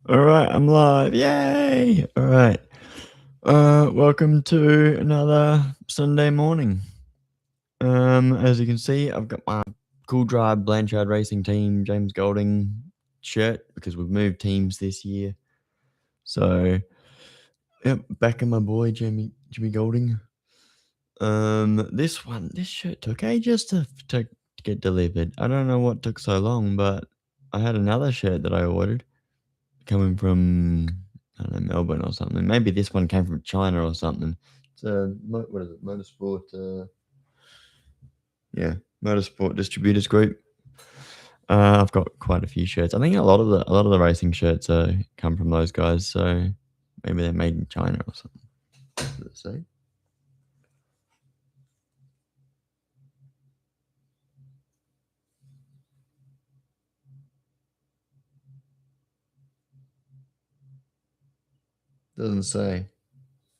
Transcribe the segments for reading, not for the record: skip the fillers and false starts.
All right, I'm live. Yay! All right. Welcome to another Sunday morning. As you can see, I've got my Cool Drive Blanchard Racing Team James Golding shirt because we've moved teams this year. So, yep, backing my boy Jimmy Golding. This shirt took ages to get delivered. I don't know what took so long, but I had another shirt that I ordered coming from, I don't know, Melbourne or something. Maybe this one came from China or something. It's what is it? Motorsport. Yeah, Motorsport Distributors Group. I've got quite a few shirts. I think a lot of the racing shirts come from those guys. So maybe they're made in China or something. Does it say? Doesn't say.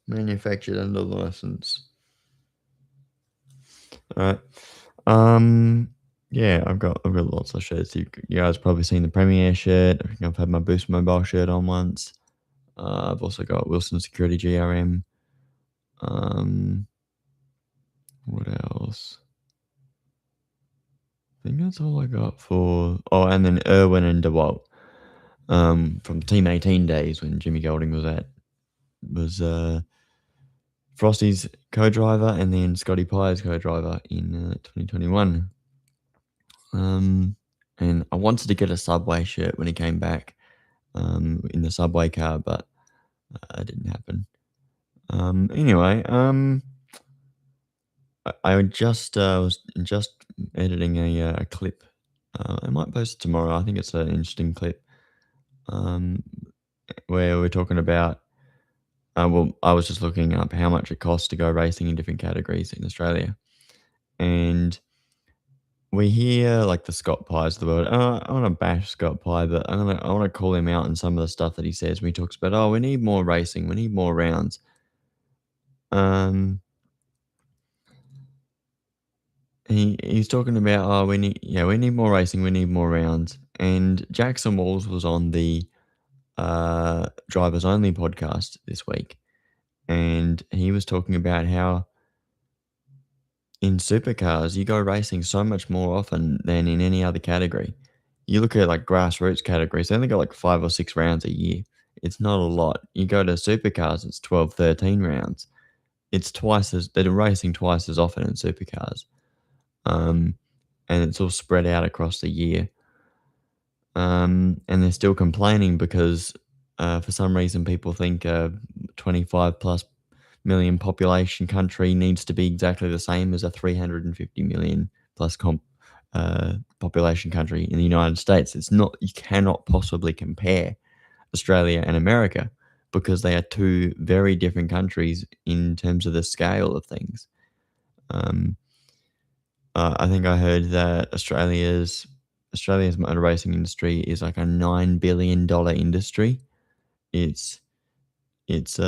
Manufactured under license. All right. Yeah, I've got lots of shirts. You guys probably seen the Premiere shirt. I think I've had my Boost Mobile shirt on once. I've also got Wilson Security GRM. What else? I think that's all I got for. Oh, and then Irwin and DeWalt. From Team 18 days when Jimmy Golding was Frosty's co-driver, and then Scotty Pye's co-driver in 2021. And I wanted to get a Subway shirt when he came back, in the Subway car, but it didn't happen. Anyway, I was just editing a clip. I might post it tomorrow. I think it's an interesting clip, um, where we're talking about. Well, I was just looking up how much it costs to go racing in different categories in Australia, and we hear like the Scott Pies of the world. I want to bash Scott Pie, but I want to call him out on some of the stuff that he says when he talks about, oh, we need more racing, we need more rounds. Um, he's talking about, oh, we need more racing, we need more rounds. And Jackson Walls was on the Drivers Only podcast this week, and he was talking about how in supercars you go racing so much more often than in any other category. You look at like grassroots categories, they only got like 5 or 6 rounds a year. It's not a lot. You go to supercars, it's 12, 13 rounds. They're racing twice as often in supercars. Um, and it's all spread out across the year. And they're still complaining because for some reason people think a 25 plus million population country needs to be exactly the same as a 350 million plus population country in the United States. It's not. You cannot possibly compare Australia and America because they are two very different countries in terms of the scale of things. Um, I think I heard that Australia's motor racing industry is like a $9 billion industry. It's it's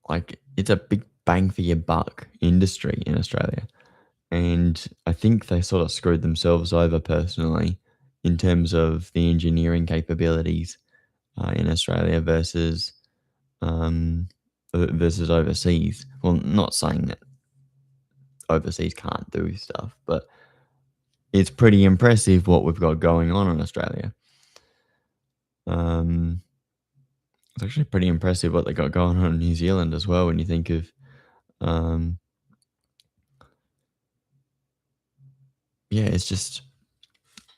like it's a big bang for your buck industry in Australia, and I think they sort of screwed themselves over personally in terms of the engineering capabilities in Australia versus overseas. Well, not saying that overseas can't do stuff, but it's pretty impressive what we've got going on in Australia. It's actually pretty impressive what they got going on in New Zealand as well when you think of, um, yeah, it's just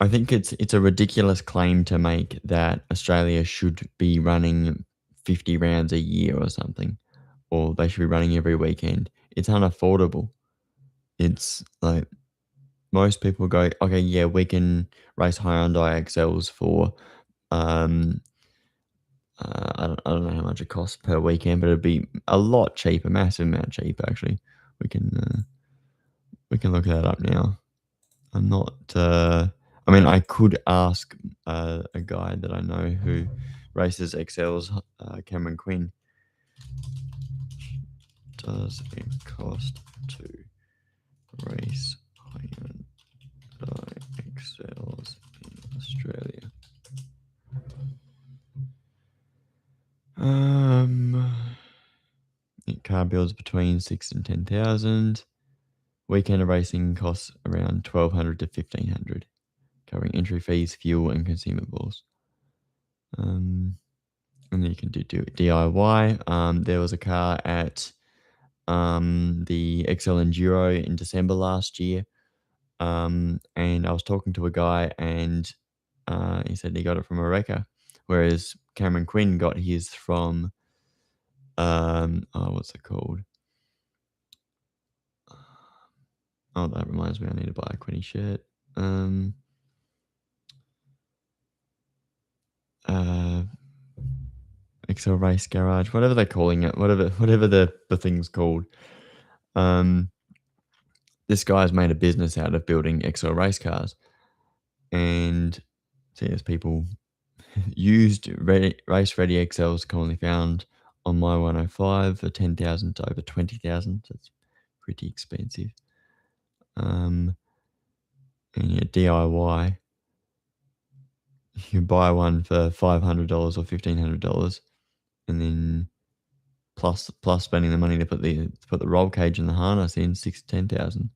I think it's a ridiculous claim to make that Australia should be running 50 rounds a year or something, or they should be running every weekend. It's unaffordable. It's like most people go, okay, yeah, we can race Hyundai XLs for um, I don't know how much it costs per weekend, but it'd be a lot cheaper, massive amount cheaper actually. We can uh, we can look that up now. I'm not. I mean, I could ask a guy that I know who races XLs, Cameron Quinn. Does it cost to race Hyundai XLs in Australia? car builds between 6 and 10,000. Weekend of racing costs around 1,200 to 1,500, covering entry fees, fuel, and consumables. And then you can do DIY. There was a car at the XL Enduro in December last year. And I was talking to a guy, and he said he got it from a wrecker, whereas Cameron Quinn got his from what's it called? Oh, that reminds me, I need to buy a Quinny shirt. XL Race Garage, whatever they're calling it, whatever the thing's called. This guy's made a business out of building XL race cars, and see, there's people used race ready XLs commonly found on My 105 for 10,000 to over 20,000. So it's pretty expensive. And yeah, DIY, you can buy one for $500 or $1,500, and then plus spending the money to put the roll cage and the harness in, 6,000 to 10,000.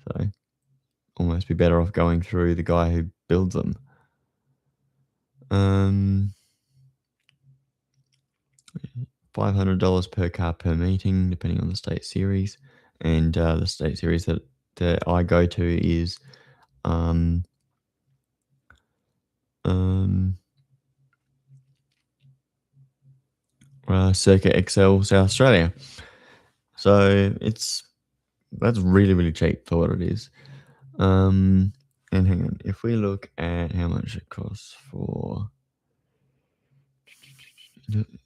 So almost be better off going through the guy who builds them. $500 per car per meeting, depending on the state series. And the state series that I go to is Circuit XL South Australia. So that's really, really cheap for what it is. And hang on, if we look at how much it costs for,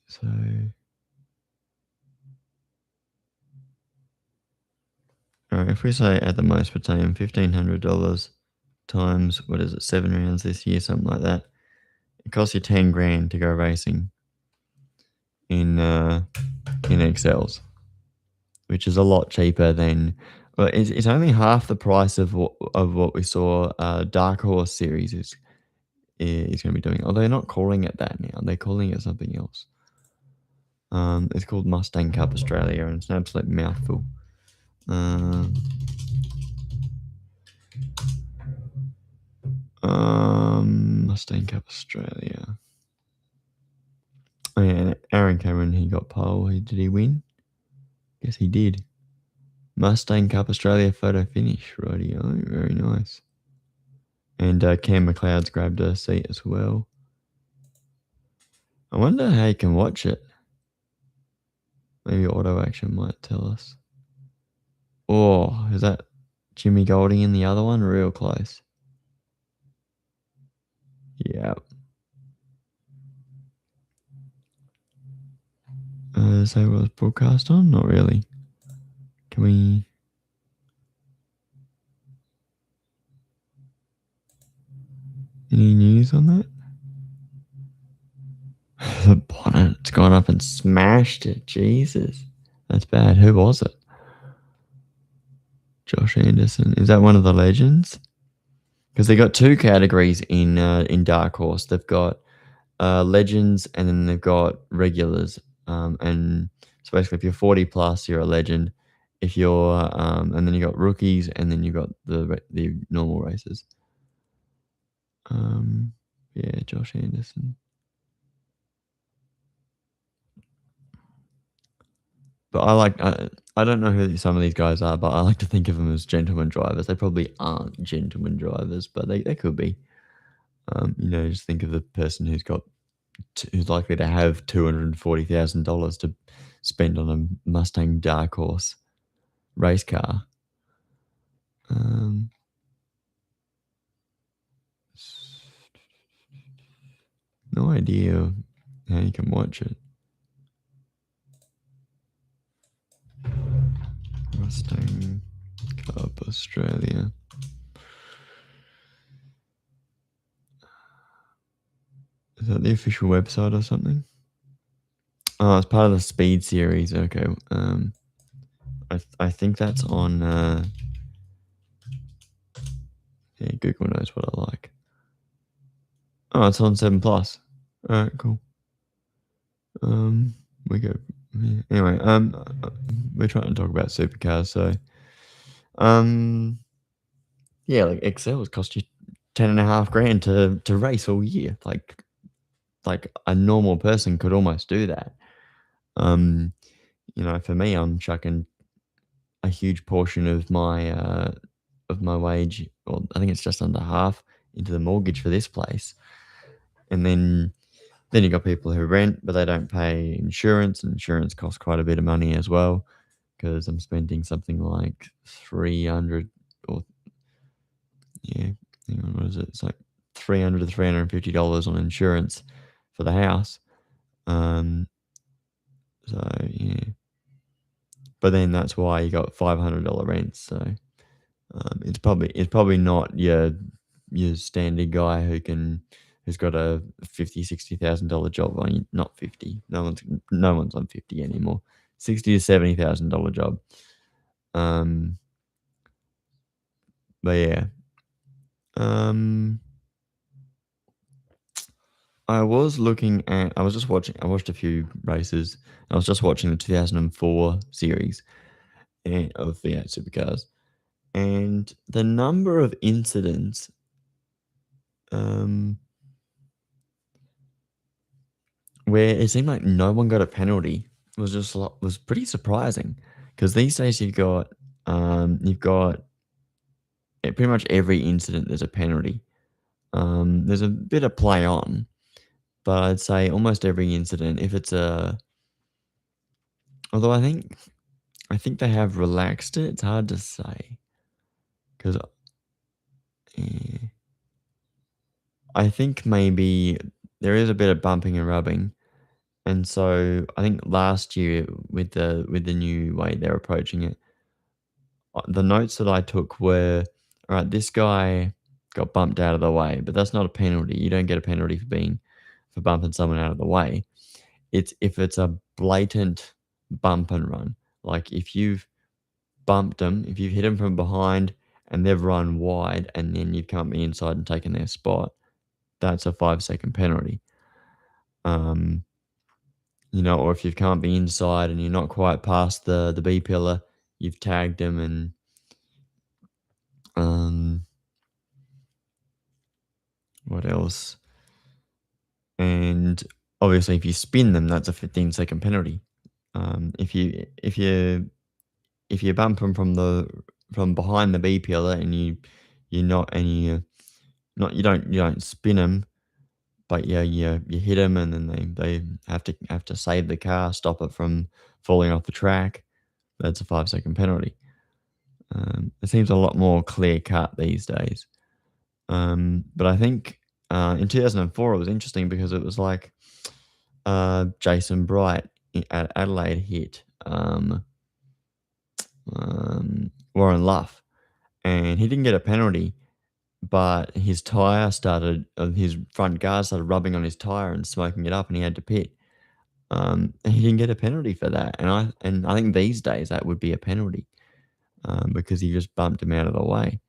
so if we say at the most per time $1,500 times, what is it, 7 rounds this year, something like that, it costs you 10 grand to go racing in XLs, which is a lot cheaper than, well, it's only half the price of what we saw Dark Horse series is going to be doing. Oh, they're not calling it that now. They're calling it something else. It's called Mustang Cup Australia, and it's an absolute mouthful. Mustang Cup Australia. Oh yeah, and Aaron Cameron, he got pole. Did he win? Yes, he did. Mustang Cup Australia photo finish. Rightio, very nice. And Cam McLeod's grabbed a seat as well. I wonder how you can watch it. Maybe Auto Action might tell us. Oh, is that Jimmy Golding in the other one? Real close. Yeah. So it was broadcast on? Not really. Can we... Any news on that? The bonnet's gone up and smashed it. Jesus. That's bad. Who was it? Josh Anderson. Is that one of the legends? Because they got two categories in Dark Horse. They've got legends, and then they've got regulars. And so basically, if you're 40 plus, you're a legend. If you're and then you got rookies, and then you got the normal races. Yeah, Josh Anderson. But I don't know who some of these guys are, but I like to think of them as gentleman drivers. They probably aren't gentleman drivers, but they could be. Just think of the person who's likely to have $240,000 to spend on a Mustang Dark Horse race car. No idea how you can watch it. Mustang Cup Australia. Is that the official website or something? Oh, it's part of the Speed series. Okay. I think that's on. Yeah, Google knows what I like. Oh, it's on 7 Plus. All right, cool. We go Yeah, anyway, we're trying to talk about supercars, so, um, yeah, like Excels cost you 10.5 grand to race all year. Like a normal person could almost do that. Um, for me, I'm chucking a huge portion of my wage, or I think it's just under half, into the mortgage for this place, and then you got people who rent, but they don't pay insurance, and insurance costs quite a bit of money as well. Because I'm spending something like 300, or yeah, hang on, what is it? It's like 300 to $350 on insurance for the house. Um, so yeah, but then that's why you got $500 rents. So it's probably not your standard guy who's got a 50, $60,000 job. I mean, not 50. No one's on 50 anymore. 60 to $70,000 job. But yeah. Um, I watched a few races. I was just watching the 2004 series of V8 Supercars, and the number of incidents, um, where it seemed like no one got a penalty was pretty surprising. Because these days you've got pretty much every incident there's a penalty. There's a bit of play on, but I'd say almost every incident, if it's a although I think they have relaxed it. It's hard to say because I think maybe there is a bit of bumping and rubbing, and so I think last year with the new way they're approaching it, the notes that I took were, all right, this guy got bumped out of the way, but that's not a penalty. You don't get a penalty for bumping someone out of the way. It's if it's a blatant bump and run, like if you've bumped them, if you've hit them from behind and they've run wide and then you've come inside and taken their spot, that's a 5-second penalty. Um, or if you've come up the inside and you're not quite past the B pillar, you've tagged them, and um, what else? And obviously, if you spin them, that's a 15-second penalty. If you bump them from behind the B pillar and you're not and you don't spin them, but yeah, you hit them, and then they have to save the car, stop it from falling off the track. That's a 5-second penalty. It seems a lot more clear cut these days. But I think in 2004 it was interesting because it was like Jason Bright at Adelaide hit Warren Luff, and he didn't get a penalty, but his front guard started rubbing on his tire and smoking it up, and he had to pit. And he didn't get a penalty for that, and I think these days that would be a penalty, because he just bumped him out of the way.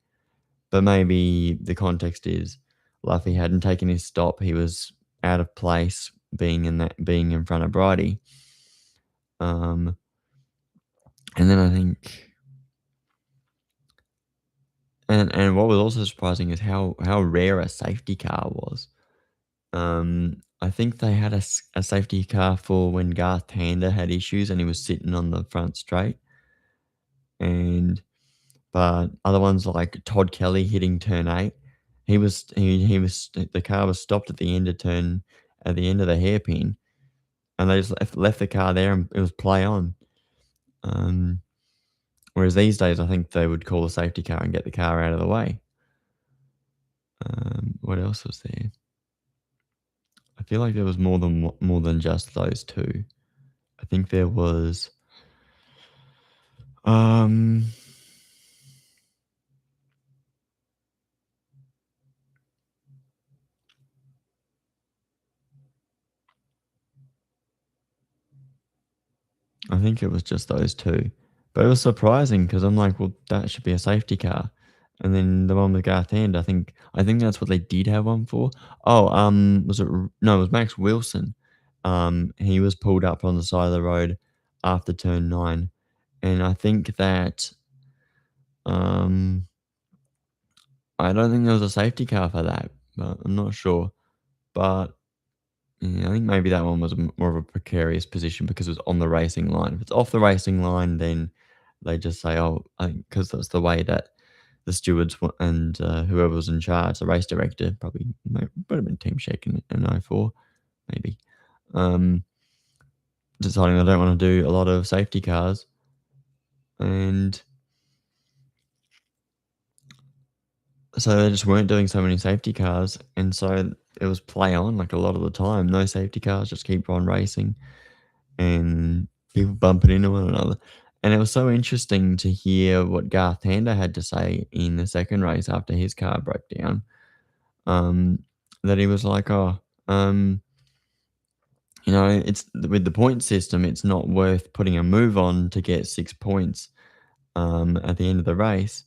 But maybe the context is Luffy hadn't taken his stop; he was out of place, being in front of Bridie. And then I think, and what was also surprising is how rare a safety car was. I think they had a safety car for when Garth Tander had issues and he was sitting on the front straight, and but other ones like Todd Kelly hitting turn 8, he was the car was stopped at the end of the hairpin, and they just left the car there and it was play on. Um, Whereas these days, I think they would call a safety car and get the car out of the way. What else was there? I feel like there was more than just those two. I think there was. Um, I think it was just those two, but it was surprising because I'm like, well, that should be a safety car. And then the one with Garth Hand, I think that's what they did have one for. Oh, was it? No, it was Max Wilson. He was pulled up on the side of the road after turn 9. And I think that um, I don't think there was a safety car for that, but I'm not sure. But yeah, I think maybe that one was more of a precarious position because it was on the racing line. If it's off the racing line, then they just say, "Oh," because that's the way that the stewards and whoever was in charge, the race director, probably would have been Team Sheck in '04, maybe, um, deciding they don't want to do a lot of safety cars, and so they just weren't doing so many safety cars, and so it was play on like a lot of the time. No safety cars, just keep on racing, and people bumping into one another. And it was so interesting to hear what Garth Tander had to say in the second race after his car broke down. That he was like, "Oh, it's with the point system, it's not worth putting a move on to get 6 points at the end of the race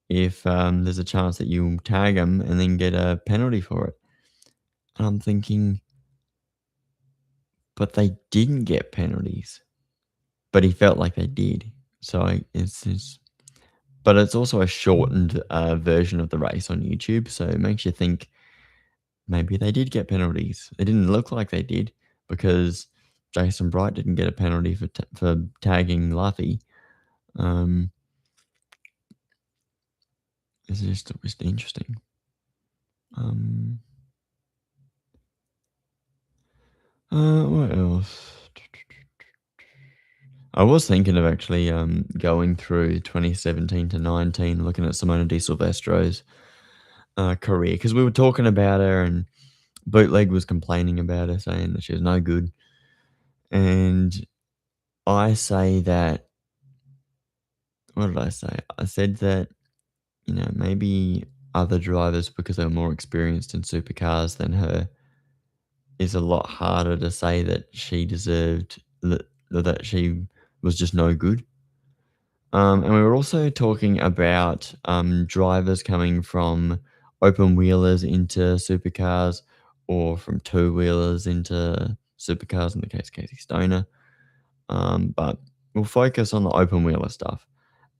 if there's a chance that you tag them and then get a penalty for it." And I'm thinking, but they didn't get penalties, but he felt like they did. So it's just, but it's also a shortened version of the race on YouTube, so it makes you think maybe they did get penalties. It didn't look like they did because Jason Bright didn't get a penalty for tagging Luffy. Um, it's just interesting. Um, what else? I was thinking of actually going through 2017 to 19, looking at Simona Di Silvestro's career because we were talking about her and Bootleg was complaining about her, saying that she was no good. And I say that, what did I say? I said that, maybe other drivers, because they were more experienced in supercars than her, is a lot harder to say that she deserved that she was just no good. And we were also talking about drivers coming from open wheelers into supercars or from two wheelers into supercars, in the case of Casey Stoner. But we'll focus on the open wheeler stuff.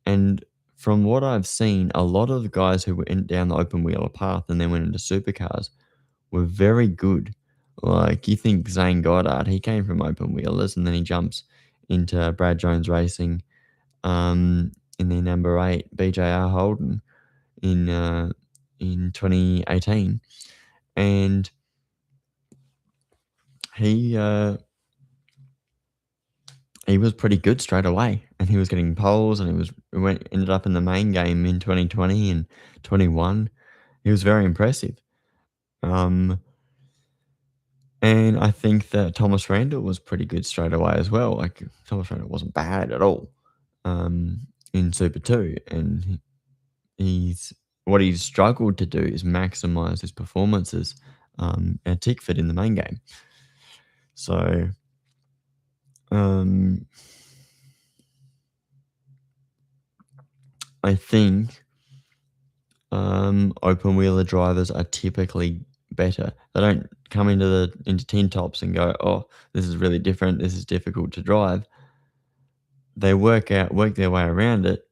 And from what I've seen, a lot of the guys who went down the open wheeler path and then went into supercars were very good. Like, you think Zane Goddard, he came from open wheelers and then he jumps into Brad Jones Racing in their number 8 BJR Holden in 2018, and he was pretty good straight away, and he was getting poles, and ended up in the main game in 2020 and 21. He was very impressive. Um, and I think that Thomas Randall was pretty good straight away as well. Like, Thomas Randall wasn't bad at all in Super 2, and what he's struggled to do is maximize his performances at Tickford in the main game. So, I think open wheeler drivers are typically better. They don't come into tin tops and go, "Oh, this is really different. This is difficult to drive." They work their way around it,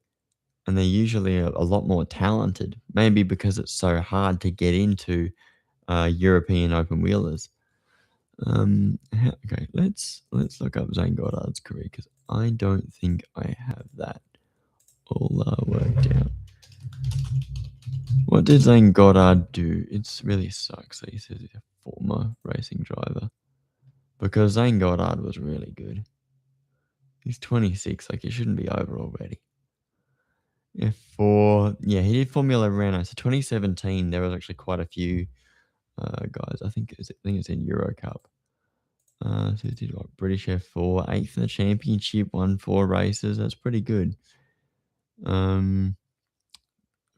and they're usually a lot more talented. Maybe because it's so hard to get into European open wheelers. Okay, let's look up Zane Goddard's career because I don't think I have that all worked out. What did Zane Goddard do? It really sucks that he says he's a former racing driver because Zane Goddard was really good. He's 26, like, he shouldn't be over already. He did Formula Renault. So 2017, there was actually quite a few guys. I think it's in Euro Cup. So he did British F4, 8th in the championship, won 4 races. That's pretty good.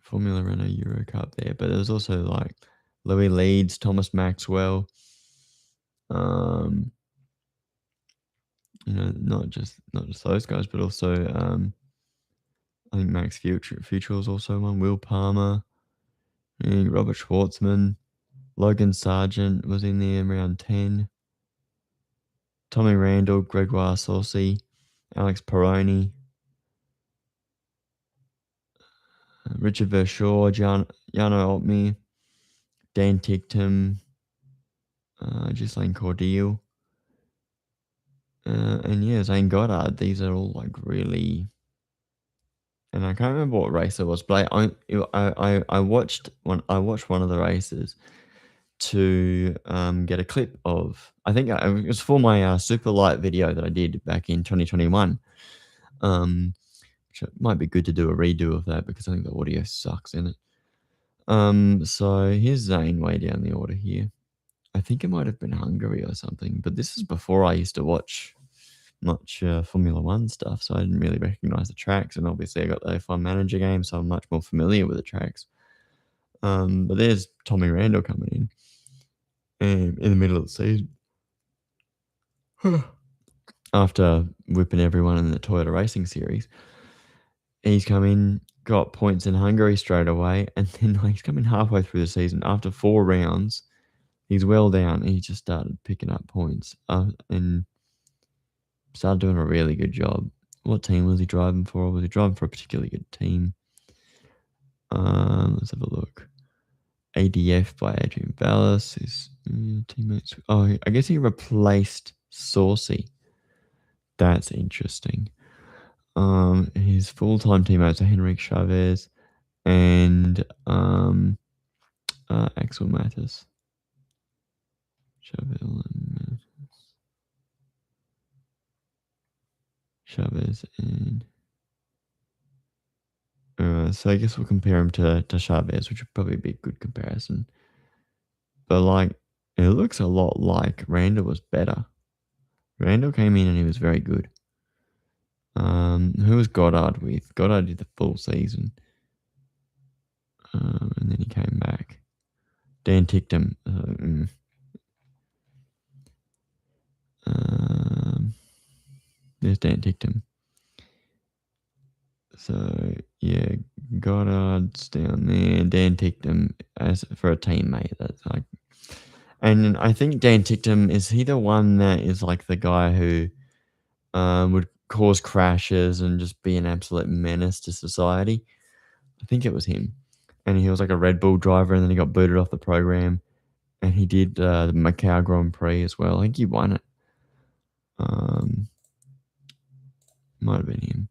Formula Renault Euro Cup there, but there was also like Louis Leeds, Thomas Maxwell. Not just those guys, but also I think Max Future was also one. Will Palmer, and Robert Schwartzman, Logan Sargent was in there around 10. Tommy Randall, Gregoire Saucy, Alex Peroni, Richard Vershaw, Jano Altmy, Dan Ticktum, Ghislaine Cordeal, and yeah, Zane Goddard. These are all like really, and I can't remember what race it was, but I watched one. I watched one of the races to get a clip of. I think it was for my super light video that I did back in 2021. Which it might be good to do a redo of that because I think the audio sucks in it. So here's Zane way down the order here. I think it might have been Hungary or something, but this is before I used to watch much Formula One stuff, so I didn't really recognize the tracks. And obviously, I got the F1 Manager game, so I'm much more familiar with the tracks. But there's Tommy Randall coming in the middle of the season after whipping everyone in the Toyota Racing Series. He's come in, got points in Hungary straight away, and then he's coming halfway through the season after 4 rounds. He's well down. He just started picking up points and started doing a really good job. What team was he driving for? Was he driving for a particularly good team? Let's have a look. ADF by Adrian Vallis. His teammates. Oh, I guess he replaced Saucy. That's interesting. His full-time teammates are Henrik Chavez and Axel Mattis. Chavez and so I guess we'll compare him to Chavez, which would probably be a good comparison. But like, it looks a lot like Randall was better. Randall came in and he was very good. Who was Goddard with? Goddard did the full season. And then he came back. Dan Ticktum. There's Dan Ticktum. So yeah, Goddard's down there. Dan Ticktum as for a teammate. That's like, and I think Dan Ticktum, is he the one that is like the guy who would cause crashes and just be an absolute menace to society? I think it was him. And he was like a Red Bull driver, and then he got booted off the program. And he did the Macau Grand Prix as well. I think he won it. Might have been him.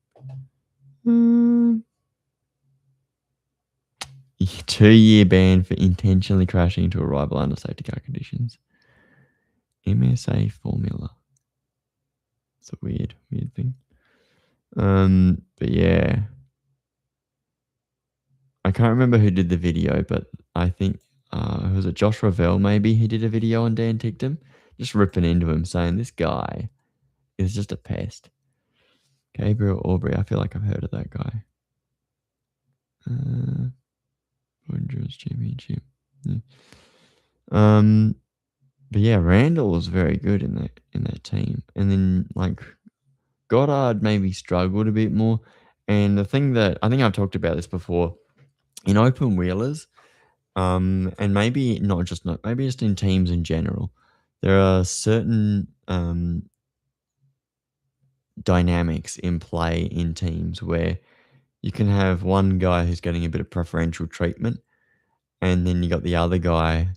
2-year ban for intentionally crashing into a rival under safety car conditions. MSA formula. It's a weird thing. But yeah. I can't remember who did the video, but I think was it Josh Ravel maybe? He did a video on Dan Ticktum, just ripping into him, saying this guy is just a pest. Gabriel Aubrey, I feel like I've heard of that guy. Endurance Championship. Yeah. But yeah, Randall was very good in that team, and then like Goddard maybe struggled a bit more. And the thing that I think I've talked about this before, in open wheelers, and maybe just in teams in general, there are certain dynamics in play in teams where you can have one guy who's getting a bit of preferential treatment, and then you got the other guy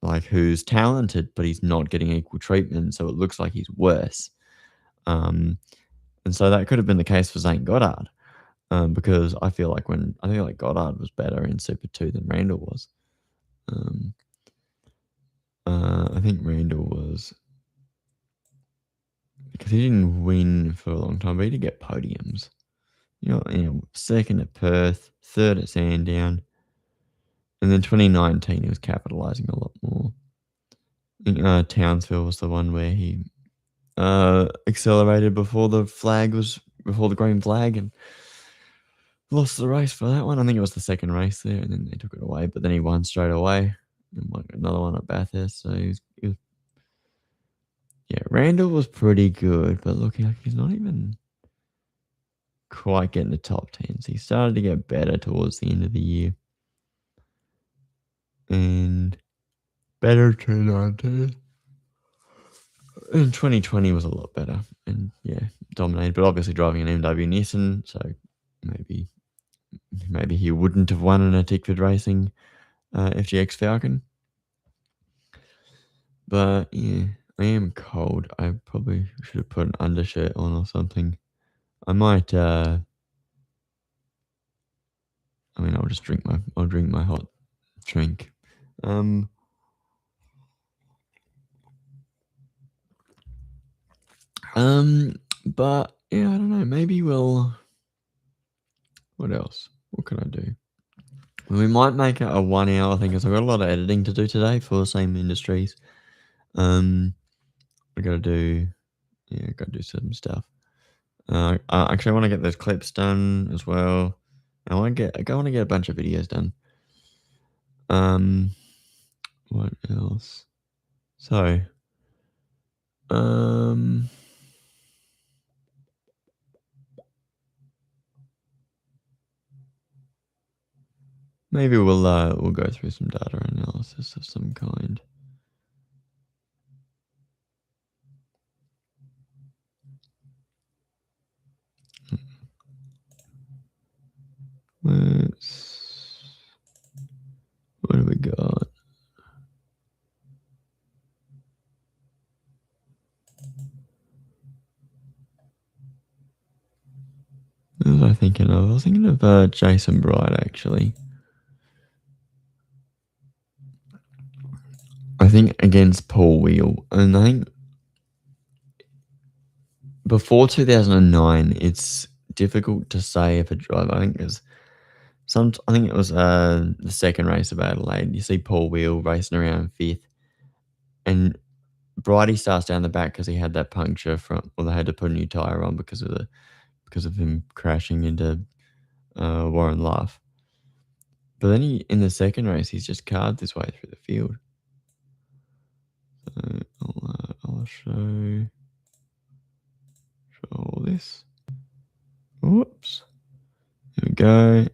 like who's talented, but he's not getting equal treatment, so it looks like he's worse. And so that could have been the case for Zane Goddard, because I feel like Goddard was better in Super 2 than Randall was. I think Randall was, because he didn't win for a long time, but he did get podiums. You know, second at Perth, third at Sandown, and then 2019 he was capitalizing a lot more. I think Townsville was the one where he accelerated before the green flag and lost the race for that one. I think it was the second race there, and then they took it away. But then he won straight away and won another one at Bathurst. So he was Randall was pretty good, but looking like he's not even quite getting the top 10s. He started to get better towards the end of the year. And better 2019. And 2020 was a lot better and, yeah, dominated, but obviously driving an MW Nissan, so maybe he wouldn't have won in a Tickford Racing FGX Falcon. But, yeah, I am cold. I probably should have put an undershirt on or something. I might, I'll just drink my hot drink. But, yeah, I don't know, maybe we'll what else? What can I do? We might make it a 1 hour thing because I've got a lot of editing to do today for Same Industries. I gotta do some stuff. I actually wanna get those clips done as well. I wanna get a bunch of videos done. What else? So, maybe we'll go through some data analysis of some kind. What do we got? What was I thinking of? I was thinking of Jason Bright, actually. I think against Paul Wheel, and I think before 2009, it's difficult to say if a driver. I think it was the second race of Adelaide. You see Paul Wheel racing around fifth, and Bridie starts down the back because he had that puncture they had to put a new tyre on because of him crashing into Warren Luff. But then in the second race, he's just carved his way through the field. So I'll show all this. Whoops. Here we go.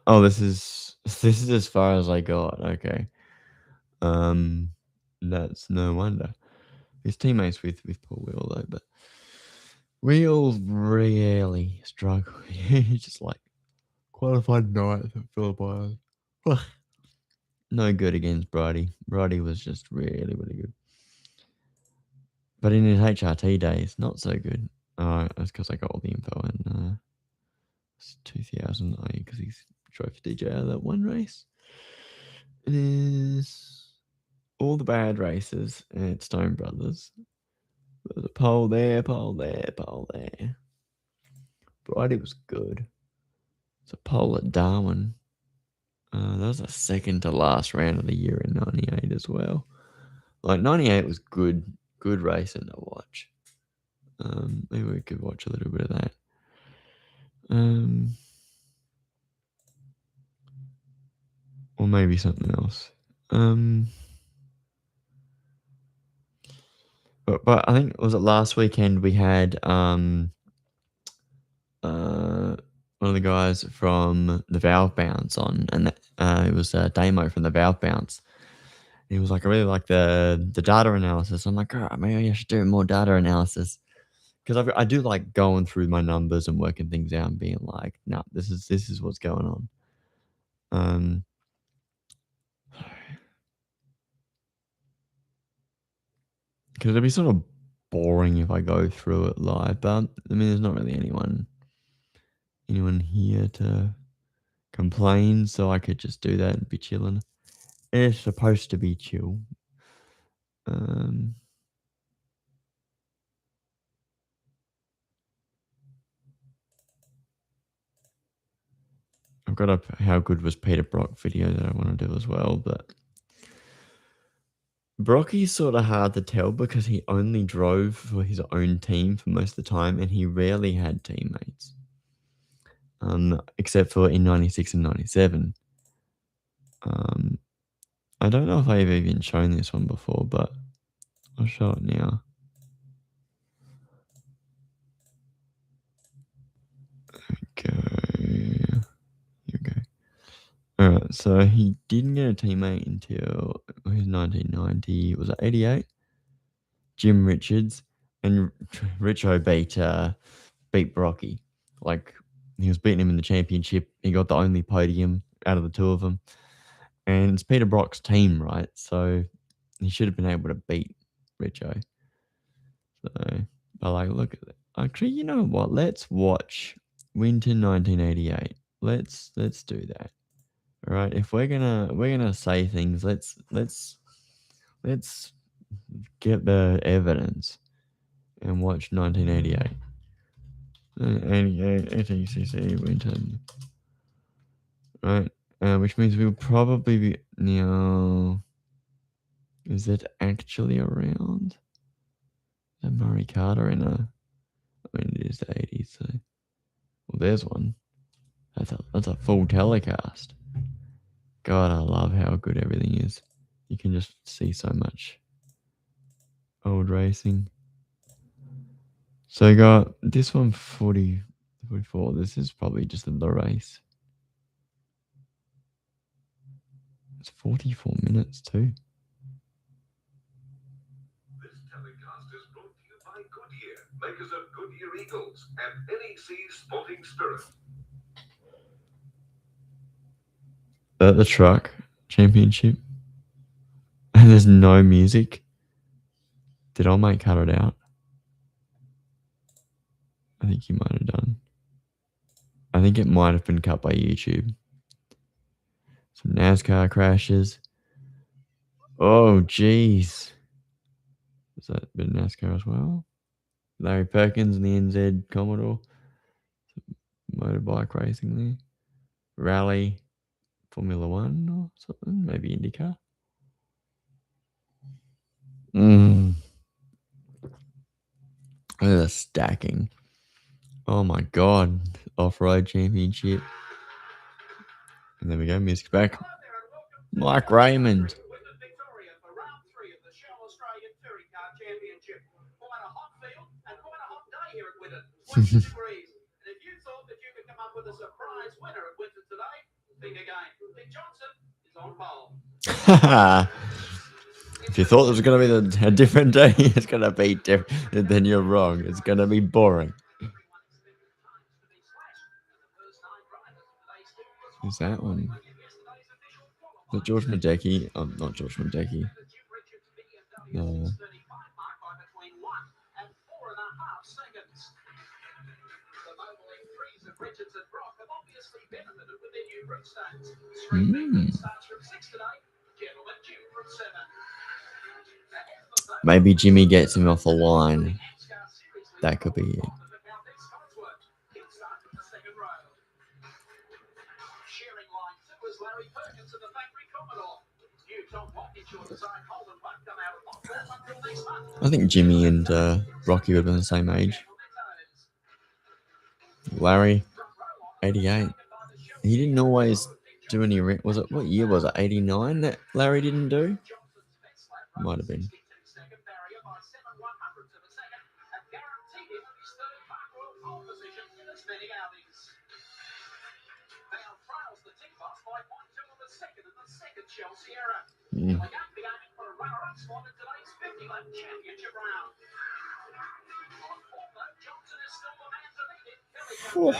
Oh, this is as far as I got. Okay. That's no wonder. His teammates with Paul Wheel though, but Wheel really struggle. He's just like qualified ninth at Phillip Island. No good against Bridie. Bridie was just really, really good. But in his HRT days, not so good. That's because I got all the info in 2000, because he's drove for DJ out of that one race. It is all the bad races at Stone Brothers. There's a pole there, pole there, pole there. Bridie was good. It's a pole at Darwin. That was the second to last round of the year in 98 as well. Like 98 was good racing to watch. Maybe we could watch a little bit of that. Or maybe something else. But I think, was it last weekend we had one of the guys from the Valve Bounce on, and it was Damo from the Valve Bounce. He was like, I really like the data analysis. I'm like, all right, maybe I should do more data analysis. Because I do like going through my numbers and working things out and being like, nah, this is what's going on. Because it'd be sort of boring if I go through it live, but I mean, there's not really anyone here to complain, so I could just do that and be chilling. It's supposed to be chill. I've got a how good was Peter Brock video that I want to do as well, but Brocky's sort of hard to tell because he only drove for his own team for most of the time, and he rarely had teammates. Except for in 96 and 97. I don't know if I've even shown this one before, but I'll show it now. Here we go. Alright, so he didn't get a teammate until 1990. Was it 88? Jim Richards, and Richo beat Brocky. Like, he was beating him in the championship. He got the only podium out of the two of them. And it's Peter Brock's team, right? So he should have been able to beat Richo. So, but like, look at it. Actually, you know what? Let's watch Winton 1988. Let's do that. All right. If we're gonna say things, let's get the evidence and watch 1988. 88 ATCC Winton. Right. Which means we'll probably be now. Is it actually around? And Murray Carter in a. I mean, it is the 80s, so. Well, there's one. That's a full telecast. God, I love how good everything is. You can just see so much old racing. So I got this one 40, 44. This is probably just the race. It's 44 minutes too. This telecast is brought to you by Goodyear, makers of Goodyear Eagles and NEC Sporting Spirit. The truck championship. And there's no music. Did I might cut it out? I think you might have done. I think it might have been cut by YouTube. Some NASCAR crashes. Oh, jeez. Has that been NASCAR as well? Larry Perkins and the NZ Commodore. Motorbike racing there. Rally. Formula One or something. Maybe IndyCar. Look at the stacking. Oh my god. Off-road championship. And there we go. Music's back. Mike Raymond. If you thought it was going to be a different day, it's going to be different. Then you're wrong. It's going to be boring. Who's that one? The George Madecki. Not George Madecki. No. Maybe Jimmy gets him off the line. That could be it. I think Jimmy and Rocky would have been the same age. Larry, 88. He didn't always do any. Was it what year was it? 89 that Larry didn't do? Might have been. Oh.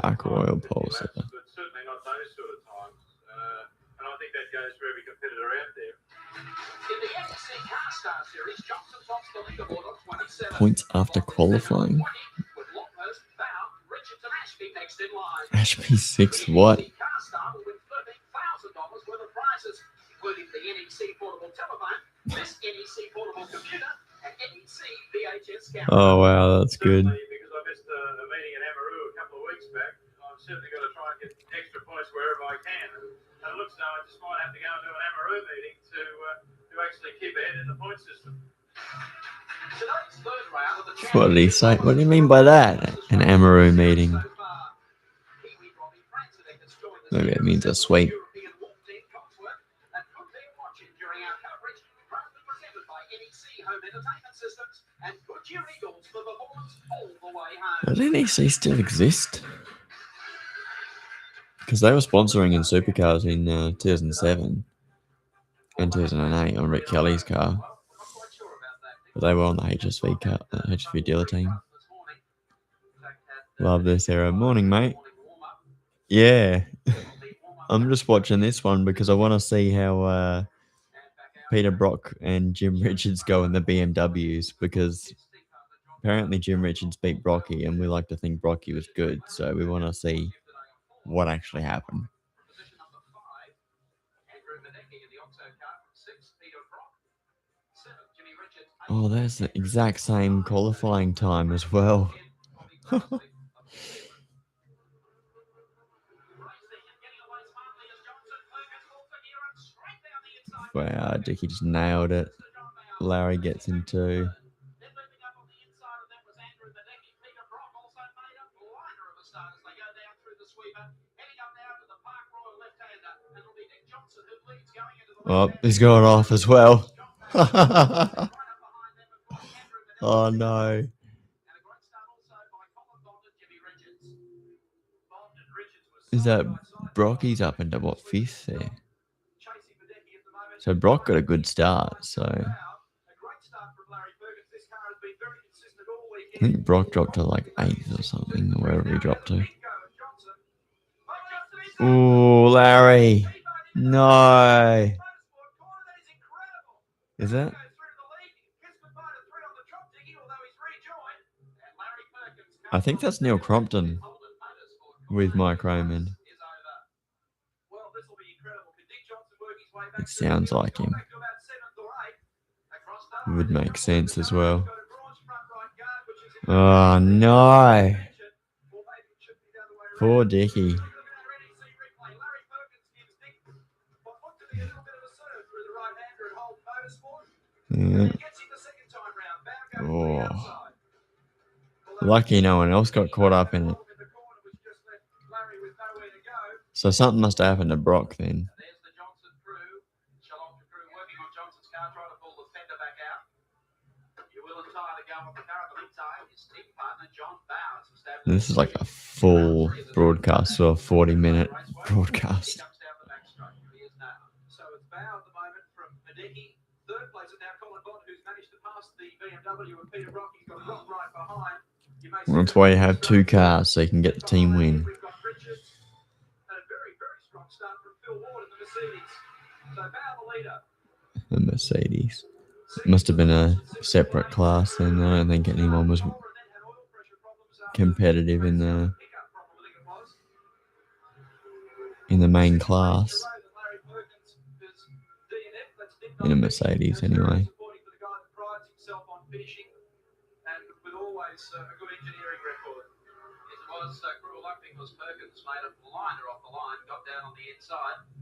Park Royal Pulse. But certainly not those sort of times. And I think that goes for every competitor out there. In the NEC Car Star Series, Johnson tops the leaderboard on 27. Points after qualifying. Ashby 6 what? Oh wow, that's good. Because I missed a meeting in Amaroo a couple of weeks back. I'm certainly going to try and get extra points wherever I can. And it looks like I just might have to go and do an Amaroo meeting to actually keep ahead in the point system. What did he say? What do you mean by that? An Amaroo meeting. Maybe it means a sweep. Does NEC still exist? because they were sponsoring in supercars in 2007 and 2008 on Rick Kelly's car. But they were on the HSV car, HSV dealer team. Love this era. Morning, mate. Yeah. I'm just watching this one because I want to see how Peter Brock and Jim Richards go in the BMWs, because apparently Jim Richards beat Brocky and we like to think Brocky was good. So we want to see what actually happened. Oh, there's the exact same qualifying time as well. Wow, Dickie just nailed it. Larry gets him too. Oh, he's going off as well. Oh no. Is that Brocky's up into what, 5th there? So Brock got a good start, so I think Brock dropped to like 8th or something, or wherever he dropped to. Ooh, Larry. No. Is that? I think that's Neil Crompton with Mike Roman. It sounds like him. It would make sense as well. Oh no. Poor Dickie. Yeah. Oh. Lucky no one else got caught up in it. So something must have happened to Brock then. This is like a full broadcast, so a 40-minute broadcast. That's why you have 2 cars, so you can get the team win. The Mercedes. It must have been a separate class then. I don't think anyone was competitive in the main class. In a Mercedes, anyway.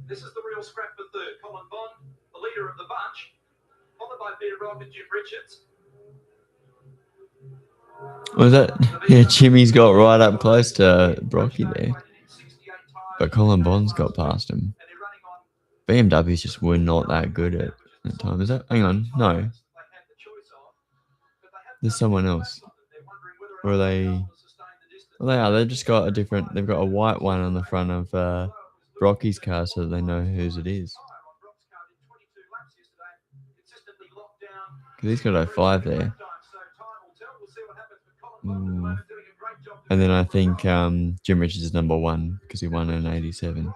This is the real scrap for third. Colin Bond, the leader of the bunch, followed by Peter Brock and Jim Richards. Was that? Yeah, Jimmy's got right up close to Brocky there. But Colin Bond's got past him. BMWs just were not that good at that time. Is that? Hang on. No. There's someone else. Or are they? Well, they are. They've just got a different. They've got a white one on the front of Brocky's car, so that they know whose it is. Because he's got 05 there. And then I think Jim Richards is number 1 because he won in 87.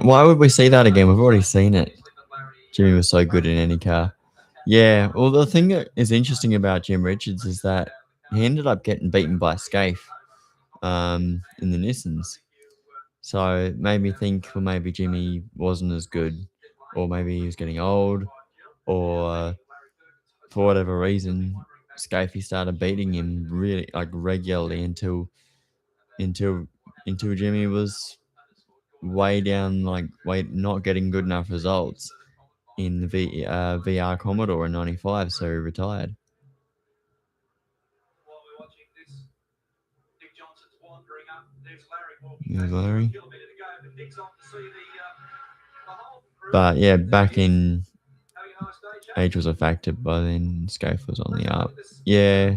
Why would we see that again? We've already seen it. Jimmy was so good in any car. Yeah. Well, the thing that is interesting about Jim Richards is that he ended up getting beaten by Scaife in the Nissans. So it made me think, well, maybe Jimmy wasn't as good, or maybe he was getting old, or for whatever reason, Scaife started beating him really regularly until Jimmy was way down, not getting good enough results in the VR Commodore in 95, so he retired. There's Larry. But yeah, back in age was a factor by then. Scaife was on the up. Yeah.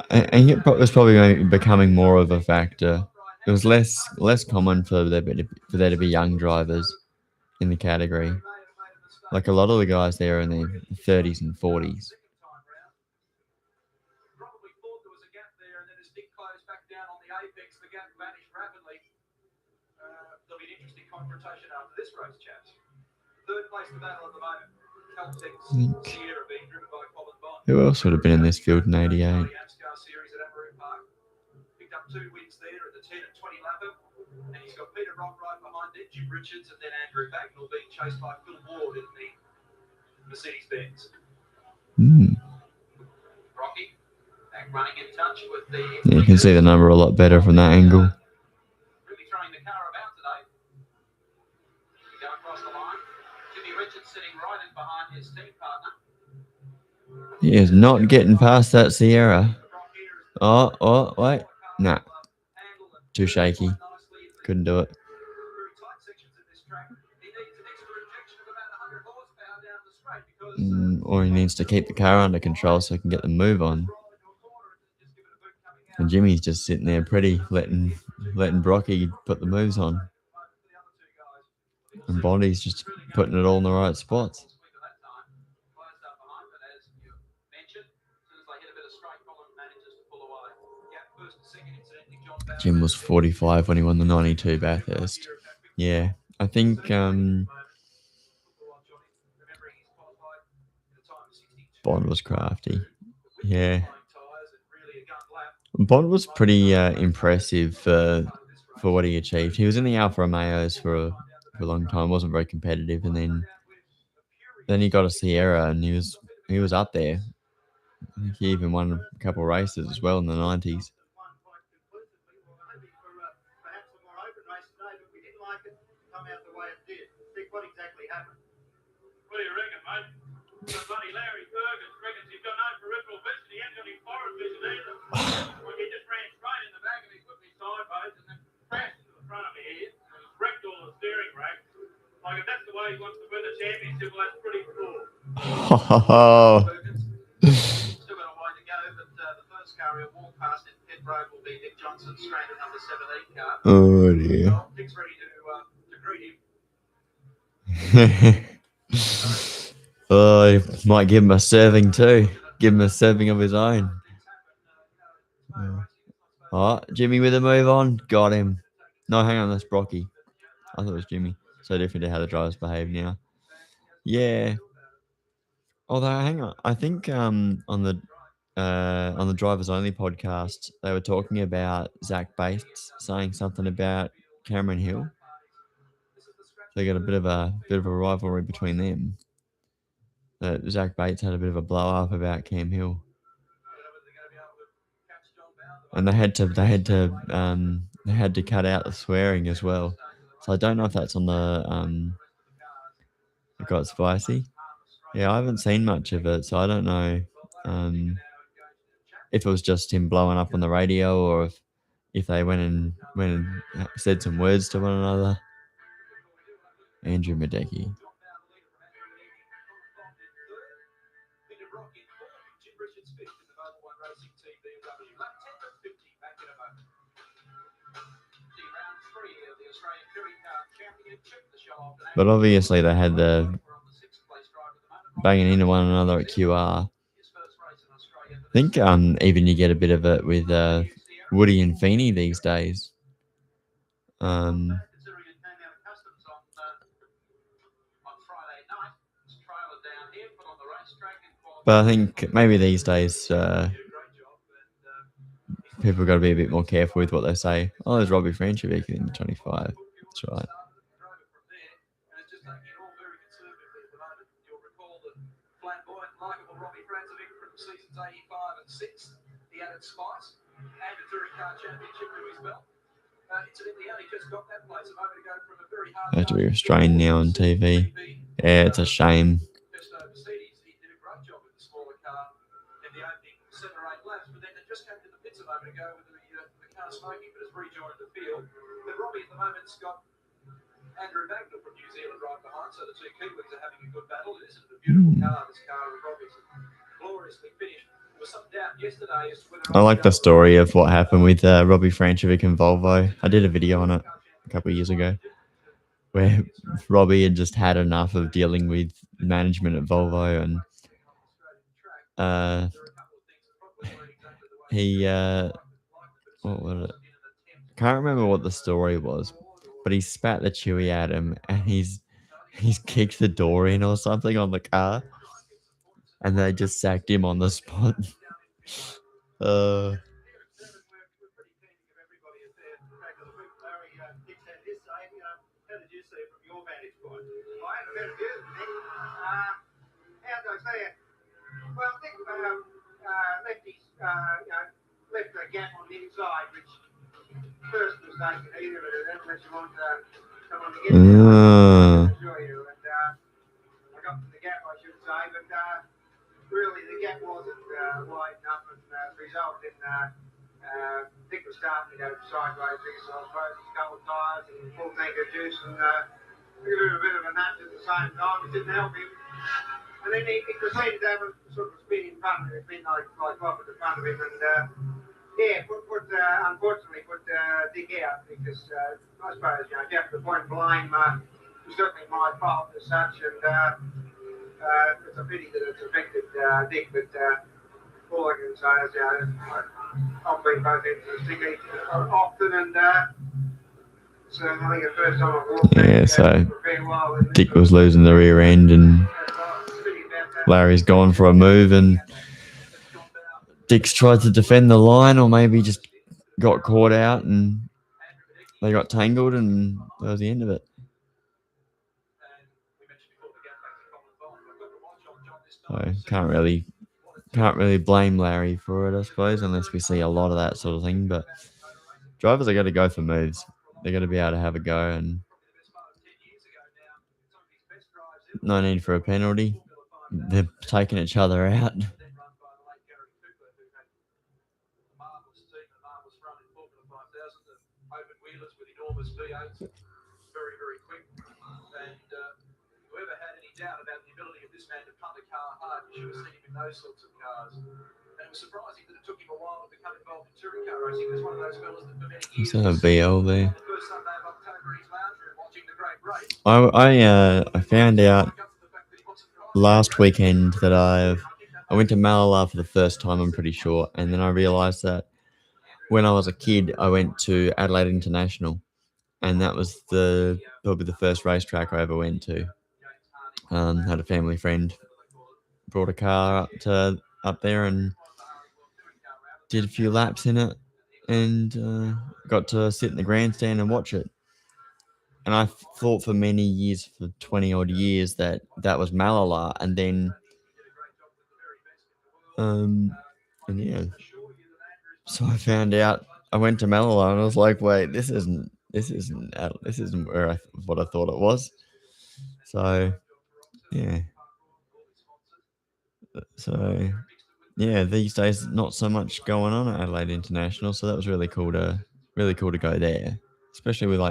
And it was probably becoming more of a factor. It was less common for there to be young drivers in the category. Like a lot of the guys there are in their 30s and 40s. Probably thought there was a gap there, and then as Nick closed back down on the apex, the gap vanished rapidly. There'll be an interesting confrontation after this race, chaps. Third place the battle at the moment. Caltech's Sierra being driven by Colin Bond. Who else would have been in this field in '88? Amscar series at Amaroo Park. Picked up 2 wins there at the 10 and 20 lapper. And he's got Peter Rock right behind it, Jim Richards, and then Andrew Bagnall being chased by Phil Ward in the Mercedes-Benz. Rocky back running in touch with the... Yeah, you can see the number a lot better from that angle. Really throwing the car about today. We go across the line. Jimmy Richards sitting right in behind his team partner. He is not getting past that Sierra. Oh, wait. Nah. Too shaky. Couldn't do it. Or he needs to keep the car under control so he can get the move on. And Jimmy's just sitting there pretty, letting Brocky put the moves on. And Bondi's just putting it all in the right spots. Jim was 45 when he won the 92 Bathurst. Yeah, I think Bond was crafty. Yeah. Bond was pretty impressive for what he achieved. He was in the Alfa Romeos for a long time, wasn't very competitive, and then he got a Sierra and he was up there. I think he even won a couple of races as well in the 90s. What exactly happened? What do you reckon, mate? Bloody Larry Fergus reckons he's got no peripheral vision. He hasn't got any forward vision either. Like he just ran straight in the back and he put me sideways and then crashed into the front of me here. And wrecked all the steering rack. Like if that's the way he wants to win the championship, well, that's pretty cool. Still got a way to go, but the first car he'll walk past in pit road will be Nick Johnson's stranded number 17 car. Oh dear. Nick's ready to greet him. Oh, he might give him a serving too. Give him a serving of his own. Oh, Jimmy with a move on. Got him. No, hang on, that's Brocky. I thought it was Jimmy. So different to how the drivers behave now. Yeah. Although, hang on. I think on the Drivers Only podcast, they were talking about Zach Bates saying something about Cameron Hill. They got a bit of a rivalry between them. Zach Bates had a bit of a blow up about Cam Hill, and they had to cut out the swearing as well. So I don't know if that's on the It Got Spicy. Yeah, I haven't seen much of it, so I don't know if it was just him blowing up on the radio or if they went and said some words to one another. Andrew Madecki. But obviously they had the banging into one another at QR. I think even you get a bit of it with Woody and Feeney these days. But I think maybe these days people got to be a bit more careful with what they say. Oh, there's Robbie Franchevich in the 25. That's right. Seasons 85 and 6, the added spice, and the Touring Car Championship to his belt. Incidentally, only just got that place a moment ago from a very hard. They have to be restrained now on TV. Yeah, it's a shame. Best overseas, he did a great job with the smaller car in the opening 7 or 8 laps, but then it just came to the pits a moment ago with the car smoking, but has rejoined the field. But Robbie at the moment's got Andrew Magna from New Zealand right behind, so the two Kiwis are having a good battle. It isn't a beautiful car, this car of Robbie's gloriously finished. There was some doubt yesterday as to whether I like the story of what happened with Robbie Franchovic and Volvo. I did a video on it a couple of years ago, where Robbie had just had enough of dealing with management at Volvo, and he what was it? Can't remember what the story was, but he spat the Chewy at him, and he's kicked the door in or something on the car, and they just sacked him on the spot. Well, I think Lefty's left a gap on the inside, which first mistake either of them, unless you want someone to get there. I assure you. And I got to the gap, I should say, but really the gap wasn't wide enough, and resulted in Dick was starting to go sideways because I suppose a couple of tyres and full tank of juice, and we got a bit of a nudge at the same time. It didn't help him. And then he proceeded to have a sort of spin in front of him, midnight like off at the front of him, and unfortunately put Dick out because I suppose if you have to point blame, it was certainly my fault as such, and it's a pity that it's affected Dick, but all I can say is I've been both ends of the stick often, and so I think the first time I've walked so Dick was losing the rear end, and Larry's gone for a move, and Dick's tried to defend the line, or maybe just got caught out, and they got tangled, and that was the end of it. So can't really blame Larry for it, I suppose, unless we see a lot of that sort of thing. But drivers are going to go for moves. They're going to be able to have a go, and no need for a penalty. They're taking each other out. Very, very quick. And whoever had any doubt about the ability of this man to punt a car hard, you should have seen him in those sorts of cars. And it was surprising that it took him a while to become involved in touring car racing. He was one of those fellas that for many years There's a VL there. the first Sunday of October in his lounge room watching the great race. I found out last weekend that I went to Malala for the first time, I'm pretty sure, and then I realised that when I was a kid, I went to Adelaide International, and that was probably the first racetrack I ever went to. Had a family friend brought a car up there and did a few laps in it, and got to sit in the grandstand and watch it. And I thought for many years, for 20 odd years, that was Malala, and then so I found out. I went to Malala, and I was like, wait, this isn't where what I thought it was. So these days not so much going on at Adelaide International, so that was really cool to go there, especially with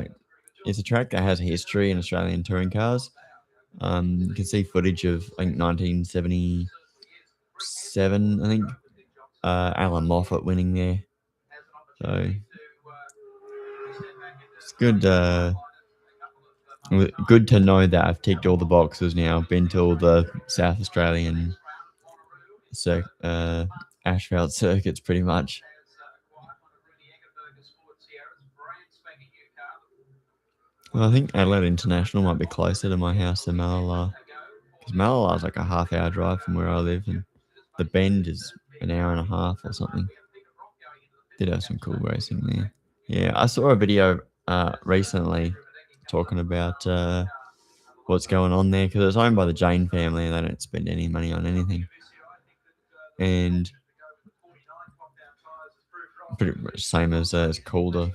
it's a track that has a history in Australian touring cars. You can see footage of, I think, 1977, I think, Alan Moffat winning there. So it's good to know that I've ticked all the boxes now. I've been to all the South Australian asphalt circuits pretty much. Well, I think Adelaide International might be closer to my house than Malala, because Malala is like a half-hour drive from where I live, and the Bend is an hour and a half or something. Did have some cool racing there. Yeah, I saw a video recently talking about what's going on there, because it's owned by the Jane family, and they don't spend any money on anything. And pretty much same as Calder.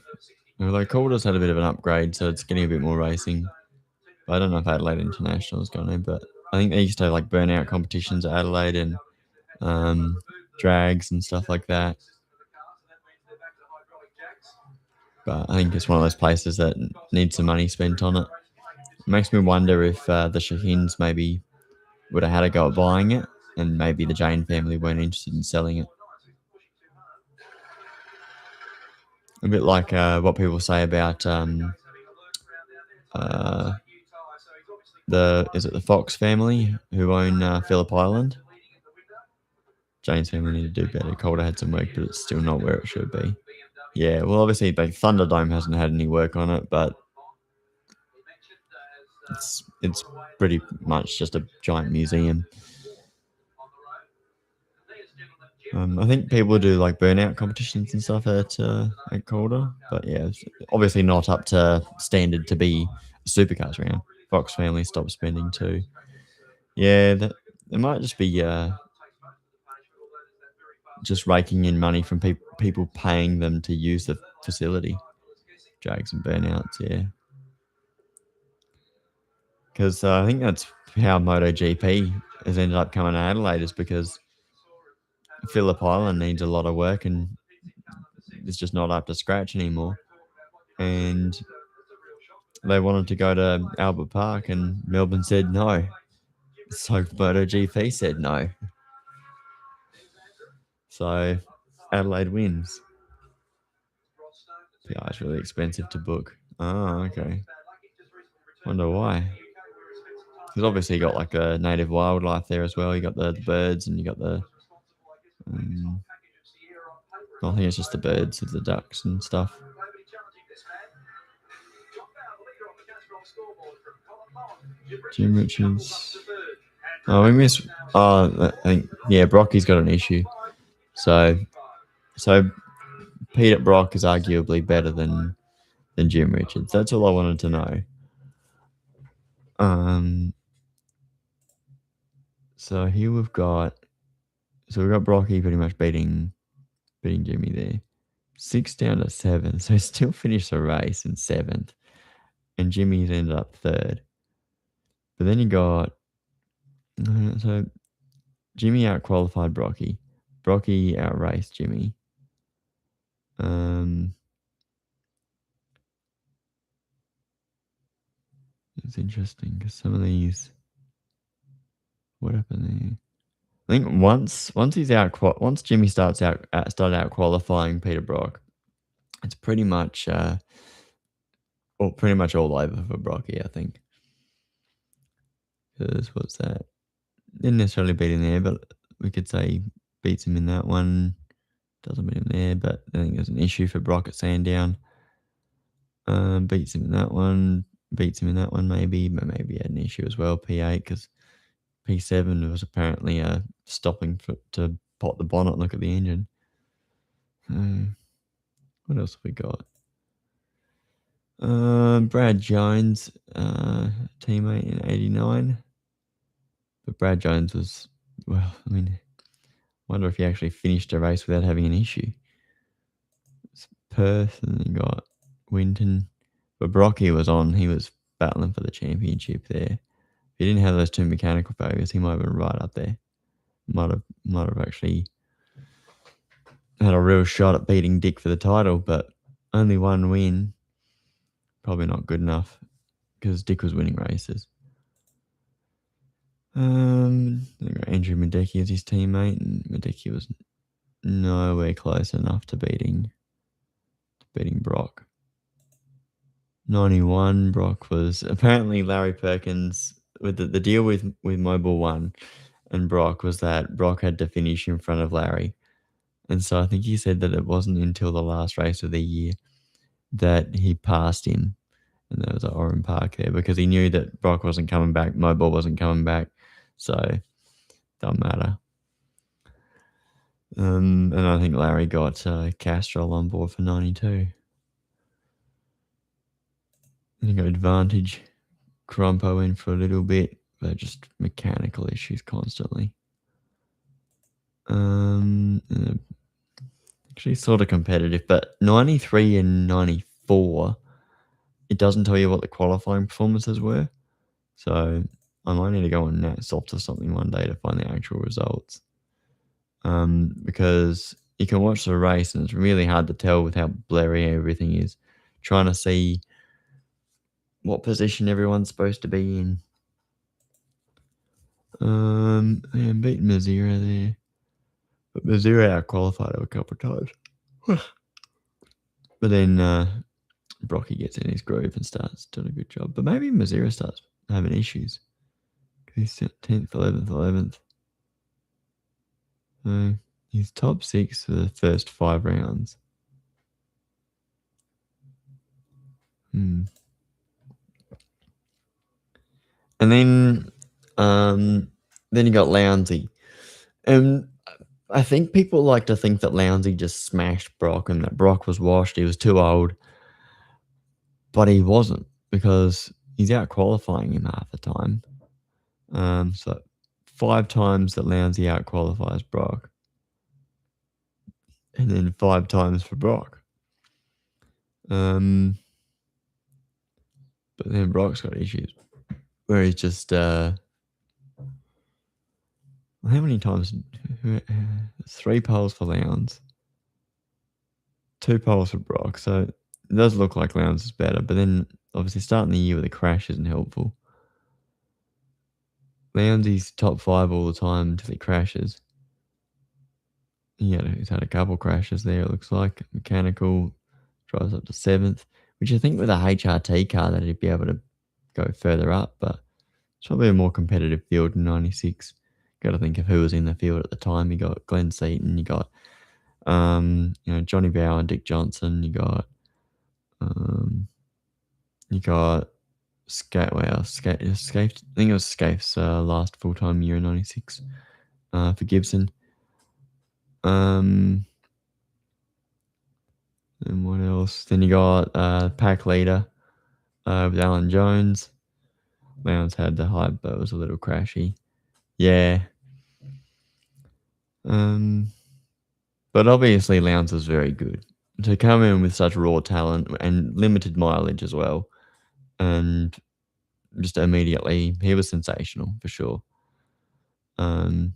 Although Calder's had a bit of an upgrade, so it's getting a bit more racing. But I don't know if Adelaide International is going to, but I think they used to have like burnout competitions at Adelaide and drags and stuff like that. But I think it's one of those places that needs some money spent on it. makes me wonder if the Shahins maybe would have had a go at buying it, and maybe the Jane family weren't interested in selling it. A bit like what people say about the Fox family who own Phillip Island. Jane's family need to do better. Calder had some work, but it's still not where it should be. Yeah, well, obviously, Thunderdome hasn't had any work on it, but it's pretty much just a giant museum. I think people do like burnout competitions and stuff at Calder, but yeah, it's obviously not up to standard to be a supercars round. Fox family stopped spending too. Yeah, it might just be just raking in money from people paying them to use the facility. Drags and burnouts, yeah. Because I think that's how MotoGP has ended up coming to Adelaide, is because Phillip Island needs a lot of work and it's just not up to scratch anymore. And they wanted to go to Albert Park, and Melbourne said no. So MotoGP said no. So Adelaide wins. PR is really expensive to book. Oh, okay. Wonder why. Because obviously you got like a native wildlife there as well. You got the birds, and you got the I think it's just the birds of the ducks and stuff. Jim Richards. Oh, we missed. Oh, I think Brocky's got an issue. So Peter Brock is arguably better than Jim Richards. That's all I wanted to know. So here we've got Brocky pretty much beating Jimmy there. 6 down to 7. So he still finished the race in 7th. And Jimmy's ended up 3rd. But then you got so Jimmy out-qualified Brocky. Brocky out-raced Jimmy. It's interesting because some of these, what happened there? I think once Jimmy started out qualifying Peter Brock, it's pretty much all over for Brocky, I think. Because what's that? Didn't necessarily beat him there, but we could say beats him in that one. Doesn't beat him there, but I think there's an issue for Brock at Sandown. Beats him in that one. Beats him in that one, maybe. But maybe he had an issue as well, P8, because P7 was apparently stopping to pop the bonnet and look at the engine. What else have we got? Brad Jones, teammate in 89. But Brad Jones was, well, I mean, wonder if he actually finished a race without having an issue. It's Perth, and then you got Winton. But Brocky was on. He was battling for the championship there. If he didn't have those 2 mechanical failures, he might have been right up there. Might have actually had a real shot at beating Dick for the title, but only 1 win. Probably not good enough because Dick was winning races. Andrew Madecki is his teammate, and Madecki was nowhere close enough to beating Brock. 91, Brock was apparently Larry Perkins with the deal with Mobile One and Brock was that Brock had to finish in front of Larry. And so I think he said that it wasn't until the last race of the year that he passed him. And there was an Oran Park there because he knew that Brock wasn't coming back, Mobile wasn't coming back. So don't matter. And I think Larry got Castrol on board for 92. And he got Advantage, Crumpo in for a little bit, but just mechanical issues constantly. Actually sort of competitive, but 93 and 94, it doesn't tell you what the qualifying performances were. So I might need to go on NatSoft or something one day to find the actual results. Because you can watch the race and it's really hard to tell with how blurry everything is. Trying to see what position everyone's supposed to be in. Yeah, beating Missouri there. But Missouri out-qualified him a couple of times. But then Brocky gets in his groove and starts doing a good job. But maybe Missouri starts having issues. He's 10th, 11th. So he's top 6 for the first 5 rounds. And then you got Lounsey. And I think people like to think that Lounsey just smashed Brock and that Brock was washed. He was too old. But he wasn't, because he's out qualifying him half the time. So 5 times that Lounsey out qualifies Brock. And then 5 times for Brock. But then Brock's got issues where he's just how many times? 3 poles for Lowndes, 2 poles for Brock. So it does look like Lowndes is better, but then obviously starting the year with a crash isn't helpful. Lowndes is top 5 all the time until he crashes. He's had a couple crashes there, it looks like. Mechanical drives up to 7th, which I think with a HRT car that he'd be able to go further up, but it's probably a more competitive field in 96. Got to think of who was in the field at the time. You got Glenn Seaton, you got Johnny Bower and Dick Johnson, you got Scaife. I think it was Scaife's last full-time year in 96 for Gibson. And what else? Then you got pack leader with Alan Jones. Lowndes had the hype, but it was a little crashy. Yeah. But obviously Lowndes was very good. To come in with such raw talent and limited mileage as well, and just immediately, he was sensational for sure. And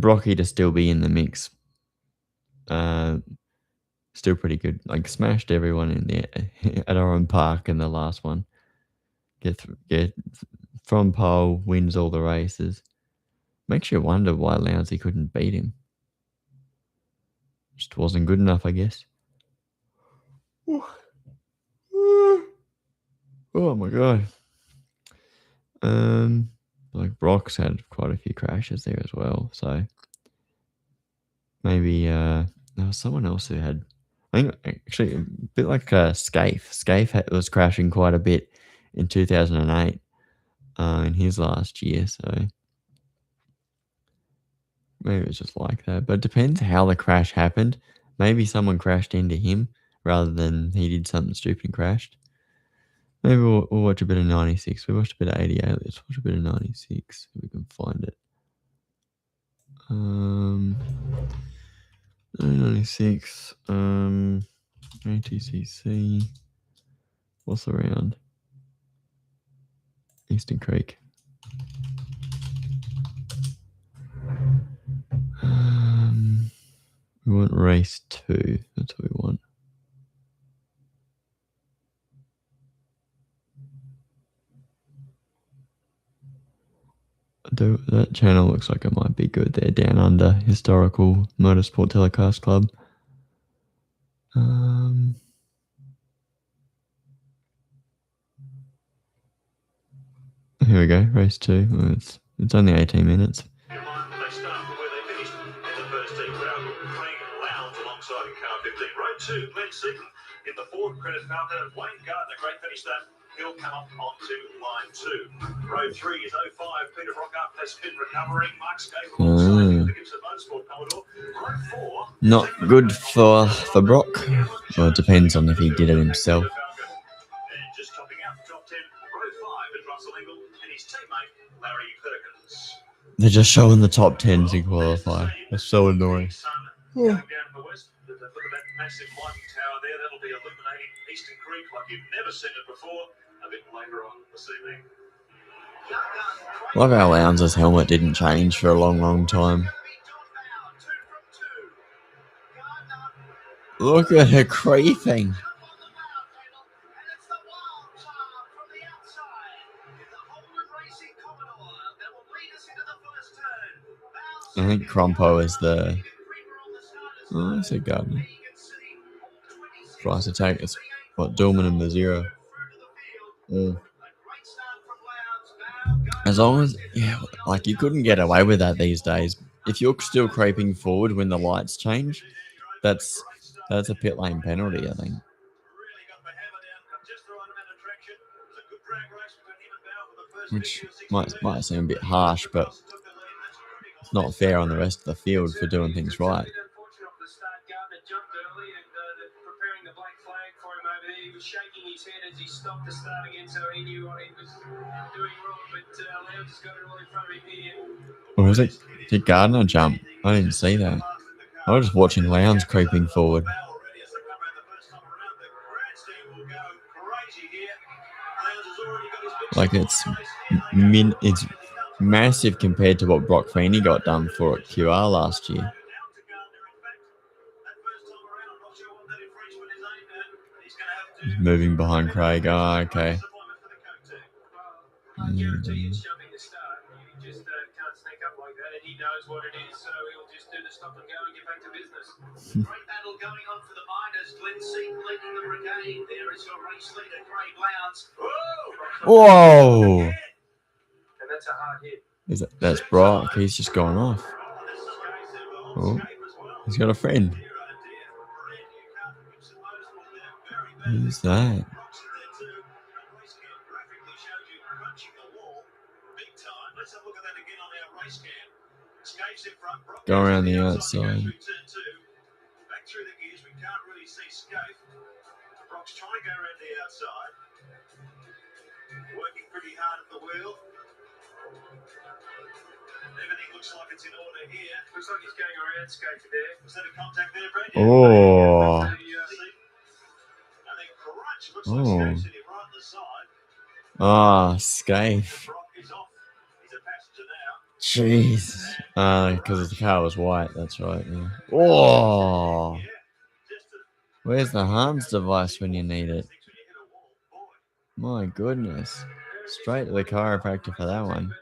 Brocky to still be in the mix, still pretty good. Like, smashed everyone in there at Oran Park in the last one. Get from pole, wins all the races. Makes you wonder why Lounsey couldn't beat him. Just wasn't good enough, I guess. Oh my god. Like, Brock's had quite a few crashes there as well, so maybe there was someone else who had, I think, actually a bit like Scaife. Scaife was crashing quite a bit in 2008 in his last year, so maybe it's just like that. But it depends how the crash happened. Maybe someone crashed into him rather than he did something stupid and crashed. Maybe we'll watch a bit of 96. We watched a bit of 88. Let's watch a bit of 96 if we can find it. 96. ATCC. What's around? Eastern Creek. We want race 2. That's what we want. That channel looks like it might be good there. Down Under, Historical Motorsport Telecast Club. Here we go, race 2. Well, it's only 18 minutes. They start from where they finished in the first heat. Craig Lowndes alongside in car 15. Row 2, Glenn Seaton in the Ford Credit Falcon. Wayne Gardner, great finish that. He'll come up onto line 2. Row 3 is 05. Peter Brockup has been recovering. Mark Scaife alongside the Gibson Motorsport Commodore. Row 4. Not good for Brock. Well, it depends on if he did it himself. And just topping out the top 10. Row 5 is Russell Engel and his teammate Larry Perkins. They're just showing the top 10 to qualify. That's so annoying. Going down to the west, look at that massive lighting tower there. That'll be illuminating Eastern Creek like you've never seen it before. A bit later on this evening. Love how Lowndes' helmet didn't change for a long, long time. Look at her creeping. I think Crompo is the. Oh, I said Gardner. Price attack is what Dillman and Mazzero. As long as like you couldn't get away with that these days. If you're still creeping forward when the lights change, that's a pit lane penalty, I think. Which might seem a bit harsh, but it's not fair on the rest of the field for doing things right. He was shaking his head as he stopped the start again, so he knew what he was doing wrong. But Lowndes has got it all in front of him here. Or was it? Did Gardner jump? I didn't see that. I was just watching Lowndes creeping forward. Like it's massive compared to what Brock Feeney got done for at QR last year. He's moving behind Craig. Oh, okay. I guarantee it's jumping the start. He just can't sneak up like that, and he knows what it is, so he'll just do the stop and go and get back to business. Great battle going on for the miners. Glenn Seaton leading the brigade. There is your race leader, Craig Lowndes. Whoa! And that's a hard hit. That's Brock. He's just gone off. Oh, he's got a friend. Who's that? Go around the outside. Back through the gears, we can't really see Scaife. Brock's trying to go around the outside. Working pretty hard at the wheel. Everything looks like it's in order here. Looks like he's going around Scaife there. Was that a contact there, Brad? Oh. I think Crutch looks like Scaife's sitting right on the side. Ah, Scaife. Brock is off. He's a passenger now. Jeez. Because the car was white. That's right. Yeah. Oh. Where's the harms device when you need it? My goodness. Straight to the chiropractor for that one.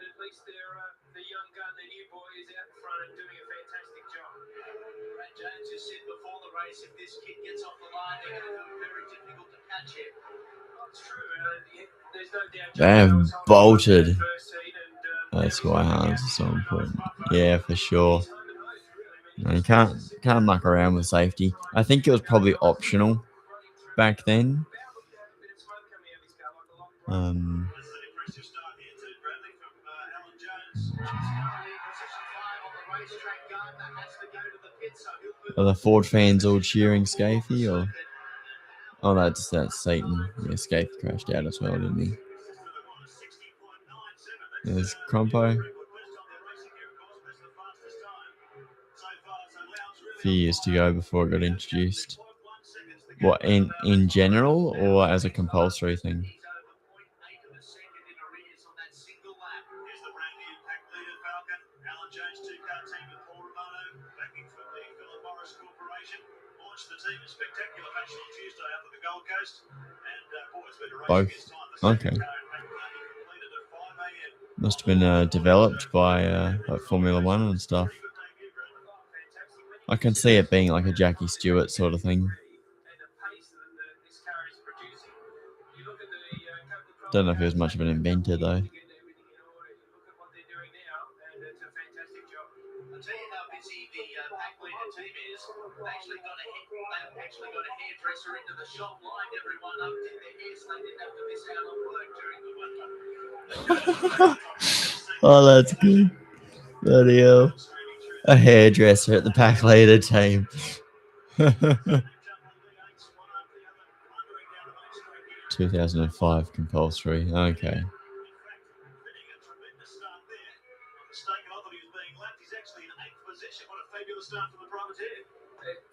They have bolted. That's why harms are so important. Yeah, for sure. No, you can't muck around with safety. I think it was probably optional back then. Are the Ford fans all cheering Scafey or? Oh, that's Satan. Yeah, Scafey crashed out as well, didn't he? There's Crompo. A few years to go before it got introduced. What, in general or as a compulsory thing? Both. Okay. Must have been developed by like Formula One and stuff. I can see it being like a Jackie Stewart sort of thing. Don't know if he was much of an inventor though. Actually got a hairdresser into the shop, lined everyone up, did their hair so they didn't have to miss out on work during the winter. Oh, that's good. Bloody hell. A hairdresser at the pack leader team. 2005 compulsory. Okay.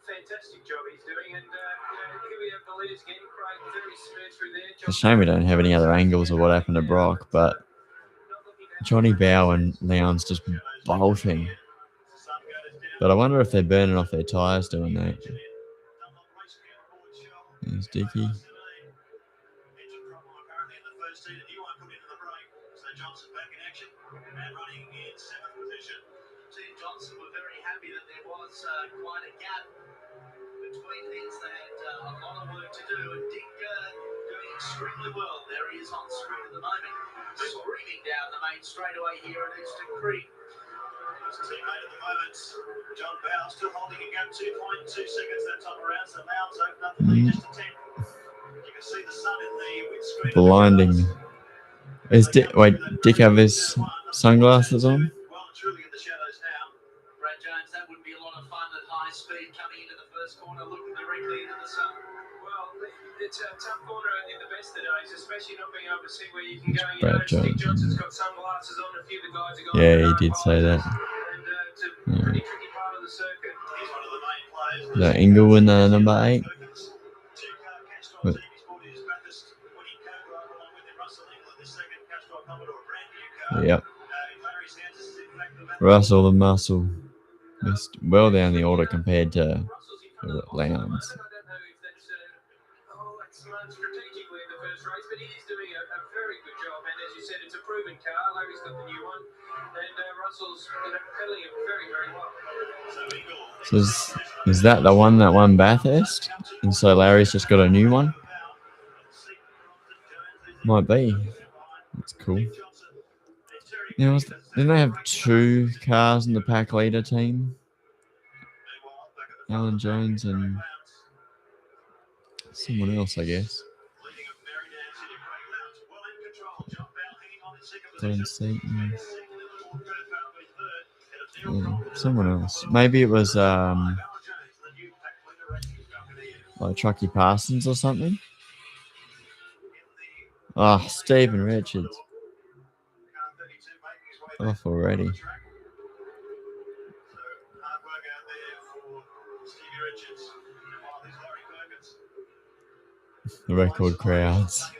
Fantastic job he's doing, and here we have the leaders getting Craig very smooth through there. It's a shame we don't have any other angles of what happened to Brock, but Johnny Bow and Lowndes just bolting. But I wonder if they're burning off their tyres doing that. There's Dicky. Team Johnson were very happy that there was quite a gap between these. They had a lot of work to do, and Dick doing extremely well. There he is on screen at the moment, screaming down the main straightaway here at Eastern Creek. His teammate at the moment, John Bow, still holding a gap 2.2 seconds that time around, so Lowndes opened up the lead just a 10. You can see the sun in the windscreen. Blinding. Is Dick have his sunglasses on? Well and truly in the shadows now. Brad Jones, that would be a lot of fun at high speed coming into the first corner, looking directly into the sun. Well, it's a tough corner in the best of days, especially not being able to see where you can go. Brad Steve Jones. Johnson's got sunglasses on, a few of the guys have got Yeah, he did say that. And it's a pretty tricky part of the circuit. He's one of the main players. The Ingle in the number 8. But- Yep. Russell the Muscle. Missed well down the order compared to Lowndes. Strategically in the first race, but he is doing a very good job. And as you said, it's a proven car. Larry's got the new one, and Russell's pedaling it very, very well. So is that the one that won Bathurst? And so Larry's just got a new one? Might be. That's cool. You know, didn't they have 2 cars in the pack leader team? Alan Jones and someone else, I guess. Glenn Seaton. Yeah, someone else. Maybe it was like Chucky Parsons or something. Oh, Stephen Richards. Off already. The record crowds.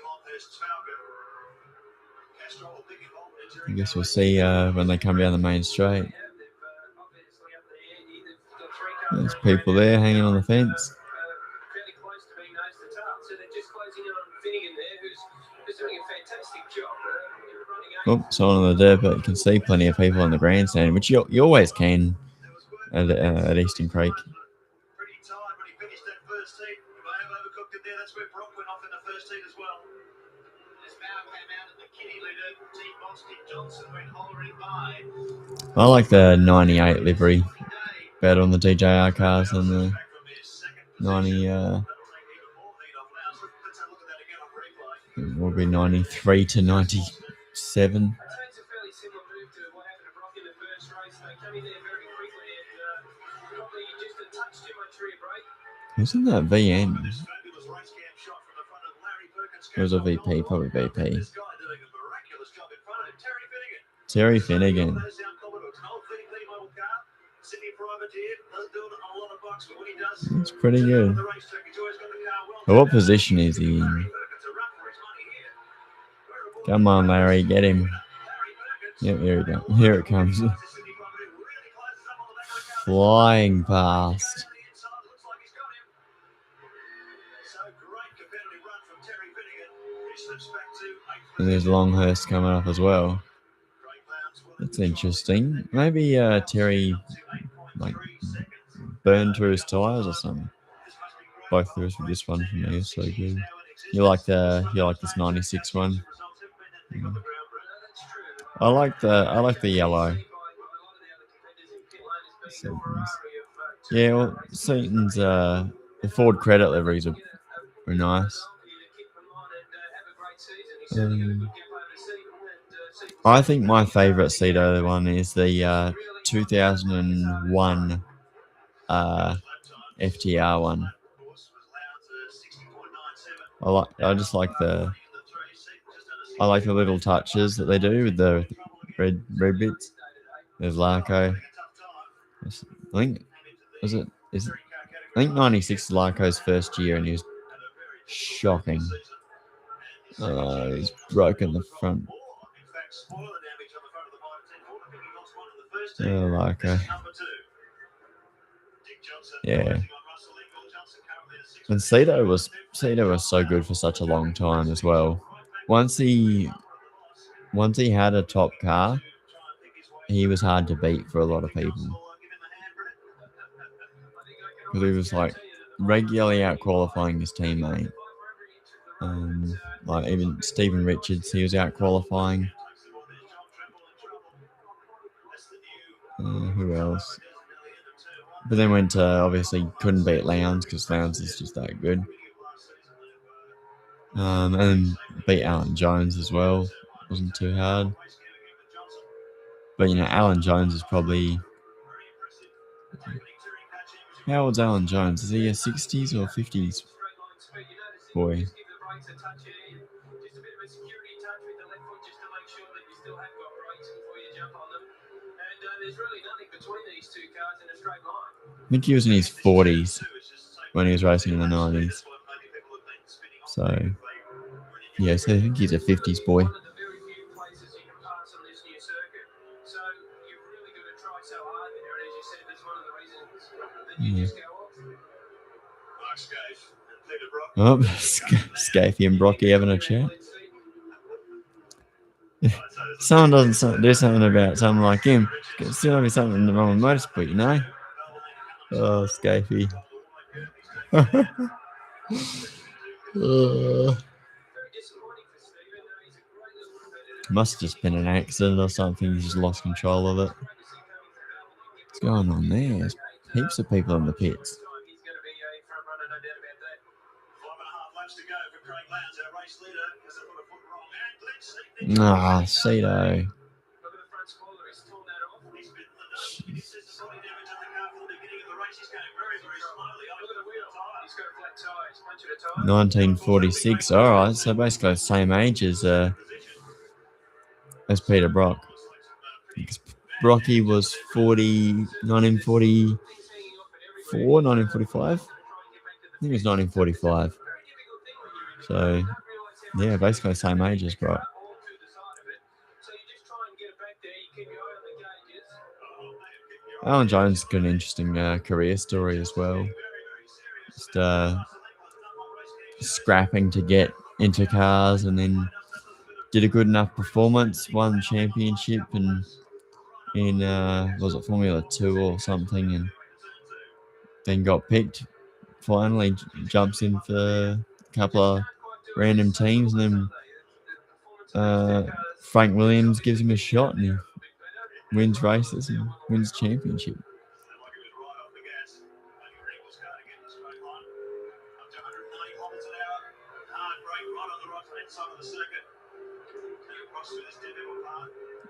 I guess we'll see when they come down the main straight. There's people there hanging on the fence. Fairly close to being nose to tail, so they're just closing in on Finnegan there, who's doing a fantastic job. Oh, someone on the dirt, but you can see plenty of people on the grandstand, which you always can at Eastern Creek. Pretty tired when he finished that first heat. He may have overcooked it there. That's where Brock went off in the first heat as well. As Bow came out at the kitty litter, Team Boston Johnson went hovering by. I like the 98 livery better on the DJR cars than the 90. It will be 93 to 97. I'd say it's a fairly similar move to what happened to Brock in the first race. They came in there very quickly and probably just a touch too much rear brake. Isn't that VN? It was a VP, probably VP. Terry Finnegan. That's pretty good. But what position is he in? Come on, Larry, get him. Yep, here we go. Here it comes. Flying past. And there's Longhurst coming up as well. That's interesting. Maybe Terry like burned through his tyres or something. Both of us with this one for me is so good. You like this 96 one? Mm. I like the yellow. Seaton's. Yeah, well, Seaton's the Ford credit liveries are nice. I think my favourite Cedo one is the 2001 FTR one. I just like the little touches that they do with the red bits. There's Larko. I think 96 is Larko's first year, and he was shocking. He's broken the front. Larko. Yeah. And Cedo was so good for such a long time as well. Once he had a top car, he was hard to beat for a lot of people. Because he was like regularly out qualifying his teammate. Like even Stephen Richards, he was out qualifying. Who else? But then went to, obviously couldn't beat Lowndes because Lowndes is just that good. And then beat Alan Jones as well. Wasn't too hard. But you know, Alan Jones is probably... How old's Alan Jones? Is he a 60s or 50s boy? I think he was in his 40s when he was racing in the 90s. So, yeah, so I think he's a 50s boy. Yeah. Oh, Scafey and Brocky having a chat. Someone doesn't do something about someone like him. There's still be something wrong with motorsport, you know? Oh, Scafey. Must have just been an accident or something. He's just lost control of it. What's going on there? There's heaps of people in the pits. Ah, Cito. Jeez. 1946. All right, so basically the same age as Peter Brock. Because Brocky was 1944, 1945. I think it was 1945. So, yeah, basically the same age as Brock. Alan Jones got an interesting career story as well. Just scrapping to get into cars, and then did a good enough performance, won the championship, and in was it Formula 2 or something, and then got picked. Finally jumps in for a couple of random teams, and then Frank Williams gives him a shot, and he wins races and wins the championship.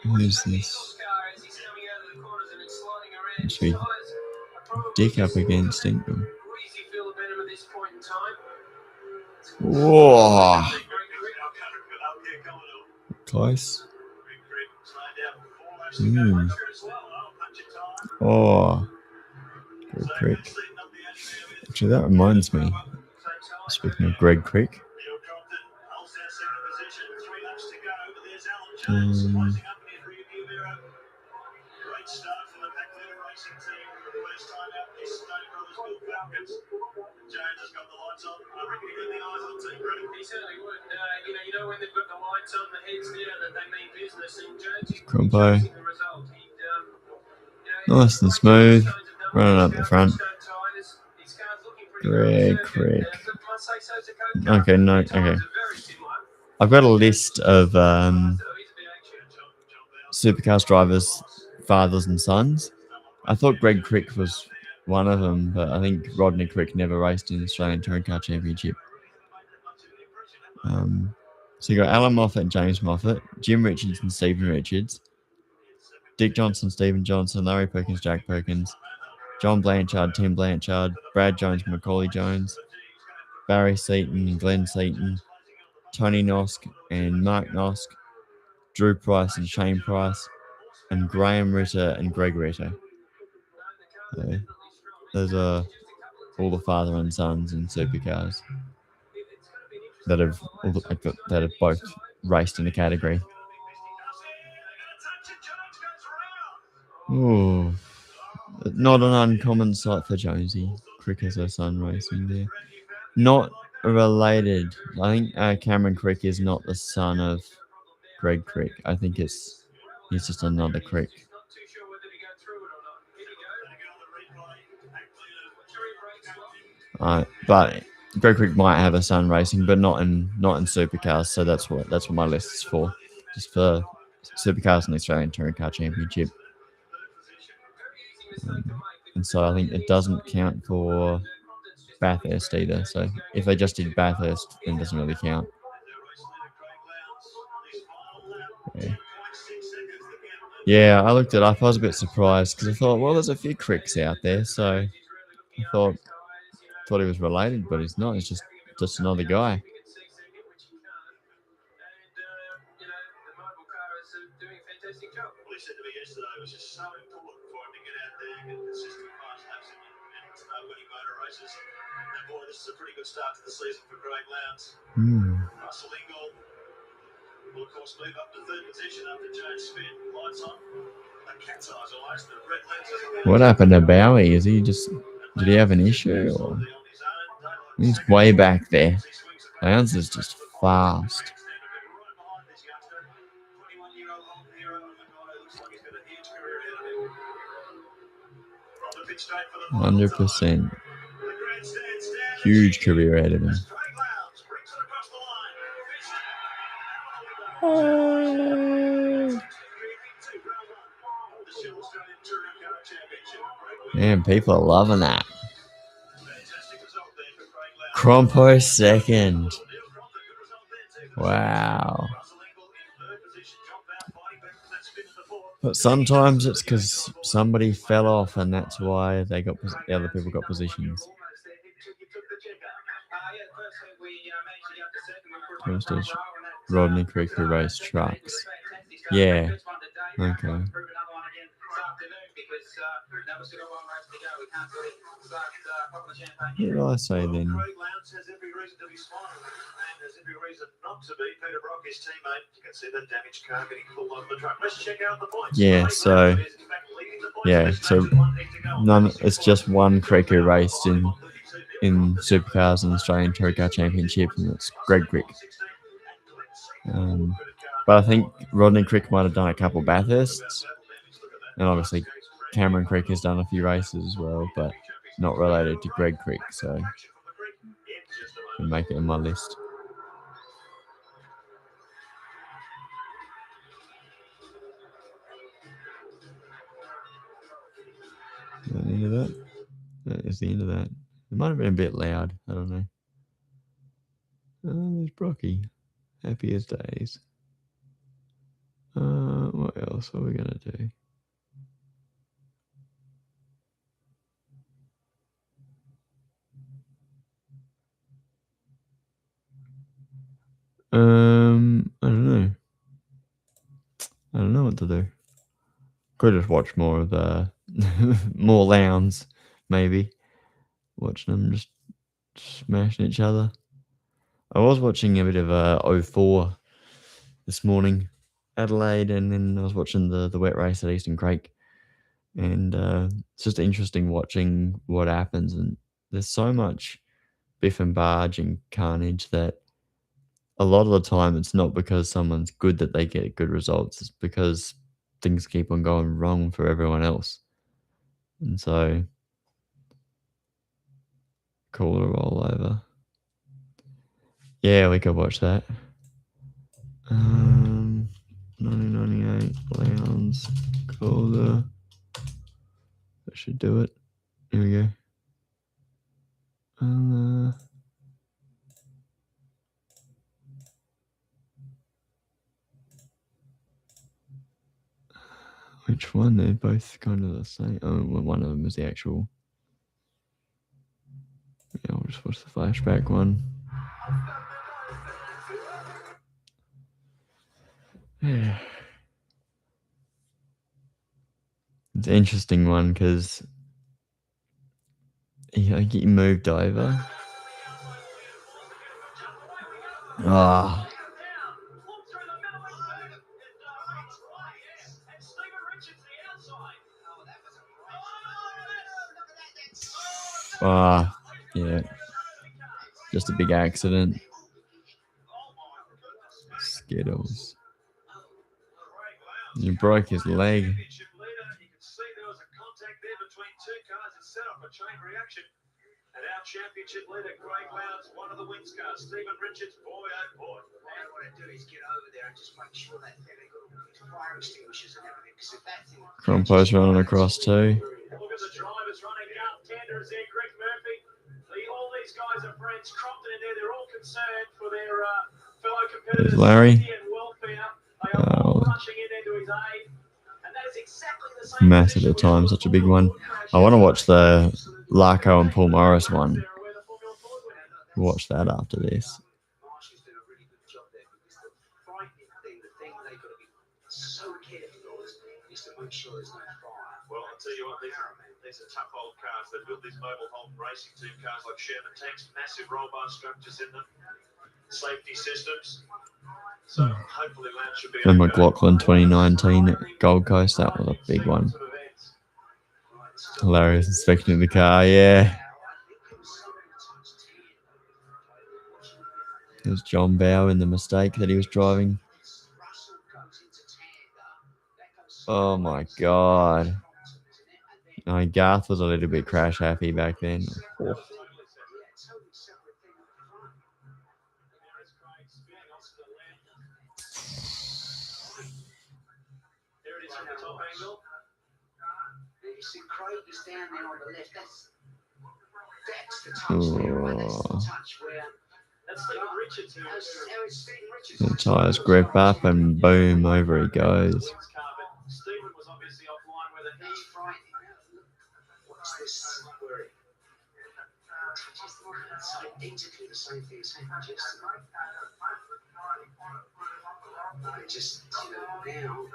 Who's this? Must be Dick up against Ingram. Whoa! Close. Oh, Greg Crick. Actually, that reminds me. Speaking of Greg Crick. Crumpo. Nice and smooth. Running up the front. Greg Crick. Okay, no, okay. I've got a list of Supercars drivers' fathers and sons. I thought Greg Crick was one of them, but I think Rodney Crick never raced in the Australian Touring Car Championship. So you got Alan Moffat and James Moffat, Jim Richards and Stephen Richards, Dick Johnson, Stephen Johnson, Larry Perkins, Jack Perkins, John Blanchard, Tim Blanchard, Brad Jones, Macaulay Jones, Barry Seaton and Glenn Seaton, Tony Nosk and Mark Nosk, Drew Price and Shane Price, and Graham Ritter and Greg Ritter. So those are all the father and sons in supercars that have both raced in the category. Ooh, not an uncommon sight for Jonesy. Crick has her son racing there. Not related. I think Cameron Crick is not the son of Greg Crick. I think he's just another Crick. But Greg Crick might have a son racing, but not in supercars. So that's what my list is for, just for supercars and the Australian Touring Car Championship. And so I think it doesn't count for Bathurst either. So if they just did Bathurst, then it doesn't really count. Yeah, I looked it up. I was a bit surprised because I thought, well, there's a few Cricks out there, so I thought he was related, but he's not. He's just another guy. He said to me yesterday it was just so important for him to get out there and get consistent fast laps and winning motor races. And boy, this is a pretty good start to the season for Craig Lowndes. Russell Ingall will, of course, move up to third position after James Smith. Lights on. The cat's eyes almost. The red lenses. What happened to Bowie? Did he have an issue? Or? He's way back there. Lowndes is just fast. 100%. Huge career ahead of him. Man, people are loving that. Crompo second. Wow. But sometimes it's because somebody fell off, and that's why the other people got positions. First is Rodney Crick who raced trucks. Yeah. Okay. What did I say then? Yeah, so none. It's just one Crick who raced in supercars and Australian Touring Car Championship, and it's Greg Crick. But I think Rodney Crick might have done a couple Bathursts, and obviously Cameron Crick has done a few races as well, but not related to Greg Crick, so I'll make it in my list. Is that the end of that? That is the end of that. It might have been a bit loud. I don't know. There's Brocky. Happy as days. What else are we going to do? I don't know. I don't know what to do. Could just watch more of the more Lowndes, maybe. Watching them just smashing each other. I was watching a bit of 04 this morning, Adelaide, and then I was watching the wet race at Eastern Creek. And it's just interesting watching what happens. And there's so much biff and barge and carnage that a lot of the time it's not because someone's good that they get good results. It's because things keep on going wrong for everyone else. And so, cooler roll over. Yeah, we could watch that. 1998 Lowndes Calder. That should do it. Here we go. Which one? They're both kind of the same. Oh, well, one of them is the actual. Yeah, I'll just watch the flashback one. Yeah. It's an interesting one because he moved over. Ah. Yeah. Just a big accident. Skittles. He broke his leg. You can see there was a contact there between two cars. It set off a chain reaction. And our championship leader, Craig Lowndes, one of the wins cars. Stephen Richards, boy, oh boy. All I want to do is get over there and just make sure that they've got all these fire extinguishers and everything. Because if that thing. Crompo's running across too. Look at the drivers running out. Tander is there, Greg Murphy. All these guys are friends. Crompton in there. They're all concerned for their fellow competitors. There's Larry. And welfare. They are all rushing in there to his aid. And that is exactly the same. Massive at times, such a big one. I want to watch the Larko and Paul Morris one. Watch that after this. Marshall's done a really good job there because the frightening thing, the thing they've got to be so careful of is to make sure there's no fire. Well, I'll tell you what, these are tough old cars. They built these mobile home racing team cars like Sherman tanks, massive roll bar structures in them, safety systems. So hopefully Lowndes should be. And McLaughlin 2019 at Gold Coast, that was a big one. Larry's inspecting the car, yeah. There's John Bow in the mistake that he was driving. Oh my god. No, Garth was a little bit crash happy back then. Oh. There it is from the top angle. You see Craig is down there on the left. That's the touch there. That's the touch where. That's Stephen Richards. The tyres grip up and boom, over he goes. Stephen was obviously offline with it. He's frightening. What's this worry? It's identically the same thing as happened yesterday. They just, now.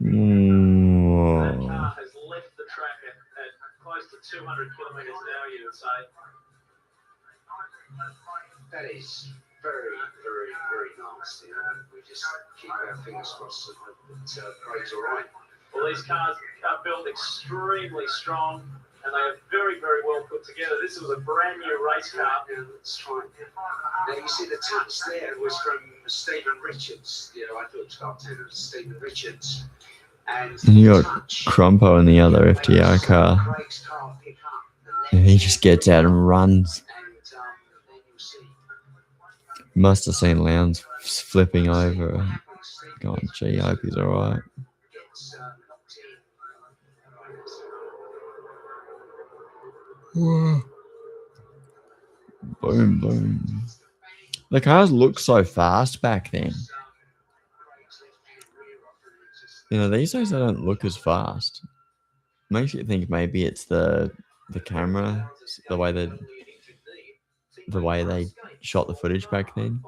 That car has left the track at close to 200 kilometres an hour, you would say. That is very, very, very nasty. We just keep our fingers crossed that Craig's all right. Well, these cars are built extremely strong, and they are very, very well put together. This was a brand new race car. Yeah, that's right. Now you see the touch there was from Stephen Richards. I thought it was Carlton, Stephen Richards. And you got Crompo in the other FTR car. Craig's car pick up. And he just gets out and runs. Must have seen Lowndes flipping over. God, gee, I hope he's alright. Boom, boom. The cars looked so fast back then. These days they don't look as fast. Makes you think maybe it's the camera, the way they shot the footage back then.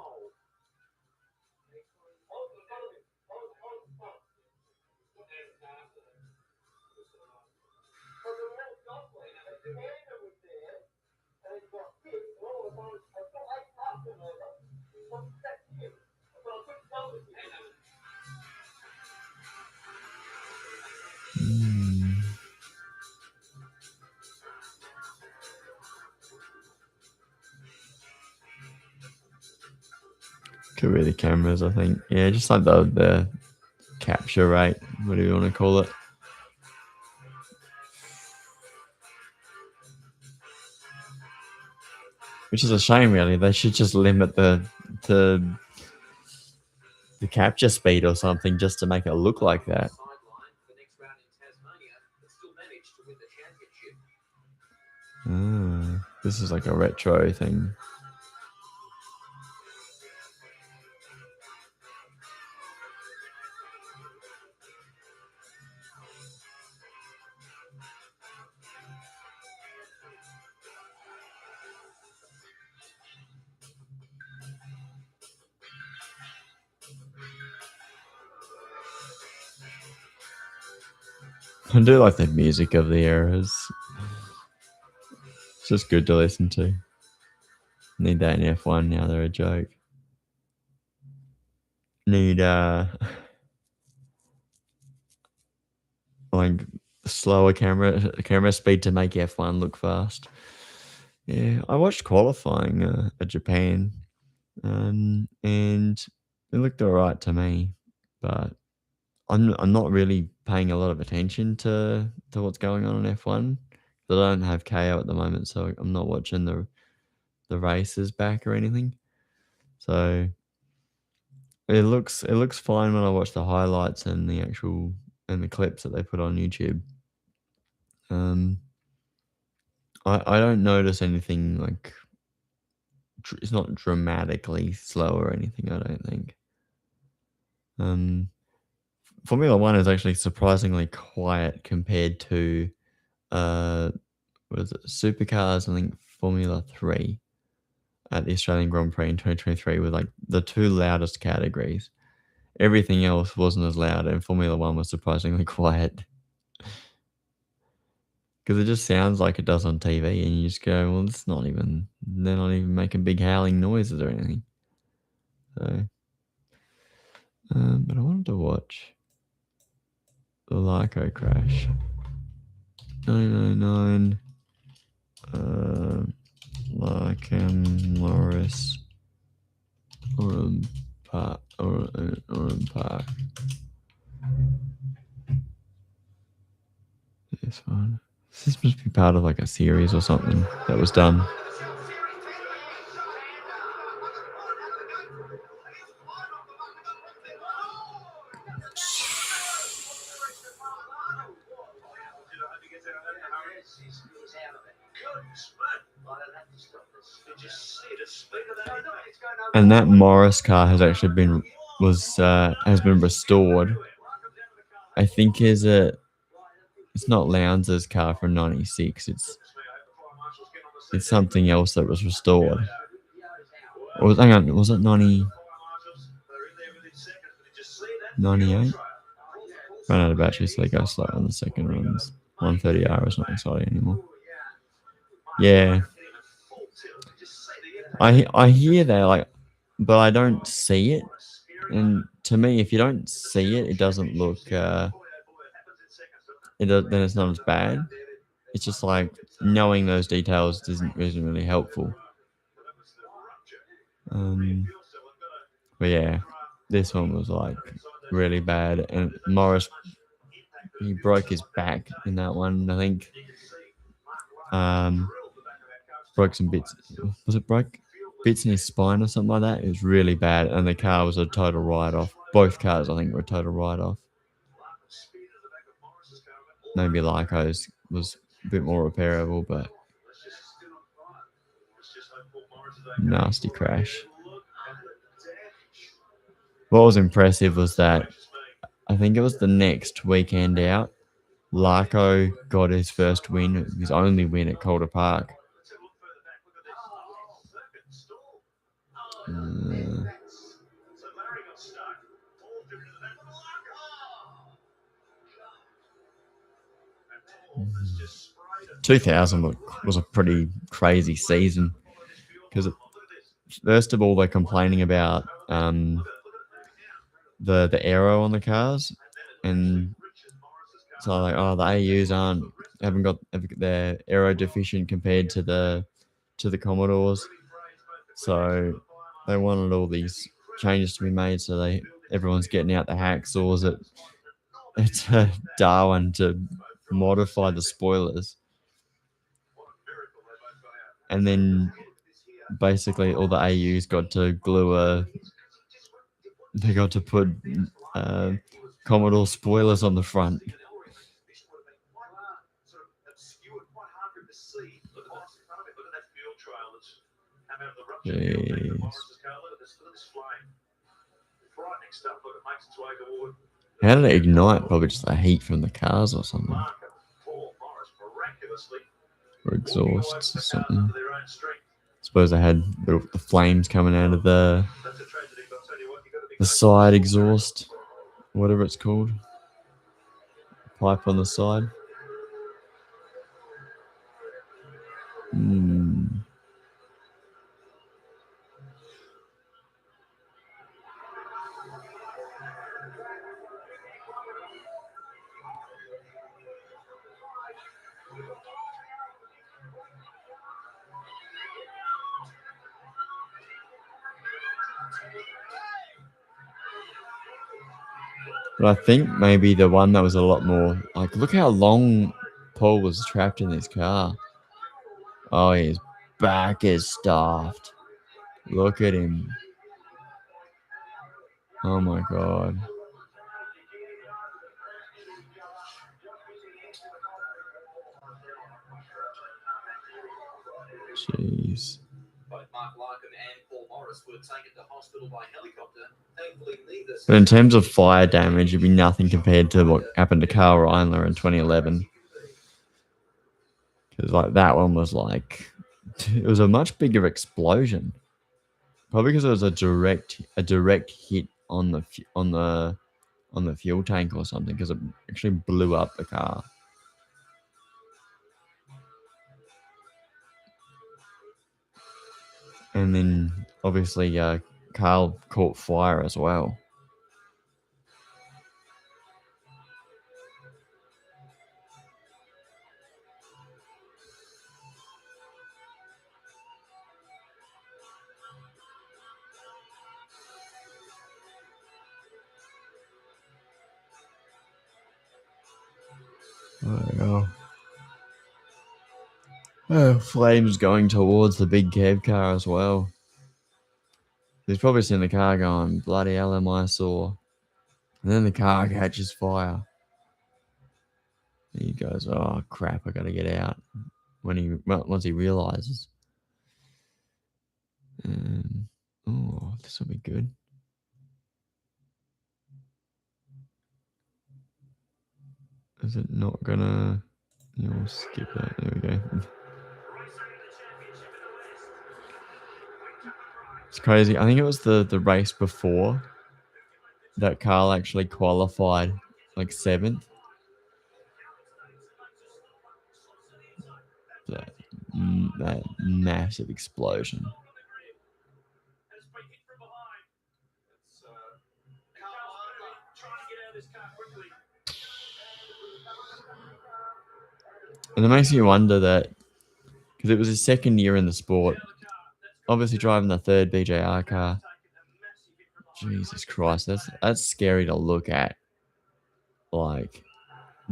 Could be the cameras, I think. Yeah, just like the capture rate, whatever you want to call it. Which is a shame, really. They should just limit the capture speed or something just to make it look like that. This is like a retro thing. I do like the music of the eras. It's just good to listen to. Need that in F1 now, they're a joke. Need like slower camera speed to make F1 look fast. Yeah, I watched qualifying at Japan, and it looked alright to me, but I'm not really paying a lot of attention to what's going on in F1 But I don't have KO at the moment, so I'm not watching the races back or anything. So it looks fine when I watch the highlights and the clips that they put on YouTube. I don't notice anything like it's not dramatically slow or anything. I don't think. Formula One is actually surprisingly quiet compared to what is it? Supercars. I think Formula 3 at the Australian Grand Prix in 2023 were like the two loudest categories. Everything else wasn't as loud, and Formula One was surprisingly quiet. Because it just sounds like it does on TV, and you just go, well, they're not even making big howling noises or anything. So, but I wanted to watch the Lyco crash. 999, Larkham Morris, Oran Park. This one. This must be part of like a series or something that was done. And that Morris car has actually been restored. I think it's not Lowndes' car from '96. It's something else that was restored. Or hang on, was it 98? Ran out of battery, so they go slow on the second runs. 130R is not exciting anymore. Yeah, I hear that, like, but I don't see it. And to me, if you don't see it, it doesn't look. Then it's not as bad. It's just like knowing those details isn't really helpful. But yeah, this one was like really bad, and Morris, he broke his back in that one. I think broke some bits. Was it broke bits in his spine or something like that? It was really bad, and the car was a total write-off. Both cars, I think, were a total write-off. Maybe Lyco's was a bit more repairable, but nasty crash. What was impressive was that I think it was the next weekend out, Lyco got his first win, his only win at Calder Park. Uh, 2000 was a pretty crazy season because first of all they're complaining about the aero on the cars, and so like, oh, the AUs haven't got they're aero deficient compared to the Commodores, so they wanted all these changes to be made, so everyone's getting out the hacksaws at Darwin to modify the spoilers, and then basically all the AUs got to they got to put Commodore spoilers on the front. Jeez. How did it ignite? Probably just the heat from the cars or something. Or exhausts or something. I suppose they had the flames coming out of the side exhaust, whatever it's called. Pipe on the side. But I think maybe the one that was a lot more like, look how long Paul was trapped in his car. Oh, his back is stuffed. Look at him. Oh my god. Jeez. Both Mark Larkham and Paul Morris were taken to hospital by helicopter. Thankfully, neither. But in terms of fire damage, it'd be nothing compared to what happened to Carl Reindler in 2011. Because like that one was like, it was a much bigger explosion. Probably because it was a direct hit on the fuel tank or something. Because it actually blew up the car. And then obviously Carl caught fire as well. Flames going towards the big cab car as well. He's probably seen the car going, bloody hell am I sore. And then the car catches fire. And he goes, oh crap, I gotta get out. Once he realizes. Oh, this will be good. Is it not gonna... You'll skip that. There we go. It's crazy. I think it was the race before that Carl actually qualified like 7th. That massive explosion. And it makes me wonder that, because it was his second year in the sport, obviously driving the 3rd BJR car. Jesus Christ, that's scary to look at. Like,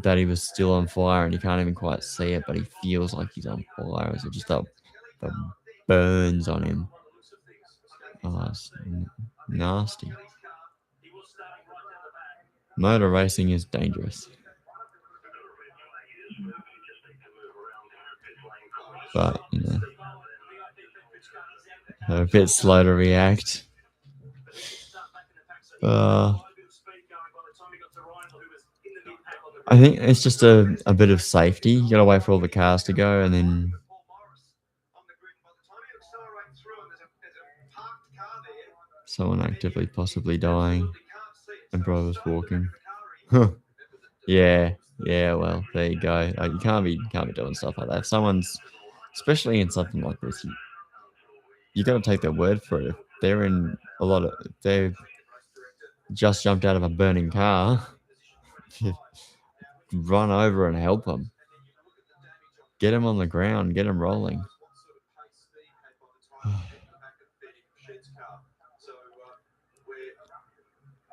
that he was still on fire and you can't even quite see it, but he feels like he's on fire. So just the burns on him. Oh, it's nasty. Motor racing is dangerous. But, you know, they're a bit slow to react. I think it's just a bit of safety. You gotta wait for all the cars to go and then someone actively possibly dying and drivers walking. Yeah, well, there you go. You can't be doing stuff like that. If someone's, especially in something like this, you got to take their word for it. If they're in they've just jumped out of a burning car, run over and help them. Get them on the ground, get them rolling.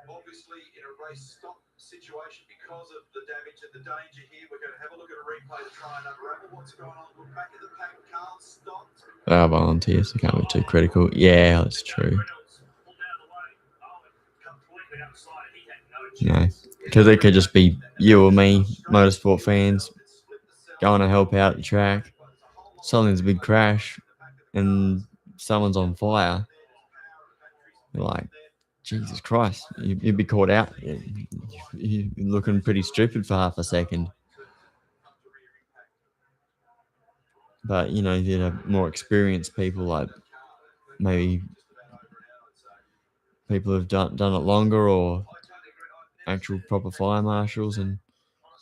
Obviously in a race stop situation because of the damage and the danger here. We're going to have a look at a replay to try and unravel what's going on. Look back at the pack. Carl stopped. Volunteers, they can't be too critical. Yeah, that's true. No, because it could just be you or me, motorsport fans, going to help out the track. Something's a big crash and someone's on fire. You're like, Jesus Christ, you'd be caught out. You're looking pretty stupid for half a second. But, you know, you'd have more experienced people, like maybe people who've done it longer or actual proper fire marshals, and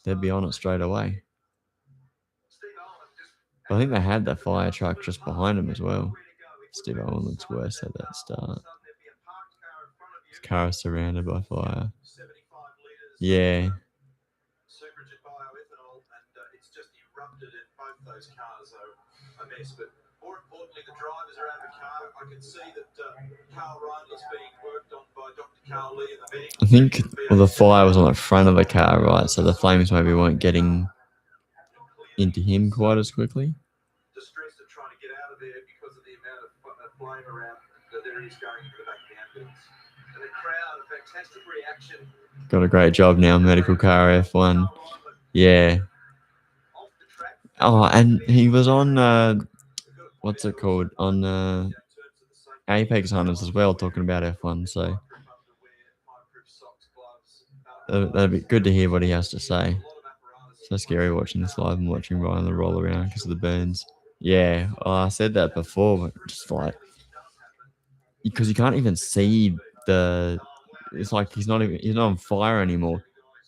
they'd be on it straight away. But I think they had that fire truck just behind him as well. Steve Owen looks worse at that start. His car is surrounded by fire. Yeah. It's just erupted in both those cars, so a mess. But more importantly, the drivers are out of the car. I can see that Carl Reindler's being worked on by Dr. Carl Lee and the medic. I think the fire was on the front of the car, right? So the flames maybe weren't getting into him quite as quickly. Distressed at trying to get out of there because of the amount of flame around that there is going into the back of the ambulance. And the crowd, a fantastic reaction. Got a great job now, medical car F1. Yeah. Off the track. Oh, and he was on what's it called? On Apex Hunters as well, talking about F1. So that'd be good to hear what he has to say. So scary watching this live and watching Ryan roll around because of the burns. Yeah, I said that before, but just like because you can't even see the. It's like he's not on fire anymore,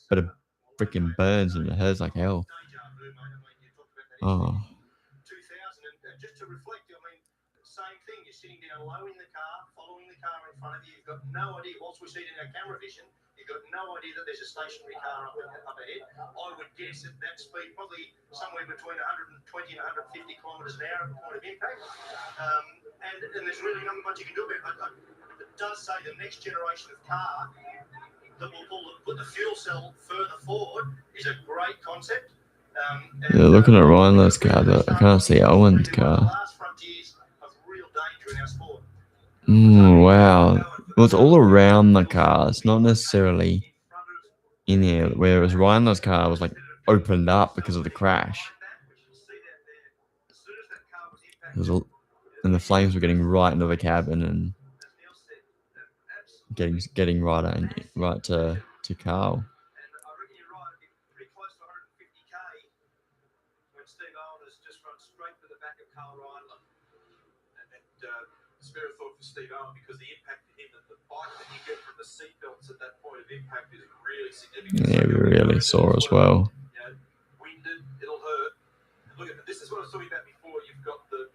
but it freaking burns and it hurts like hell. Oh. 2000, and just to reflect, I mean, same thing. You're sitting down low in the car, following the car in front of you. You've got no idea. Whilst we see it in our camera vision, you've got no idea that there's a stationary car up ahead. I would guess at that speed, probably somewhere between 120 and 150 kilometres an hour at the point of impact. And there's really not much you can do about it. It does say the next generation of car that will put the fuel cell further forward is a great concept. Yeah, looking at Ryan's car, but I can't see Owen's car. Wow. Well, it's all around the car. It's not necessarily in there. Whereas Ryan's car was like opened up because of the crash. And the flames were getting right into the cabin and getting right to Carl. Spare a thought for Steve Owen because the impact to him and the bite that you get from the seatbelts at that point of impact is really significant. Yeah, we really saw as well. You know, winded, it'll hurt. Look at this is what I was talking about before. You've got the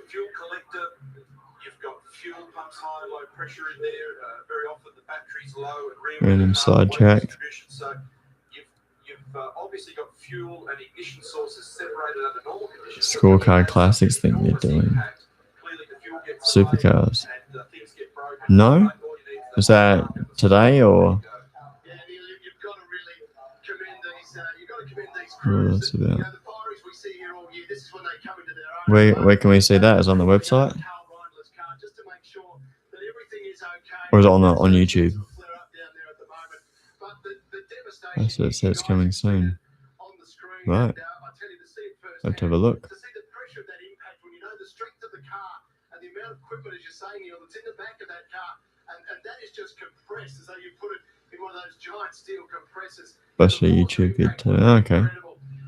fuel collector, you've got fuel pumps high, low pressure in there. Very often the battery's low and random sidetrack. So you've obviously got fuel and ignition sources separated under normal conditions. Scorecard Classics thing they're doing. Supercars. No? Is that today or? Yeah, you've got to really commend these. You've got to commend these crews. What's that about? You know, the fireys we see here all year. This is when they come into their own. Where can we see that? Is it on the website? Just to make sure that everything is okay. Or is it on YouTube? I so it says it's coming soon. Right. Let's have a look. To see the pressure of that impact when you know the strength of the car and the amount of equipment, as you're saying, Neil, that's in the back of that car, and that is just compressed as though you put it in one of those giant steel compressors. Especially YouTube vid too. Okay.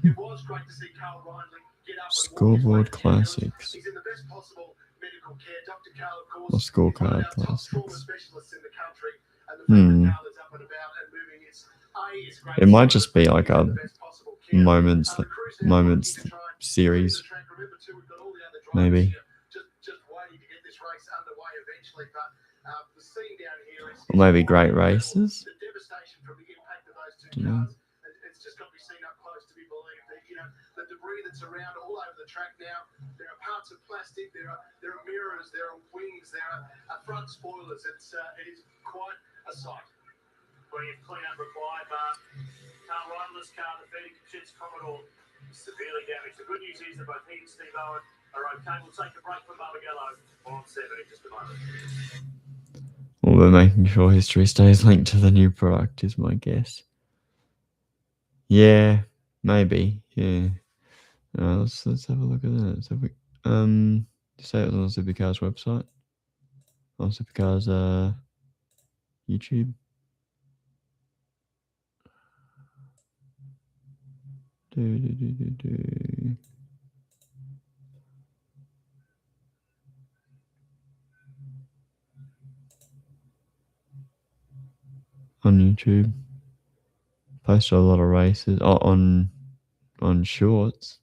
It was great to see Carl Rindley get up. Scoreboard Classics. He's in the best possible medical care. Dr. Carl, of course, or Scorecard Classics. Specialists in the country, and the fact that Carl is up and about and moving is great. It might just be like a moments series, maybe. Or maybe great races. It's just got to be seen up close to be believed. You know, the debris that's around all over the track now. There are parts of plastic. There are mirrors. There are wings. There are front spoilers. It is quite a sight. Plenty of clean-up required, but Carl Rindley's car, the Phoenix Jets Commodore, severely damaged. The good news is that both he and Steve Owen are okay. We'll take a break from Barbagallo on 7 in just a moment. Well, we're making sure history stays linked to the new product, is my guess. Yeah, maybe. Yeah. Let's have a look at that. So you say it was on Supercars website? On Supercars YouTube? On YouTube. Posted a lot of races on shorts.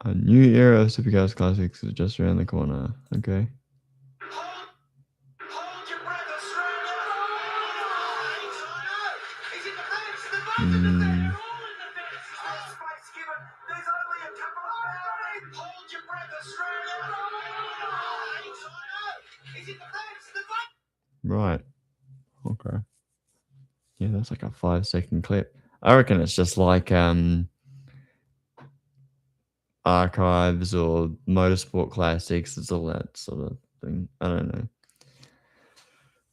A new era of Supercars Classics is just around the corner. Okay. Hold your breath, Australia! Right. Okay. Yeah, that's like a 5-second clip. I reckon it's just like archives or motorsport classics. It's all that sort of thing. I don't know.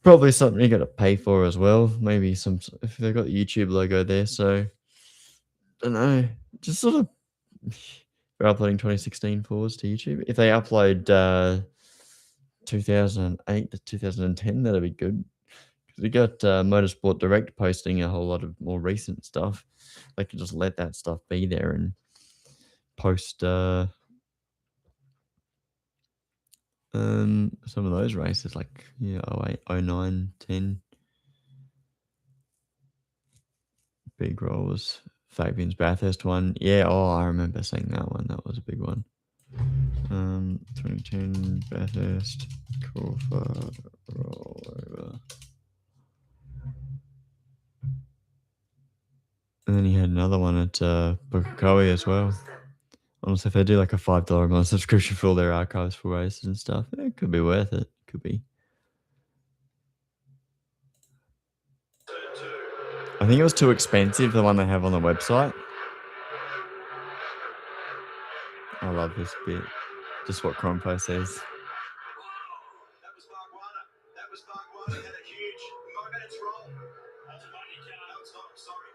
Probably something you got to pay for as well. Maybe some if they've got the YouTube logo there. So don't know. Just sort of they're uploading 2016 forwards to YouTube. If they upload 2008 to 2010, that'd be good. Because we got Motorsport Direct posting a whole lot of more recent stuff. They could just let that stuff be there and post some of those races like 08, 09, 10. Big rolls. Fabian's Bathurst one. Yeah, I remember seeing that one. That was a big one. 2010 Bathurst Corfa rollover. And then he had another one at Pukekohe as well. Honestly, if they do like a $5 a month subscription for all their archives for races and stuff, it could be worth it. Could be. I think it was too expensive, the one they have on the website. I love this bit. Just what Crompo says. That was Farquharson. That was Farquharson. Had a huge 5 minutes roll. That's a money car. No, it's not. I'm sorry.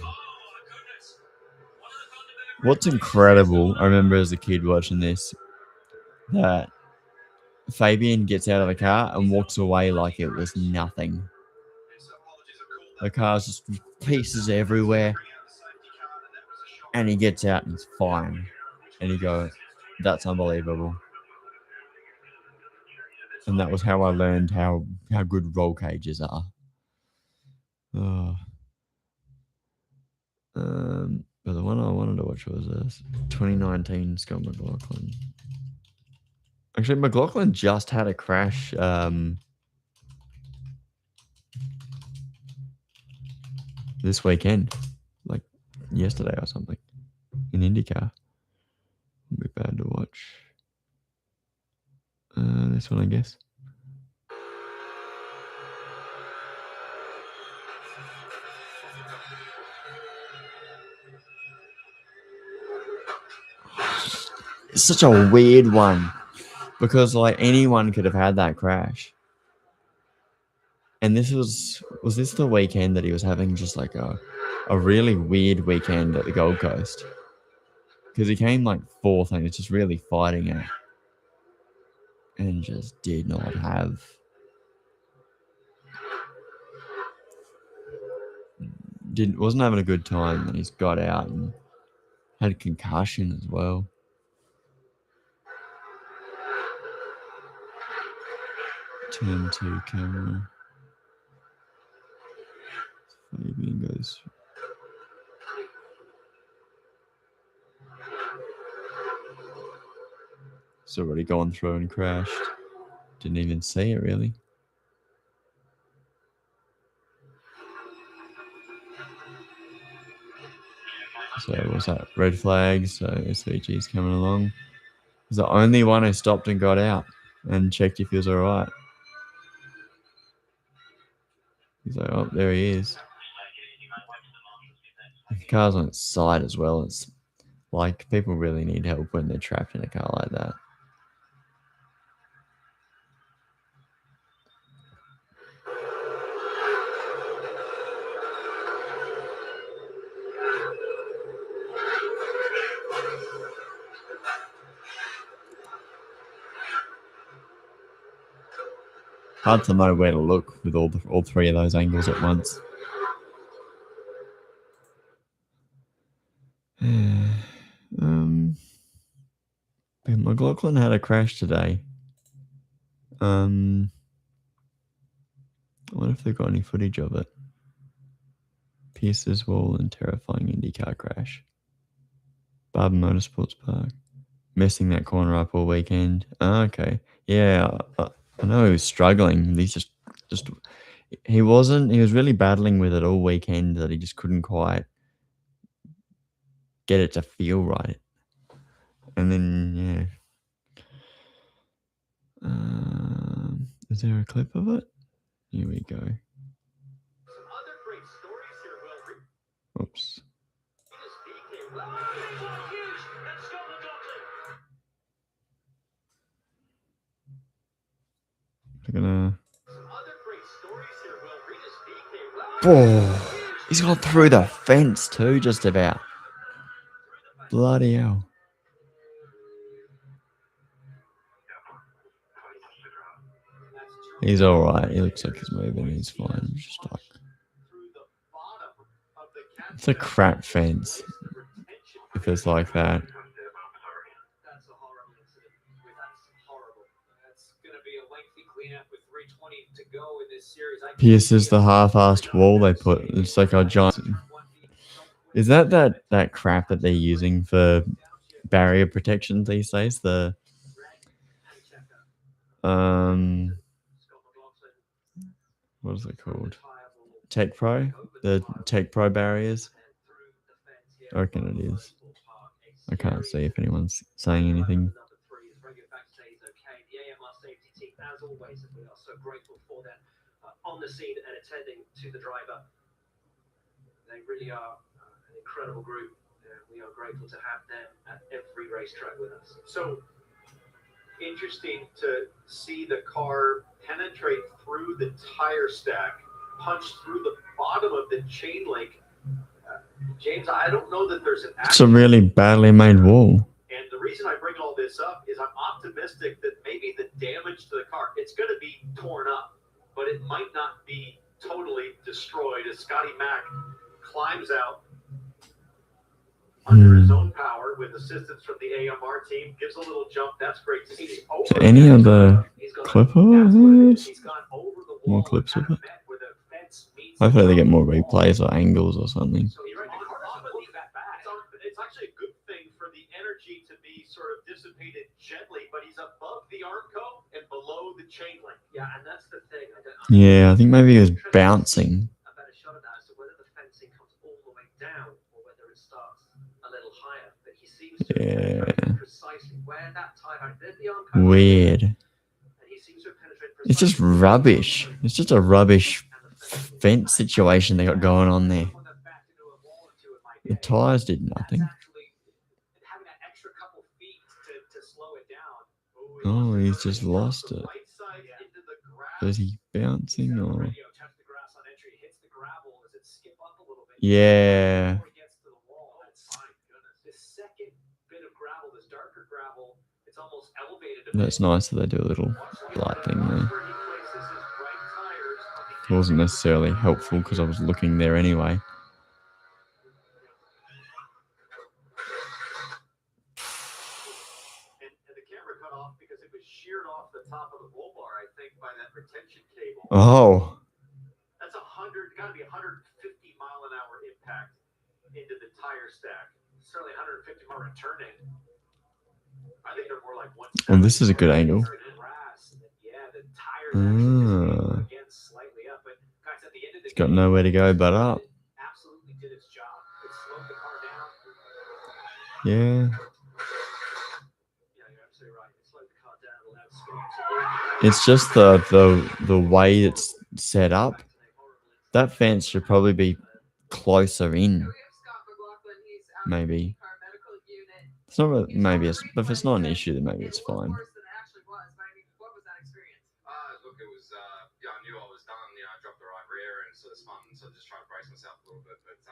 Oh, my goodness. One of the Thunderbird What's incredible, I remember as a kid watching this, that Fabian gets out of the car and walks away like it was nothing. The car's just pieces everywhere. And he gets out and it's fine. And you go, that's unbelievable. And that was how I learned how good roll cages are. Oh. But the one I wanted to watch was this 2019 Scott McLaughlin. Actually, McLaughlin just had a crash this weekend, like yesterday or something, in IndyCar. Would be bad to watch. This one, I guess. It's such a weird one because like anyone could have had that crash. And this was this the weekend that he was having just like a really weird weekend at the Gold Coast? Because he came like fourth and was just really fighting it. And just did not have. Wasn't having a good time, and he's got out and had a concussion as well. Turn 2 camera. Fabian goes. It's already gone through and crashed. Didn't even see it really. So what's that? Red flags. So SVG's coming along. He's the only one who stopped and got out and checked if he was alright. He's like, oh, there he is. The car's on its side as well. It's like people really need help when they're trapped in a car like that. Hard to know where to look with all three of those angles at once. McLaughlin had a crash today. I wonder if they've got any footage of it. Pierce's wall and terrifying IndyCar crash. Barber Motorsports Park. Messing that corner up all weekend. Okay. Yeah, I know he was struggling. He's just he was really battling with it all weekend that he just couldn't quite get it to feel right. And then, yeah. Is there a clip of it? Here we go. Other great Oops. They're gonna. Oh, he's gone through the fence too, just about. Bloody hell. He's alright. He looks like he's moving. He's fine. Just like. It's a crap fence. If it's like that. That's a horrible incident. That's horrible. That's going to be a lengthy cleanup with 3:20 to go in this series. Pierces the half-assed wall they put. It's like a giant. Is that crap that they're using for barrier protection these days? The what is it called? Tech Pro? The Tech Pro barriers? I reckon it is. I can't see if anyone's saying anything. As always, we are so grateful for them on the scene and attending to the driver. They really are an incredible group, and we are grateful to have them at every racetrack with us. So interesting to see the car penetrate through the tire stack, punch through the bottom of the chain link. James, I don't know that there's an It's a really badly made wall. And the reason I bring all this up is I'm optimistic that maybe the damage to the car, it's going to be torn up, but it might not be totally destroyed as Scotty Mack climbs out under his own power with assistance from the AMR team, gives a little jump. That's great to see. So any other clip of this? He's gone over the More wall, clips of kind it? met where the fence meets Hopefully they the get more wall. replays or angles or something. So you're right, the car doesn't look that bad. It's actually a good thing for the energy to be sort of dissipated gently, but he's above the Armco and below the chain link. Yeah, and that's the thing. Yeah, I think maybe he was bouncing. A better shot of that as to whether the fencing comes all the way down or whether it starts a little higher. But he seems to have penetrated precisely where that tie there's the Armco. Weird. And he seems to have penetrated It's just precisely rubbish. It's just a rubbish fence situation they got going on there. The tires did nothing. Oh, he's just lost it. Is he bouncing or? Yeah. That's nice that they do a little light thing there. It wasn't necessarily helpful because I was looking there anyway. And the camera cut off because it was sheared off the top of the bull bar, I think, by that retention cable. Oh. That's got to be 150 mile an hour impact into the tire stack. Certainly 150 mile return in. I think they're more like 170. Well, this is a good angle. Yeah, the tires actually just again slightly up, but guys, at the end of the It's got nowhere to go but up. absolutely did its job. It slowed the car down. Yeah. Yeah, you're absolutely right. It slowed the car down, allowed Scott to It's just the way it's set up. That fence should probably be closer in. Maybe. It's not maybe it's, but if it's not an issue, then maybe it's fine. Look, it was, I knew I was done. I dropped the right rear and sort of spun, so just trying to brace myself a little bit. But I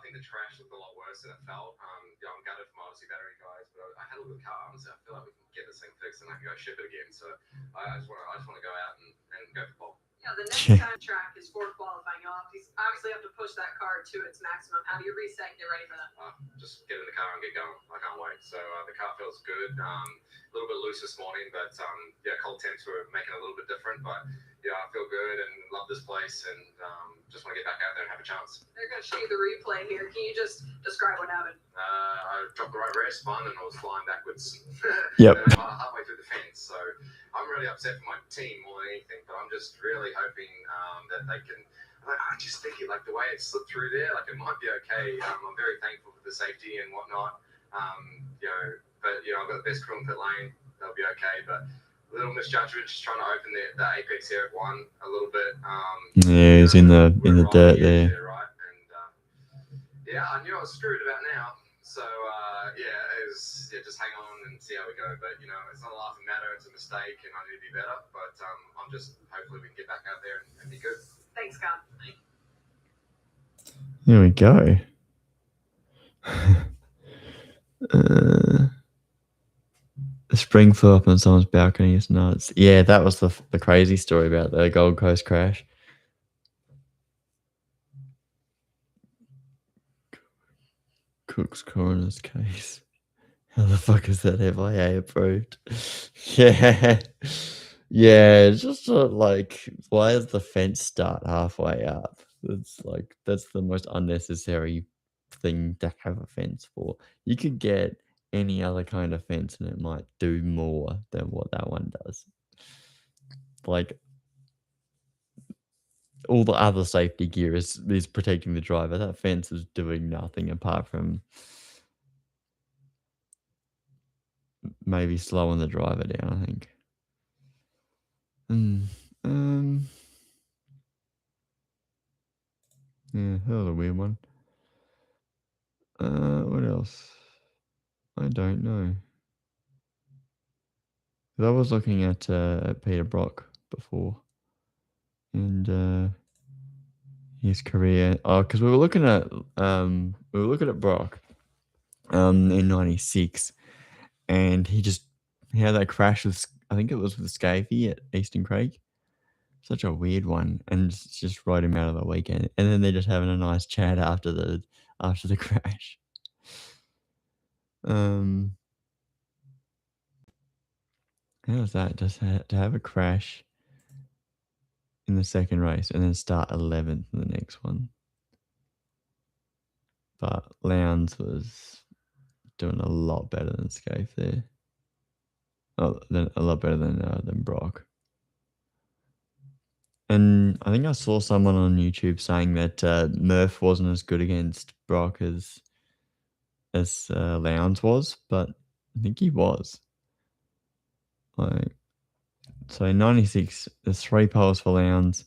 think the trash looked a lot worse than it felt. I'm gutted for my Odyssey battery guys, but I had a look at the car and so I feel like we can get this thing fixed and I can go ship it again. So I just want to go out and go for pole. Yeah, the next time track is for qualifying. You'll obviously have to push that car to its maximum. How do you reset and get ready for that? Just get in the car and get going. I can't wait. So the car feels good. A little bit loose this morning, but cold temps were making it a little bit different. But yeah, I feel good and love this place and just want to get back out there and have a chance. They're going to show you the replay here. Can you just describe what happened? I dropped the right rear, spun, and I was flying backwards. Yep. Halfway through the fence. So I'm really upset for my team more than anything, but I'm just really hoping that they can. I just think like the way it slipped through there, like it might be okay. I'm very thankful for the safety and whatnot. But I've got the best crew in pit lane. They'll be okay, but a little misjudgment, just trying to open the apex here at one a little bit. Yeah, he's in the dirt there. Right? Yeah, I knew I was screwed about now. So, just hang on and see how we go. But, it's not a laughing matter. It's a mistake, and I need to be better. But I'm just hopefully we can get back out there and be good. Thanks, God. Here we go. The spring flew up on someone's balcony. It's nuts. Yeah, that was the crazy story about the Gold Coast crash. Cook's coroner's case. How the fuck is that FIA approved? Yeah. Yeah, it's just like, why does the fence start halfway up? That's the most unnecessary thing to have a fence for. You could get any other kind of fence and it might do more than what that one does. Like, all the other safety gear is protecting the driver. That fence is doing nothing apart from maybe slowing the driver down, I think. Yeah, that was a weird one. What else? I don't know. I was looking at Peter Brock before, and his career. Oh, because we were looking at Brock, in '96, and he had that crash with, I think it was with Scafie at Eastern Craig. Such a weird one, and just rode him out of the weekend, and then they're just having a nice chat after the crash. How was that? Just to have a crash in the second race and then start 11th in the next one. But Lowndes was doing a lot better than Scaife there. A lot better than Brock. And I think I saw someone on YouTube saying that Murph wasn't as good against Brock as Lowndes was, but I think he was. So in '96, there's 3 poles for Lowndes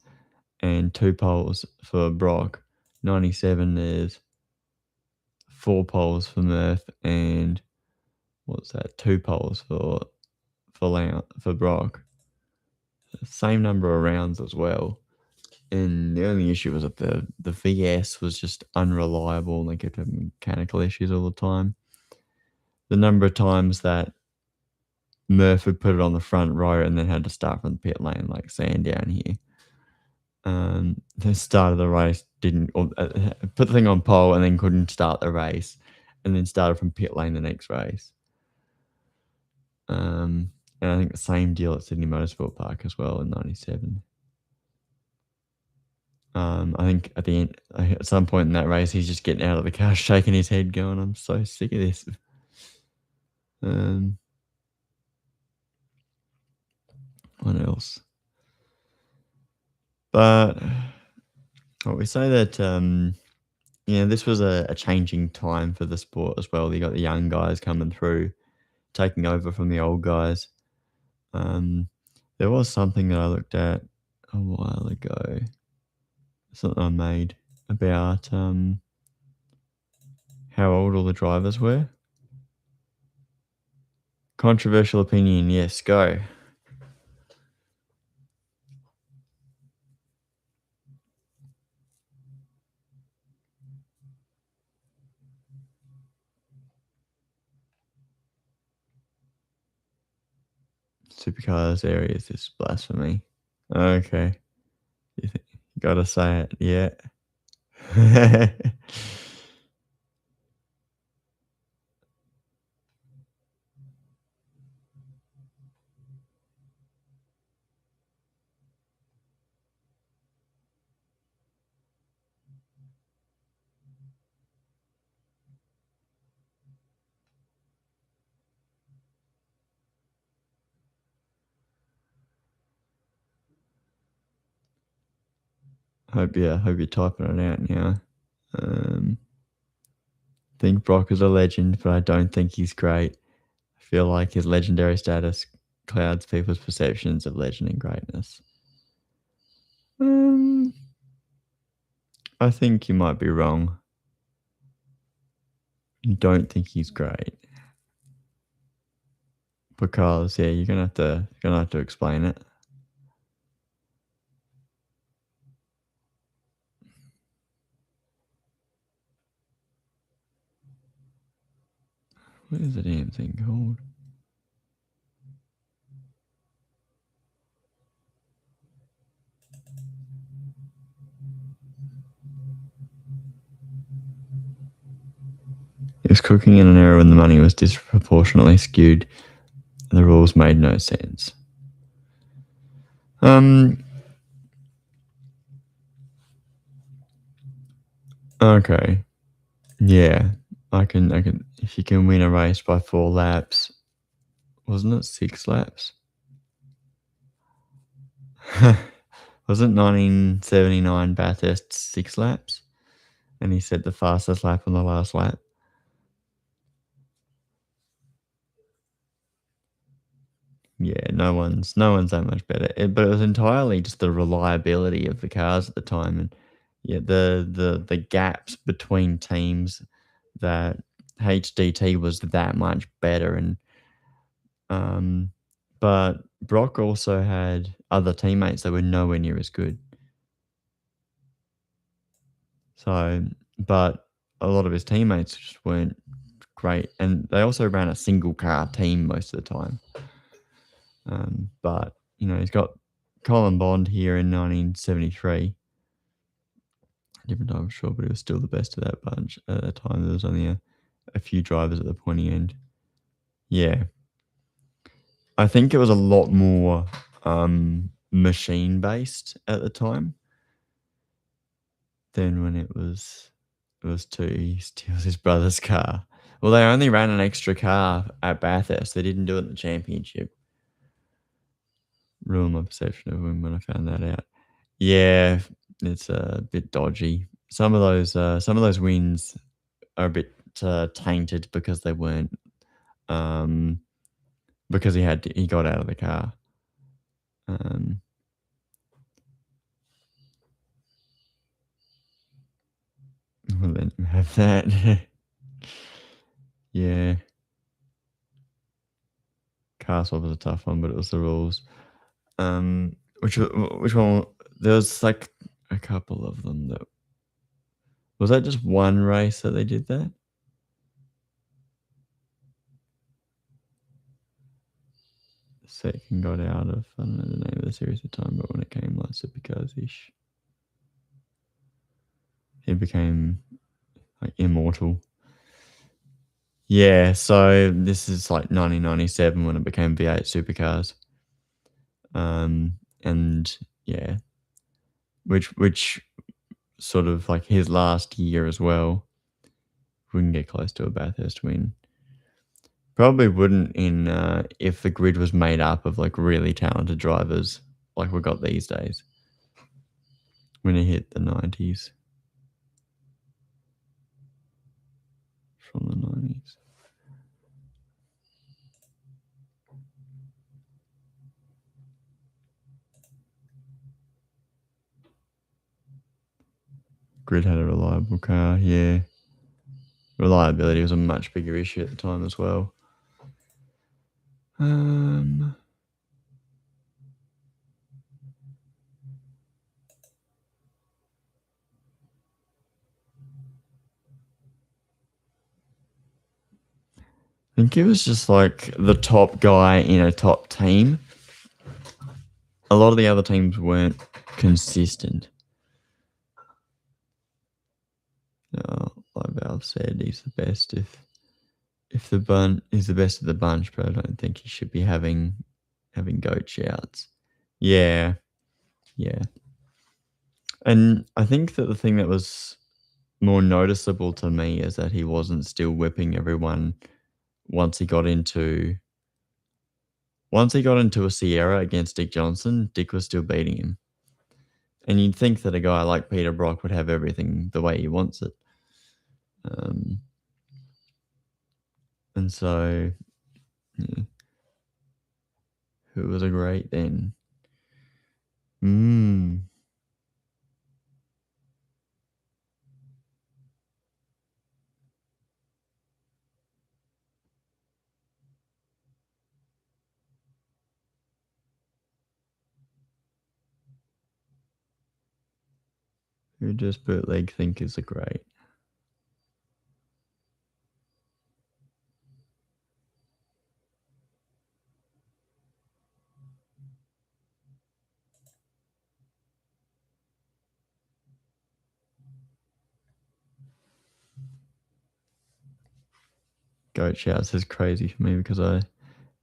and 2 poles for Brock. '97, there's 4 poles for Murph and 2 poles for Brock. Same number of rounds as well. And the only issue was that the VS was just unreliable and they kept having mechanical issues all the time. The number of times that Murph would put it on the front row and then had to start from the pit lane like Sandown here. The start of the race put the thing on pole and then couldn't start the race, and then started from pit lane the next race. And I think the same deal at Sydney Motorsport Park as well in '97. I think at the end, at some point in that race, he's just getting out of the car, shaking his head, going, "I'm so sick of this." What else? But we say that this was a changing time for the sport as well. You got the young guys coming through, taking over from the old guys. There was something that I looked at a while ago, something I made about how old all the drivers were. Controversial opinion, yes, go. Supercars area is just blasphemy. Okay. You gotta say it, yeah. Hope you're typing it out now. Think Brock is a legend, but I don't think he's great. I feel like his legendary status clouds people's perceptions of legend and greatness. I think you might be wrong. don't think he's great. Because you're gonna have to explain it. What is the damn thing called? He was cooking in an era when the money was disproportionately skewed. The rules made no sense. Okay. Yeah. I can if you can win a race by 4 laps. Wasn't it 6 laps? Wasn't 1979 Bathurst 6 laps? And he set the fastest lap on the last lap. Yeah, no one's that much better. But it was entirely just the reliability of the cars at the time, and the gaps between teams that HDT was that much better, and but Brock also had other teammates that were nowhere near as good. So, but a lot of his teammates just weren't great, and they also ran a single car team most of the time. But he's got Colin Bond here in 1973. Different time, sure, but he was still the best of that bunch at that time. There was only a few drivers at the pointy end. Yeah, I think it was a lot more machine based at the time than when it was two. He steals his brother's car. Well, they only ran an extra car at Bathurst. They didn't do it in the championship. Ruined my perception of him when I found that out. Yeah, it's a bit dodgy. Some of those wins are a bit tainted because they weren't because he got out of the car. We'll then have that. Yeah. Car swap was a tough one, but it was the rules. Which one? There was like a couple of them that. Was that just one race that they did that? Second got out of, I don't know the name of the series at the time, but when it came like Supercars-ish, he became like immortal. Yeah, so this is like 1997 when it became V8 Supercars. And yeah, which sort of like his last year as well, wouldn't get close to a Bathurst win. Probably wouldn't in if the grid was made up of like really talented drivers like we got these days. When it hit the 90s. From the 90s. Grid had a reliable car, yeah. Reliability was a much bigger issue at the time as well. I think it was just like the top guy in a top team. A lot of the other teams weren't consistent. Like Val said, he's the best if the bun is the best of the bunch, but I don't think he should be having goat shouts. Yeah. And I think that the thing that was more noticeable to me is that he wasn't still whipping everyone once he got into a Sierra against Dick Johnson. Dick was still beating him. And you'd think that a guy like Peter Brock would have everything the way he wants it. And so, yeah. Who was a great then? Who just bootleg thinkers are great. Goat shouts is crazy for me because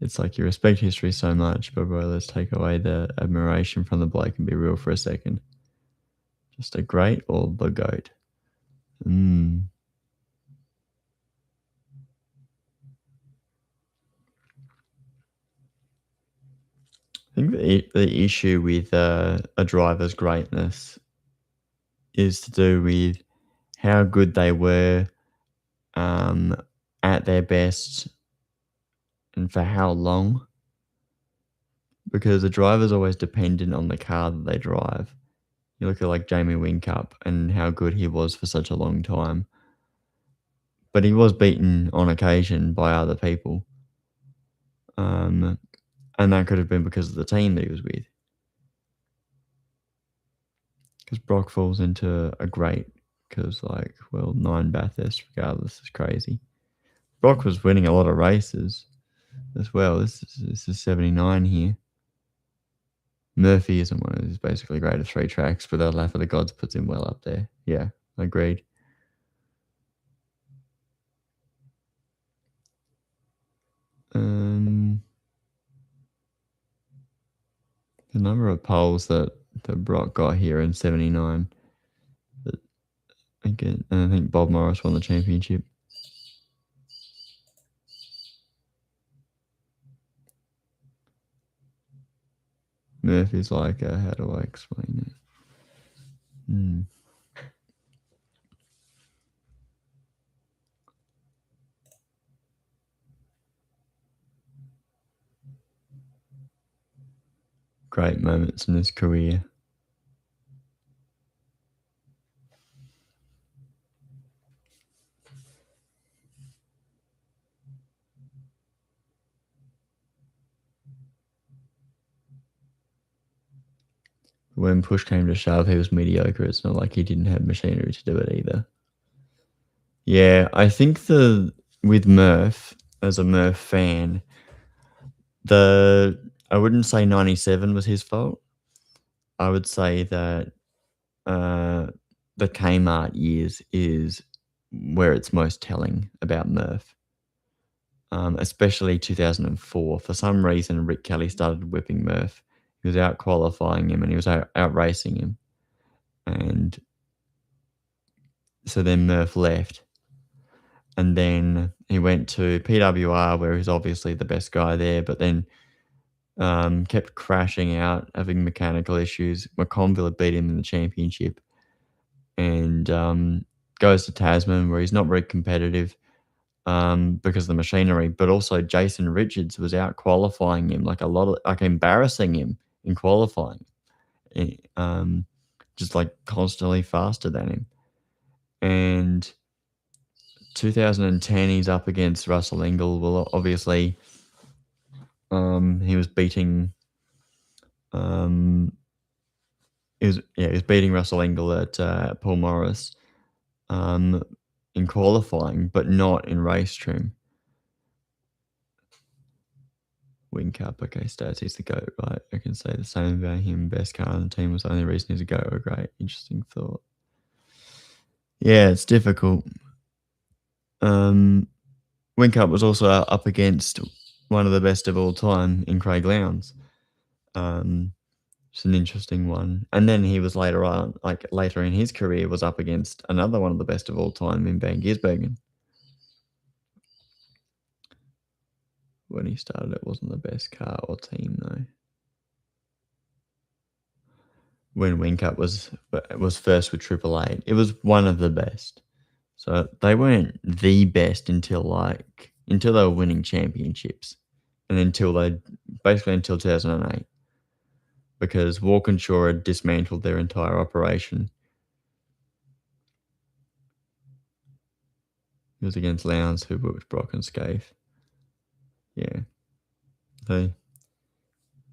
it's like you respect history so much, but bro, let's take away the admiration from the bloke and be real for a second. Just a great or the goat? I think the issue with a driver's greatness is to do with how good they were at their best and for how long. Because the driver's always dependent on the car that they drive. You look at like Jamie Whincup and how good he was for such a long time. But he was beaten on occasion by other people. And that could have been because of the team that he was with. Because Brock falls into a great, because 9 Bathurst regardless is crazy. Brock was winning a lot of races as well. This is 79 here. Murphy isn't one of his basically great at 3 tracks, but the Lap of the Gods puts him well up there. Yeah, agreed. The number of poles that Brock got here in 79. Again, and I think Bob Morris won the championship. Murphy's like, how do I explain it? Great moments in his career. When push came to shove, he was mediocre. It's not like he didn't have machinery to do it either. Yeah, I think with Murph, as a Murph fan, I wouldn't say 97 was his fault. I would say that the Kmart years is where it's most telling about Murph. Especially 2004. For some reason, Rick Kelly started whipping Murph. He was out qualifying him and he was out racing him. And so then Murph left. And then he went to PWR, where he's obviously the best guy there, but then kept crashing out, having mechanical issues. McConville beat him in the championship. And goes to Tasman, where he's not very competitive because of the machinery, but also Jason Richards was out qualifying him, embarrassing him in qualifying, just constantly faster than him. And 2010, he's up against Russell Ingall. Well, obviously, he was beating. He was beating Russell Ingall at Paul Morris, in qualifying, but not in race trim. Whincup, okay, stats, he's the GOAT, right? I can say the same about him. Best car on the team was the only reason he's a GOAT. Great, interesting thought. Yeah, it's difficult. Whincup was also up against one of the best of all time in Craig Lowndes. It's an interesting one. And then he was later in his career, was up against another one of the best of all time in Van Gisbergen. When he started, it wasn't the best car or team, though. When Whincup was first with Triple Eight, it was one of the best. So they weren't the best until they were winning championships, and until 2008, because Walkinshaw had dismantled their entire operation. It was against Lowndes, who whipped Brock and Scaife. Yeah. And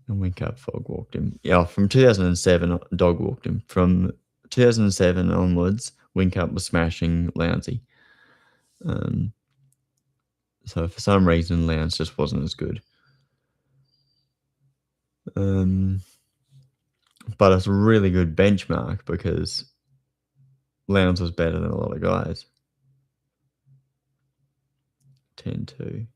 Whincup dog walked him. Yeah, from 2007, dog walked him. From 2007 onwards, Whincup was smashing Lounsey. So for some reason, Lowndes just wasn't as good. But it's a really good benchmark because Lowndes was better than a lot of guys. 10-2.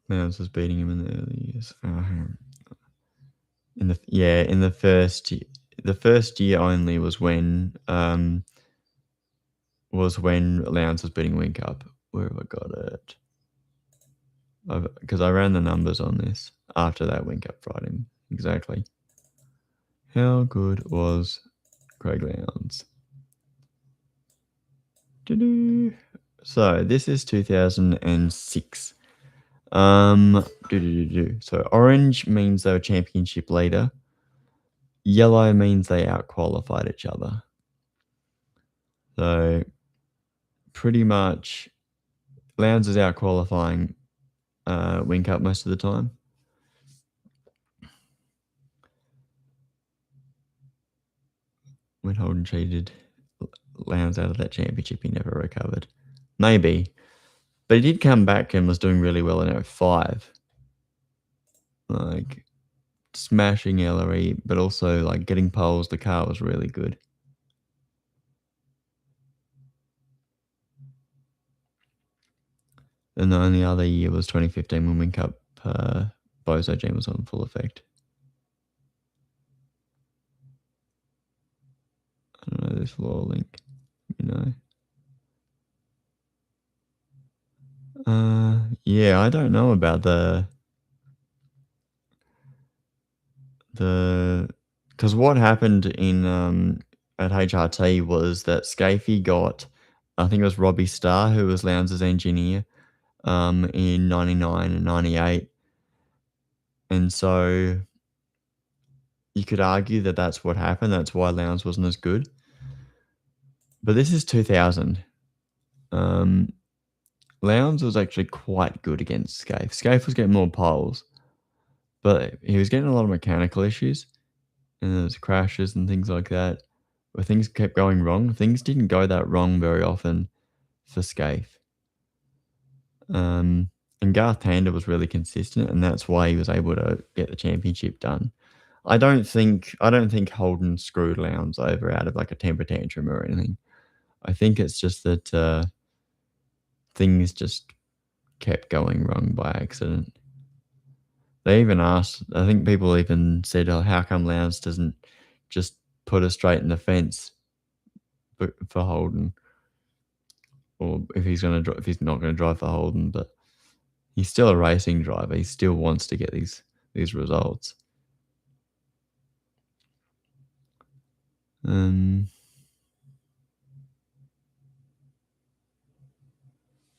Lowndes was beating him in the early years. In the first year only was when Lowndes was beating Whincup. Where have I got it? Because I ran the numbers on this after that Whincup fried him. Exactly. How good was Craig Lowndes? So this is 2006. So orange means they were championship leader. Yellow means they out-qualified each other. So pretty much Lowndes is out-qualifying Whincup most of the time. When Holden cheated Lowndes out of that championship, he never recovered. Maybe. But he did come back and was doing really well in 05. Like, smashing Ellery, but also, like, getting poles. The car was really good. And the only other year was 2015 when Whincup Bozo Gene was on full effect. I don't know this law link, Yeah, I don't know about because what happened in at HRT was that Scafie got, I think it was Robbie Starr, who was Lowndes' engineer, in 99 and 98. And so you could argue that that's what happened. That's why Lowndes wasn't as good. But this is 2000. Lowndes was actually quite good against Scaife. Scaife was getting more poles, but he was getting a lot of mechanical issues, and there was crashes and things like that, where things kept going wrong. Things didn't go that wrong very often for Scaife. And Garth Tander was really consistent, and that's why he was able to get the championship done. I don't think Holden screwed Lowndes over out of like a temper tantrum or anything. I think it's just that things just kept going wrong by accident. They even asked, I think people even said, "Oh, how come Lowndes doesn't just put her straight in the fence for Holden?" Or if he's not going to drive for Holden, but he's still a racing driver. He still wants to get these results.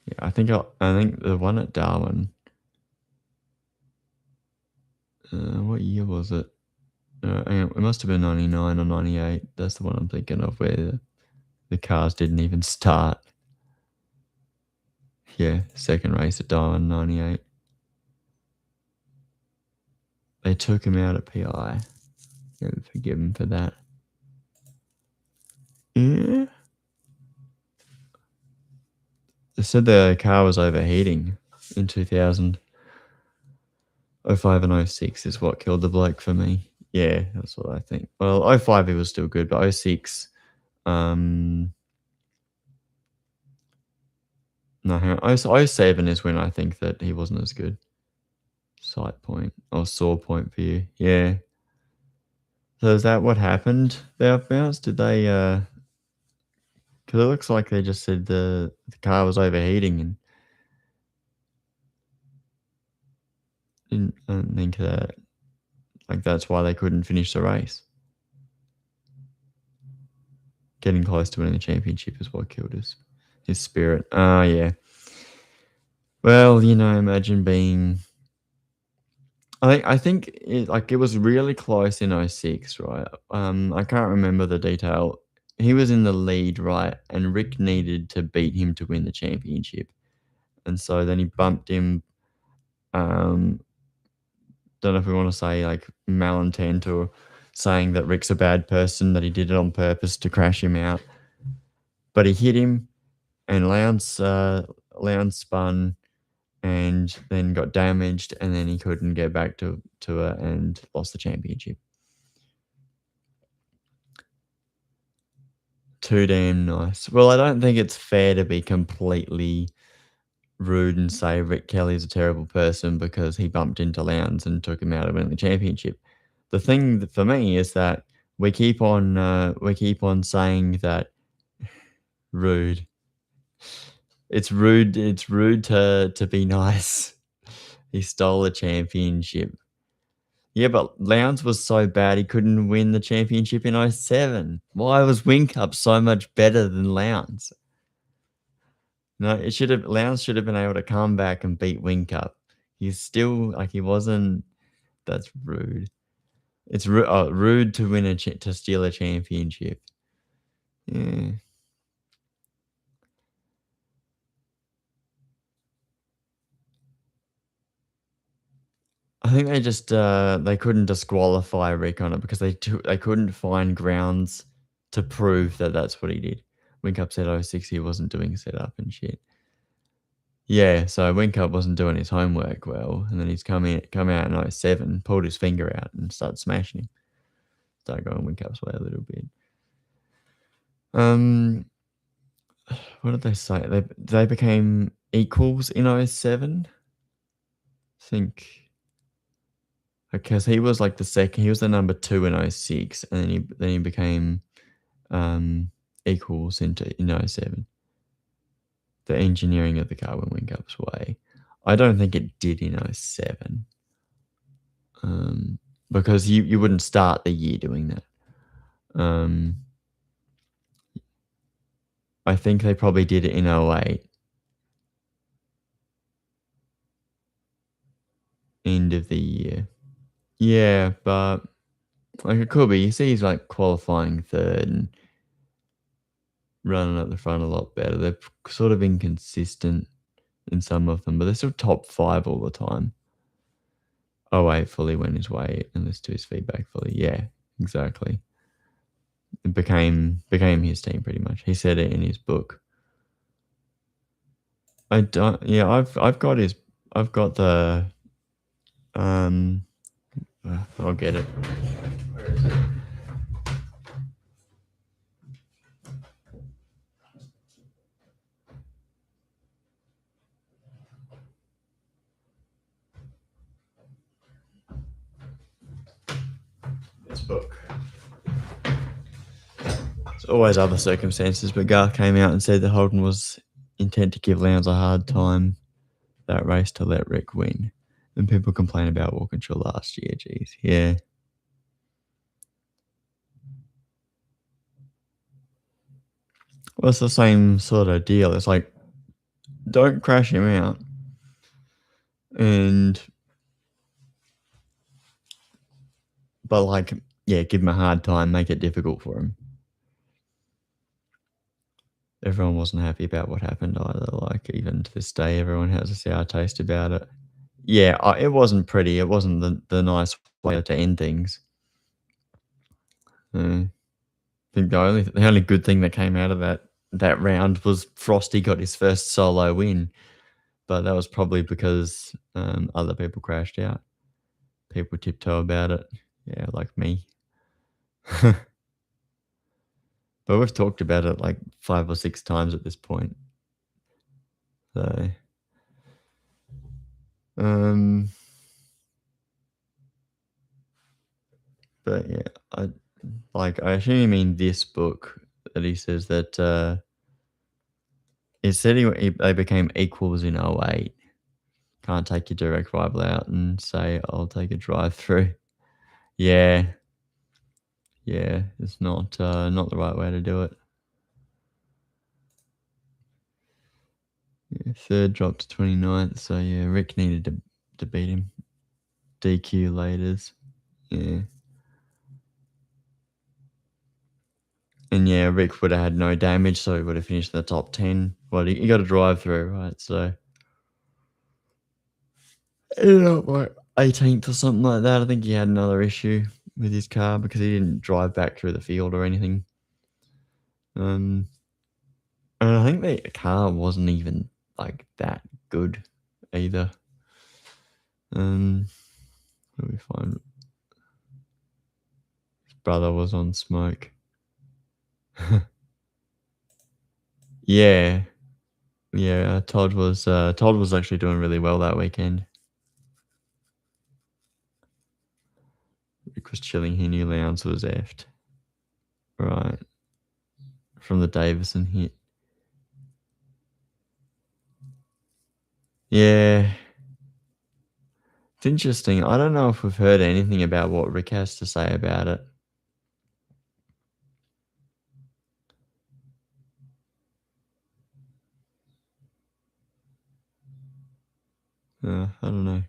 Yeah, I think the one at Darwin. What year was it? It must have been 99 or 98. That's the one I'm thinking of, where the cars didn't even start. Yeah, second race at Darwin, 98. They took him out at PI. Never forgive him for that. Yeah. They said the car was overheating in 2000. 05 and 06 is what killed the bloke for me. Yeah, that's what I think. Well, 05 he was still good, but 06... No, hang on. 07 is when I think that he wasn't as good. Sight point or saw point for you. Yeah. So is that what happened there, Bounce? Did they because it looks like they just said the car was overheating and didn't think that like that's why they couldn't finish the race. Getting close to winning the championship is what killed his spirit. Yeah. Well, imagine being. I think it was really close in 06, right? I can't remember the detail. He was in the lead, right? And Rick needed to beat him to win the championship, and so then he bumped him. Don't know if we want to say like malintent or saying that Rick's a bad person, that he did it on purpose to crash him out. But he hit him, and Lowndes spun and then got damaged, and then he couldn't get back to it and lost the championship. Too damn nice. Well, I don't think it's fair to be completely rude and say Rick Kelly's a terrible person because he bumped into Lowndes and took him out of winning the championship. The thing for me is that we keep on saying that rude. It's rude to be nice. He stole the championship. Yeah, but Lowndes was so bad he couldn't win the championship in 07. Why was Whincup so much better than Lowndes? No, Lowndes should have been able to come back and beat Whincup. He's still he wasn't. That's rude. It's rude to win to steal a championship. Yeah. I think they just they couldn't disqualify Rick on it because they couldn't find grounds to prove that that's what he did. Whincup said 06 he wasn't doing setup and shit. Yeah, so Whincup wasn't doing his homework well, and then he's come out in 07, pulled his finger out and started smashing him. Started going Whincup's way a little bit. What did they say? They became equals in 07. I think because he was like the second. He was the number 2 in 06, and then he became equals in 07. The engineering of the car went Whincup's way. I don't think it did in 07. Because you wouldn't start the year doing that. I think they probably did it in 08. End of the year. Yeah, but it could be. You see he's qualifying third and running at the front a lot better. They're sort of inconsistent in some of them, but they're still top 5 all the time. 08 fully went his way and listened to his feedback fully. Yeah, exactly. It became his team pretty much. He said it in his book. I've got the I'll get it. Where is it? This book. There's always other circumstances, but Garth came out and said that Holden was intent to give Lowndes a hard time that race to let Rick win. And people complain about Walkinshaw last year. Jeez, yeah. Well, it's the same sort of deal. It's like, don't crash him out. But give him a hard time, make it difficult for him. Everyone wasn't happy about what happened either. Even to this day, everyone has a sour taste about it. Yeah, it wasn't pretty. It wasn't the nice way to end things. I think the only good thing that came out of that round was Frosty got his first solo win, but that was probably because other people crashed out. People tiptoe about it, yeah, like me. But we've talked about it 5 or 6 times at this point. So, but yeah, I assume you mean this book that he says that it said they became equals in 08. Can't take your direct rival out and say I'll take a drive through. Yeah, it's not the right way to do it. Yeah, third dropped to 29th, so yeah, Rick needed to beat him. DQ laters, yeah. And yeah, Rick would have had no damage, so he would have finished in the top 10. Well, he got a drive through, right? So, ended up 18th or something like that. I think he had another issue. with his car because he didn't drive back through the field or anything. And I think the car wasn't even like that good either. Where do we find his brother was on smoke? Yeah. Todd was actually doing really well that weekend. Rick was chilling. He knew Lowndes was effed. Right. From the Davison hit. Yeah. It's interesting. I don't know if we've heard anything about what Rick has to say about it. I don't know.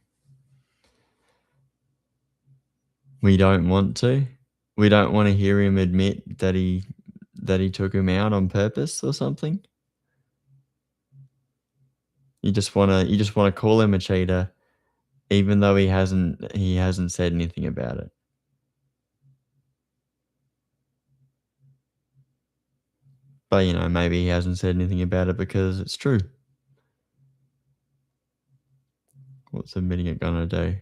We don't want to. We don't want to hear him admit that he took him out on purpose or something. You just wanna call him a cheater, even though he hasn't said anything about it. But maybe he hasn't said anything about it because it's true. What's admitting it gonna do?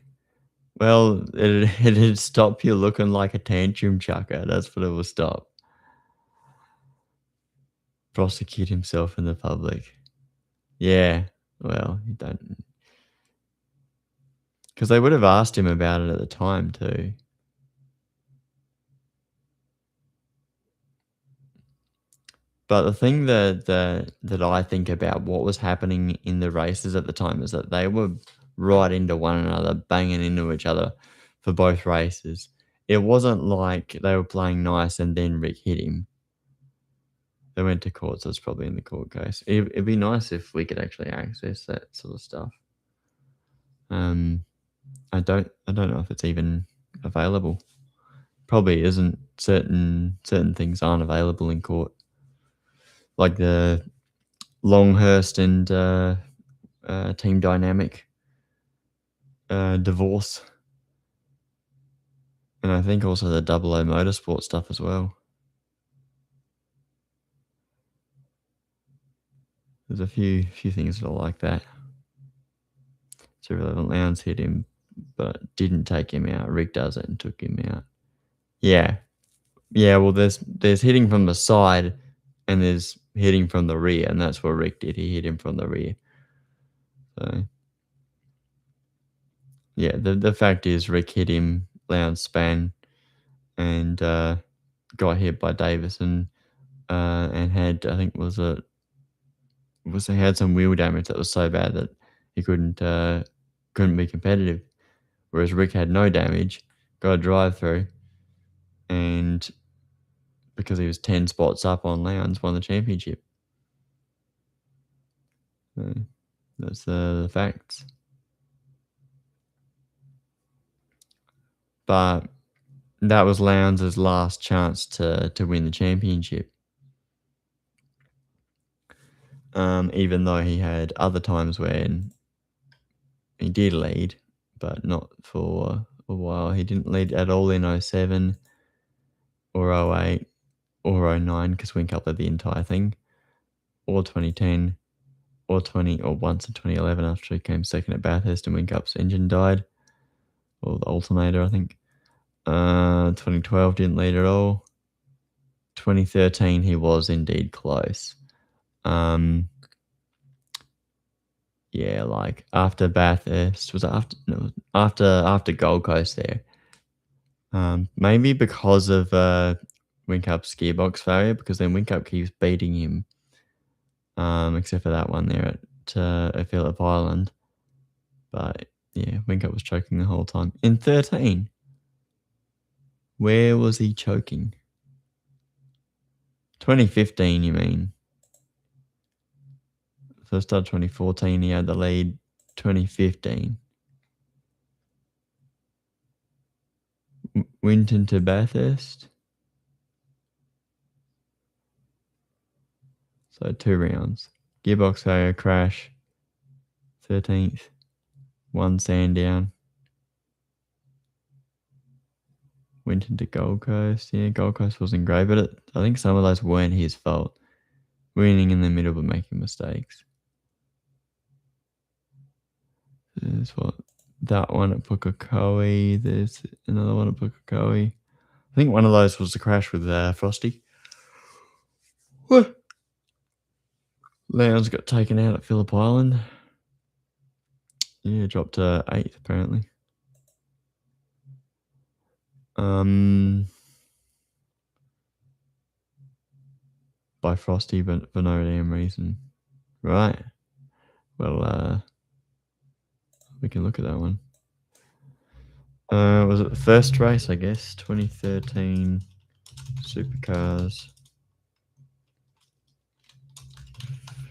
Well, it'd stop you looking like a tantrum chucker. That's what it will stop. Prosecute himself in the public. Yeah. Well, you don't, because they would have asked him about it at the time too. But the thing that I think about what was happening in the races at the time is that they were right into one another, banging into each other for both races. It wasn't like they were playing nice and then Rick hit him. They went to court, so it's probably in the court case. It'd be nice if we could actually access that sort of stuff. I don't know if it's even available. Probably isn't. Certain things aren't available in court, like the Longhurst and Team Dynamic divorce, and I think also the Double O Motorsport stuff as well. There's a few things that are like that. It's irrelevant. Lowndes hit him, but didn't take him out. Rick does it and took him out. Yeah. Well, there's hitting from the side, and there's hitting from the rear, and that's what Rick did. He hit him from the rear. So, yeah, the fact is Rick hit him, Lowndes span, and got hit by Davison, and had, I think, had some wheel damage that was so bad that he couldn't be competitive. Whereas Rick had no damage, got a drive through, and because he was 10 spots up on Lowndes, won the championship. So that's the facts. But that was Lowndes' last chance to win the championship. Even though he had other times when he did lead, but not for a while. He didn't lead at all in 07 or 08 or 09 because Whincup led the entire thing, or 2010 or once in 2011 after he came second at Bathurst and Whincup's engine died, or the alternator, I think. 2012 didn't lead at all. 2013 he was indeed close. Yeah, like after Bathurst, was it after Gold Coast there? Maybe because of Whincup's gearbox failure, because then Whincup keeps beating him. Except for that one there at Phillip Island. But yeah, Whincup was choking the whole time. In 13, where was he choking? 2015, you mean? So start 2014, he had the lead. 2015. Winton to Bathurst. So 2 rounds. Gearbox failure, crash. 13th. 1 Sandown. Went into Gold Coast. Yeah, Gold Coast wasn't great, but I think some of those weren't his fault. Winning in the middle but making mistakes. There's what that one at Pukekohe. There's another one at Pukekohe. I think one of those was the crash with Frosty. Lowndes got taken out at Phillip Island. Yeah, dropped to 8th apparently. By Frosty, but for no damn reason. Right. Well, we can look at that one. Was it the first race, I guess? 2013 Supercars.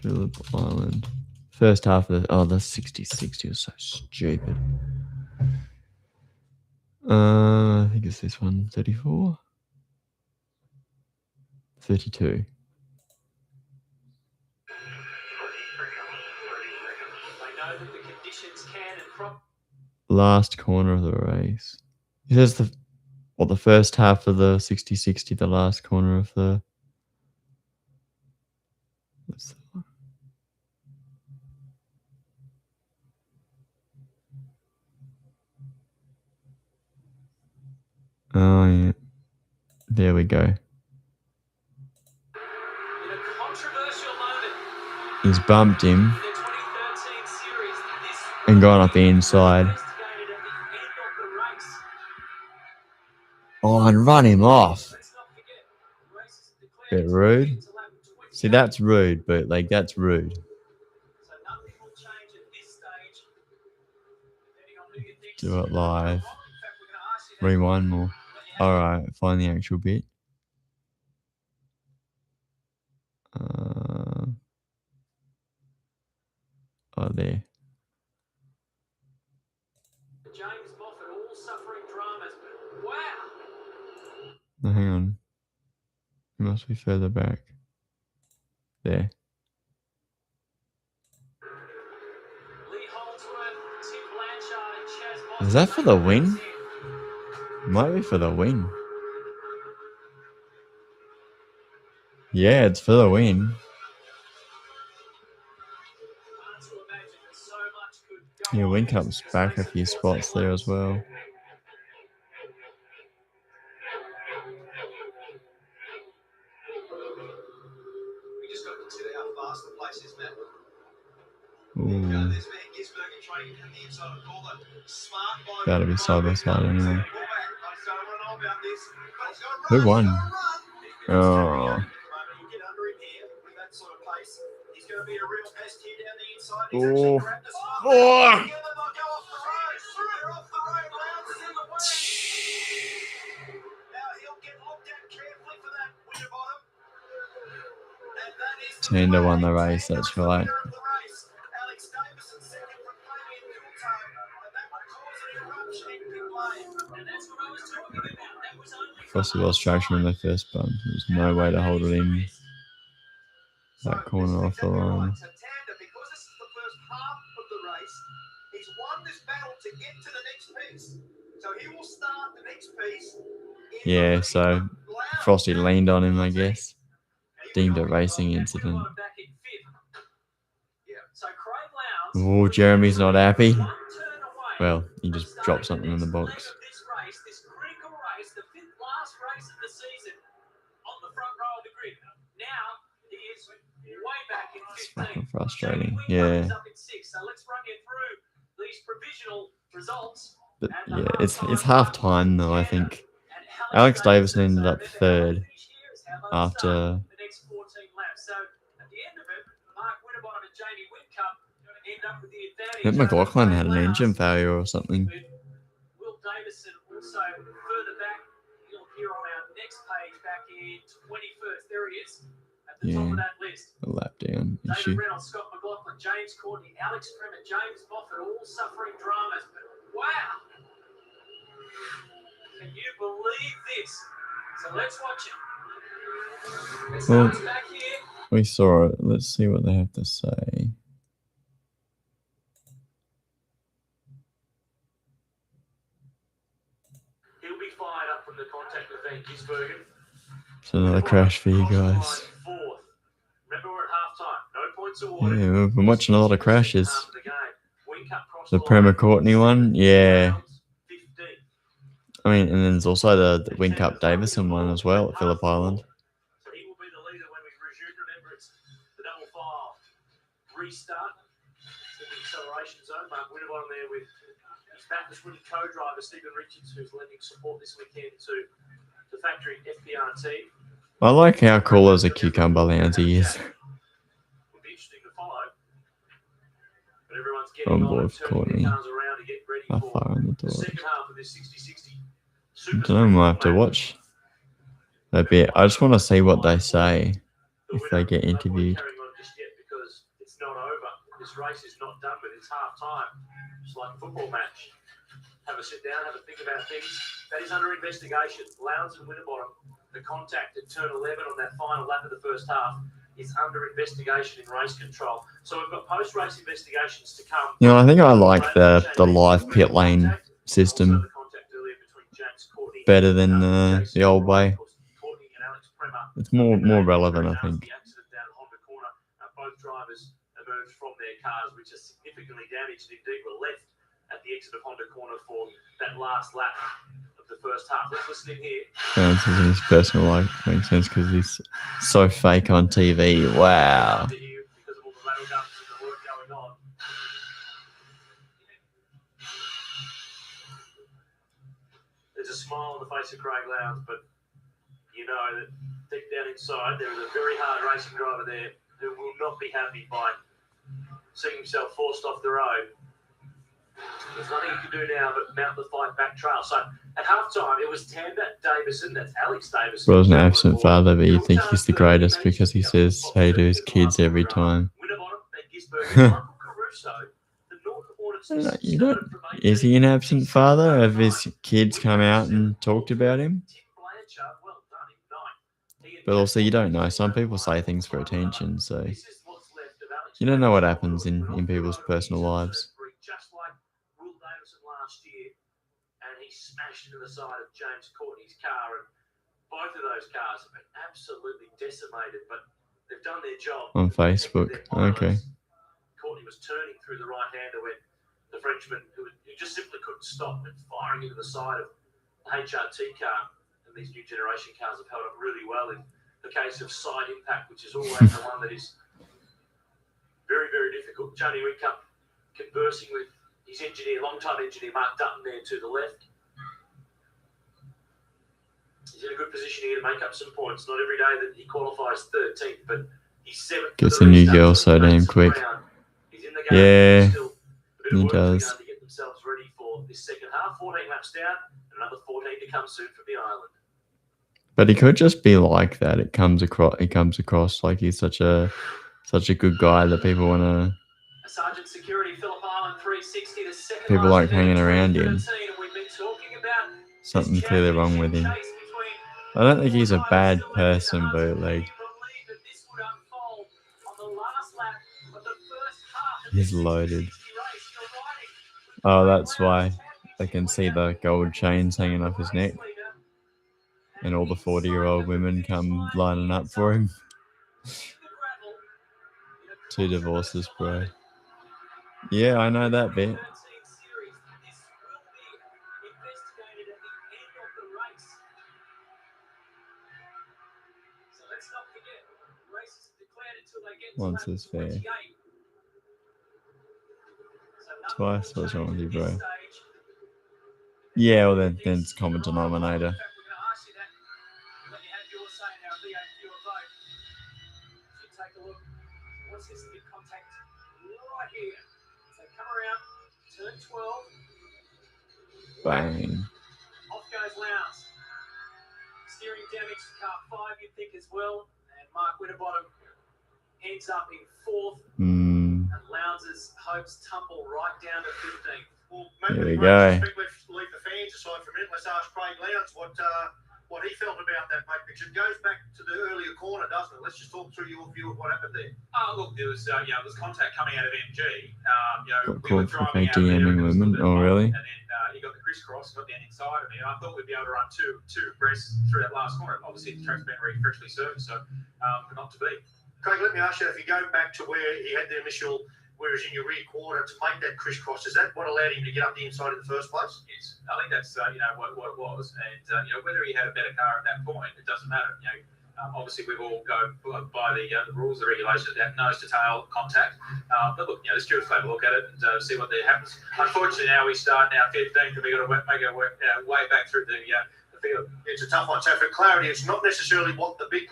Phillip Island. First half of the 60-60 was so stupid. I think it's this one, 34? 32. Last corner of the race. He says the first half of the 60-60, the last corner of the. Oh yeah, there we go. He's bumped him and gone up the inside. Oh, and run him off. Bit rude. See, that's rude, but like that's rude. Do it live. Rewind more. Alright, find the actual bit. Oh, there. James Moffat all suffering dramas, but wow. No, hang on. It must be further back. There. Lee Holdsworth, Tim Blanchard, and Chaz Moss. Is that for the win? Might be for the win. Yeah, it's for the win. Yeah, Win Cup's back a few spots there as well. We just got to consider how fast the place is, Matt. Ooh. There's Van Gisbergen training at the inside of Gawler. Smart by Gotta be side by side anyway. I don't know about this. Who won? Oh. You get under him here with that sort of pace. He's going to be a real pest here down the inside. He's actually grabbed the spot. Oh. Together they'll go off the road. They're off the road. Lowndes is in the way. Now he'll get looked at carefully for that Winterbottom. And that is Tanda won the race, that's right. Alex Davison second from Fabian Coulthard. And that will cause an eruption in pit lane. And that's what I was talking about. That was only Frosty lost traction in the first bump. There's no way to hold it in that corner off the line. So Tanda, because this is the first half of the race, he's won this battle to get to the next piece. So he will start the next piece. Yeah, so Frosty leaned on him, I guess. Deemed a racing incident. Oh, Jeremy's not happy. Well, he just dropped something in the box. This critical race, the fifth last race of the season, on the front row of the grid. Now he is way back in 15th. It's fucking frustrating. Yeah. Up in 6th. So let's run you through these provisional results. But yeah, it's half time though, I think. Alex Davison ended up third after. The next 14 laps. So at the end of it, Mark Winterbottom and Jamie Whitcup end up with the advantage. I think McLaughlin had an engine failure or something. Will Davison also further back. He'll appear on our next page back in 21st. There he is at the top of that list. A lap down David issue. Reynolds, Scott McLaughlin, James Courtney, Alex Tremor, James Moffat, all suffering dramas. But wow! Can you believe this? So let's watch it. It Well, starts back here. we saw it. Let's see what they have to say. He'll be fired up from the Van Gisbergen. It's another crash for you guys. Fourth. Remember, we're at halftime. No points awarded. Yeah, we've been watching a lot of crashes. Half of the game. Wingcup crossed The line. Prema Courtney one, yeah. Rounds, 15. I mean, and then there's also the Wingcup Davison one as well at Phillip Island. So he will be the leader when we resume. Remember, it's the double file restart to the acceleration zone. Mark Winterbottom there with his backwards winning co-driver Stephen Richards, who's lending support this weekend to the factory FPRT. I like how cool as a cucumber Lowndes he is. Would be interesting to follow. But everyone's getting On on board and with turning Courtney. their cars around to get ready How for far on the the door? second half of this 60-60 I Super don't know, we might have to Sprint watch a bit. I just want to see what they say The if winner, they get no point interviewed. carrying on just yet because it's not over. This race is not done, but it's half time. It's like a football match. Have a sit down, have a think about things. That is under investigation. Lowndes and Winterbottom, the contact at turn 11 on that final lap of the first half, is under investigation in race control. So we've got post-race investigations to come. You know, I think I like the live pit lane system Also the contact earlier between James Courtney better than and the old way. Courtney and Alex Prema. It's more relevant, I think. The accident down at Honda Corner, both drivers emerged from their cars, which are significantly damaged. Indeed, were left at the exit of Honda Corner for that last lap of the first half. Let's listen in here. Sounds in his personal life makes sense because he's so fake on TV. Wow. To hear because of all the rattle guns and the work going on. There's a smile on the face of Craig Lowndes, but you know that deep down inside there is a very hard racing driver there who will not be happy by seeing himself forced off the road. There's nothing you can do now but mount the fight back trail. So at halftime, it was Tander Davison, that's Alex Davison. Bro's an absent father, but you think he's the greatest because he says hey to his kids every time. Winterbottom, Van Gisbergen, Michael Caruso, the Northern Hornets. You don't, is he an absent father? Have his kids come out and talked about him? Tim Blanchard, well done in ninth. He and But also, you don't know. Jackson Some people say things for attention, so This is what's left of Alex you don't know what Davison. happens in people's personal lives. Just like Will Davison last year, and he smashed into the side of James Courtney's car, and both of those cars have been absolutely decimated, but they've done their job. On Facebook. Okay. Courtney was turning through the right-hander when the Frenchman, who just simply couldn't stop, and firing into the side of the HRT car, and these new generation cars have held up really well in the case of side impact, which is always the one that is very, very difficult. Johnny Wingcup conversing with his engineer, long-time engineer Mark Dutton there to the left. He's in a good position here to make up some points. Not every day that he qualifies 13th, but he's 7th. Gets a new girl so damn quick. He's in the game. Yeah, Still a bit of he work to go does. to get themselves ready for this second half. 14 laps down, and another 14 to come soon for the island. But he could just be like that. It comes across. He comes across like he's such a good guy that people want to. Sergeant Security, Phillip Island 360, the second People last like hanging event, around him. 2013, and we've been talking about Something this clearly wrong with him. championship chase between I don't think he's a drivers bad still left in person, the but Hunt. like We believe that this would unfold on the last lap of the first half of he's this loaded. 60 race. You're riding with Oh, Craig that's why Lowndes, I can see championship the gold chains hanging off his neck, race leader, and all the 40-year-old women inside come the finish lining line, up for him. in the gravel, in a 2 cross divorces, race bro. alone. Yeah, I know that bit. 13 series. This will be investigated at the end of the race. So let's not forget, the race is declared until they get to Once lap is fair. 28. So nothing Twice will what's wrong with change you, at this bro? stage. Yeah, well then it's common denominator. In fact, we're going to ask you that when you have your say in our V8 viewer vote. So take a look. What's this big contact right here? So come around, turn 12. Bang. Off goes Lowndes. Steering damage to car 5, you'd think as well. And Mark Winterbottom ends up in 4th. Hmm. And Lowndes' hopes tumble right down to 15th. Well, Here we maybe go. let's leave the fans aside for a minute. Let's ask Craig Lowndes what what he felt about that, mate, because it goes back to the earlier corner, doesn't it? Let's just talk through your view of what happened there. Oh, look, there was contact coming out of MG. Got We were caught for driving fake out there, DMing and it was a women. little bit Oh, long, really? And then he got the crisscross, got down inside of me, and I thought we'd be able to run two abreast through that last corner. Obviously, the track's been freshly serviced, so not to be. Craig, let me ask you, if you go back to where he had the initial, where he was in your rear quarter to make that crisscross, is that what allowed him to get up the inside in the first place? Yes, I think that's what it was, and whether he had a better car at that point, it doesn't matter. Obviously we've all go by the rules, the regulations, that nose to tail contact. But look, the stewards will have a look at it and see what there happens. Unfortunately, now we start now 15th, and we've got to make our way back through the field. It's a tough one. So for clarity, it's not necessarily what the big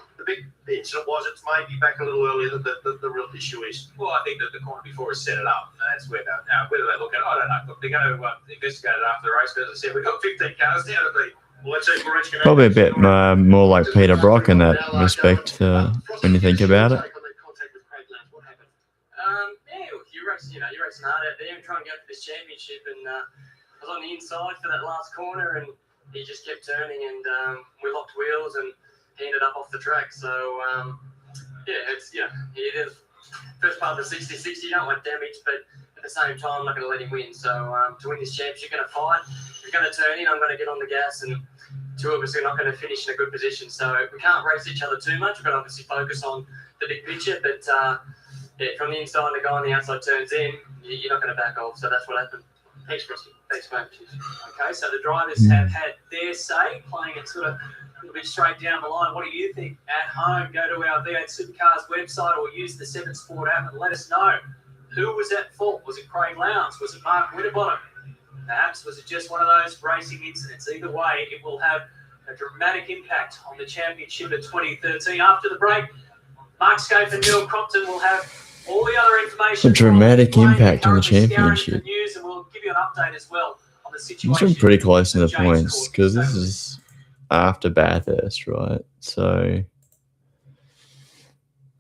incident was. It's maybe back a little earlier that the real issue is. Well, I think that the corner before has set it up. And that's where whether they look at it, I don't know. Look, they're going to investigate it after the race. But as I said, we've got 15 cars down at the. Well, let's see if Lorenz can Probably a bit more like Peter Brock in that respect when you think about it. You're racing hard out there and trying to go for this championship. And I was on the inside for that last corner, and he just kept turning, and we locked wheels, and he ended up off the track. So it is first part of the 60-60. You don't want damage, but at the same time, I'm not going to let him win. So to win this championship, you're going to fight. If you're going to turn in, I'm going to get on the gas, and two of us are not going to finish in a good position. So we can't race each other too much. We've got to obviously focus on the big picture, but from the inside, the guy on the outside turns in, you're not going to back off. So that's what happened. Thanks, Frosty. Thanks, mate. Okay, so the drivers have had their say, playing it sort of a little bit straight down the line. What do you think? At home, go to our V8 Supercars website or use the 7 Sport app and let us know. Who was at fault? Was it Craig Lowndes? Was it Mark Winterbottom? Perhaps was it just one of those racing incidents? Either way, it will have a dramatic impact on the championship of 2013. After the break, Mark Scape and Neil Crompton will have all the other information. A dramatic impact on the championship. News, and we'll give you an update as well on the situation. It's been pretty close to the points because this is after Bathurst, right? So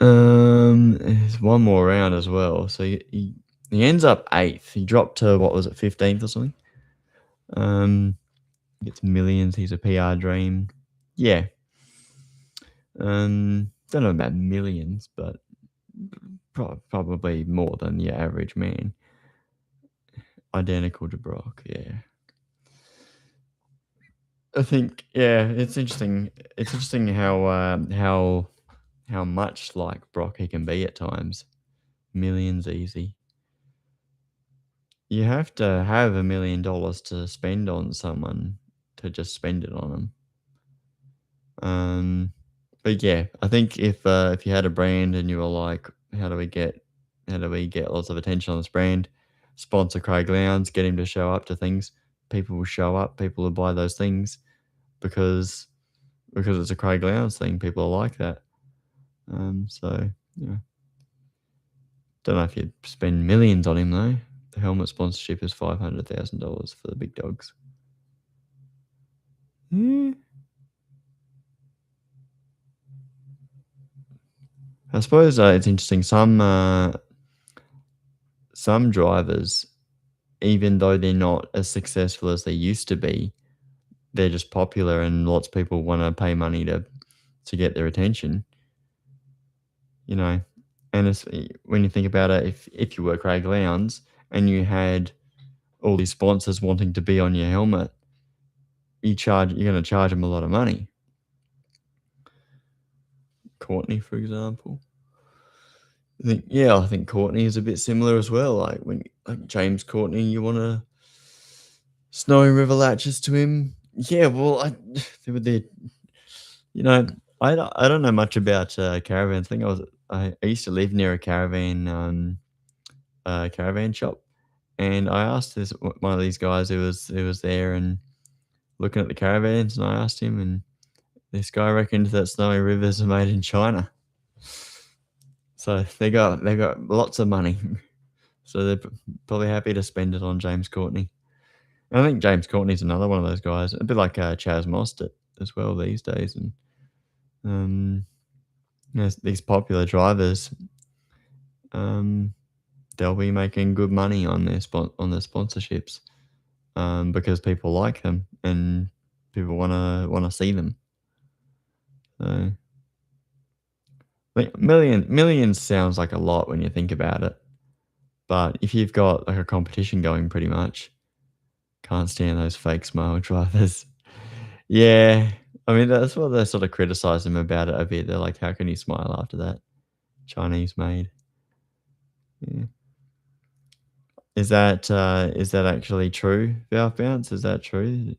there's one more round as well. So he ends up 8th. He dropped to, what was it, 15th or something? Gets millions. He's a PR dream. Yeah. Don't know about millions, but probably more than your average man. Identical to Brock, yeah. I think, yeah, it's interesting. It's interesting how much like Brock he can be at times. Millions easy. You have to have $1 million to spend on someone to just spend it on them. But yeah, I think if you had a brand and you were like, how do we get lots of attention on this brand? Sponsor Craig Lowndes, get him to show up to things. People will show up. People will buy those things because it's a Craig Lowndes thing. People are like that. So yeah, don't know if you'd spend millions on him though. The helmet sponsorship is $500,000 for the big dogs. Yeah. I suppose it's interesting. Some drivers, even though they're not as successful as they used to be, they're just popular, and lots of people want to pay money to get their attention. You know, and it's, when you think about it, if you were Craig Lowndes and you had all these sponsors wanting to be on your helmet, you're going to charge them a lot of money. Courtney, for example. I think Courtney is a bit similar as well. Like James Courtney, you want to Snowy River latches to him. Yeah, well, I don't know much about caravans. I used to live near a caravan shop, and I asked one of these guys who was there and looking at the caravans, and I asked him, and this guy reckoned that Snowy Rivers are made in China. So they got lots of money. So they're probably happy to spend it on James Courtney. And I think James Courtney's another one of those guys, a bit like Chaz Mostert as well these days. And these popular drivers, they'll be making good money on their sponsorships because people like them and people want to see them. So, like millions sounds like a lot when you think about it. But if you've got like a competition going pretty much, can't stand those fake smile drivers. Yeah. I mean, that's what they sort of criticize him about it a bit. They're like, how can you smile after that? Chinese made. Yeah. Is that actually true, Valve Bounce? Is that true?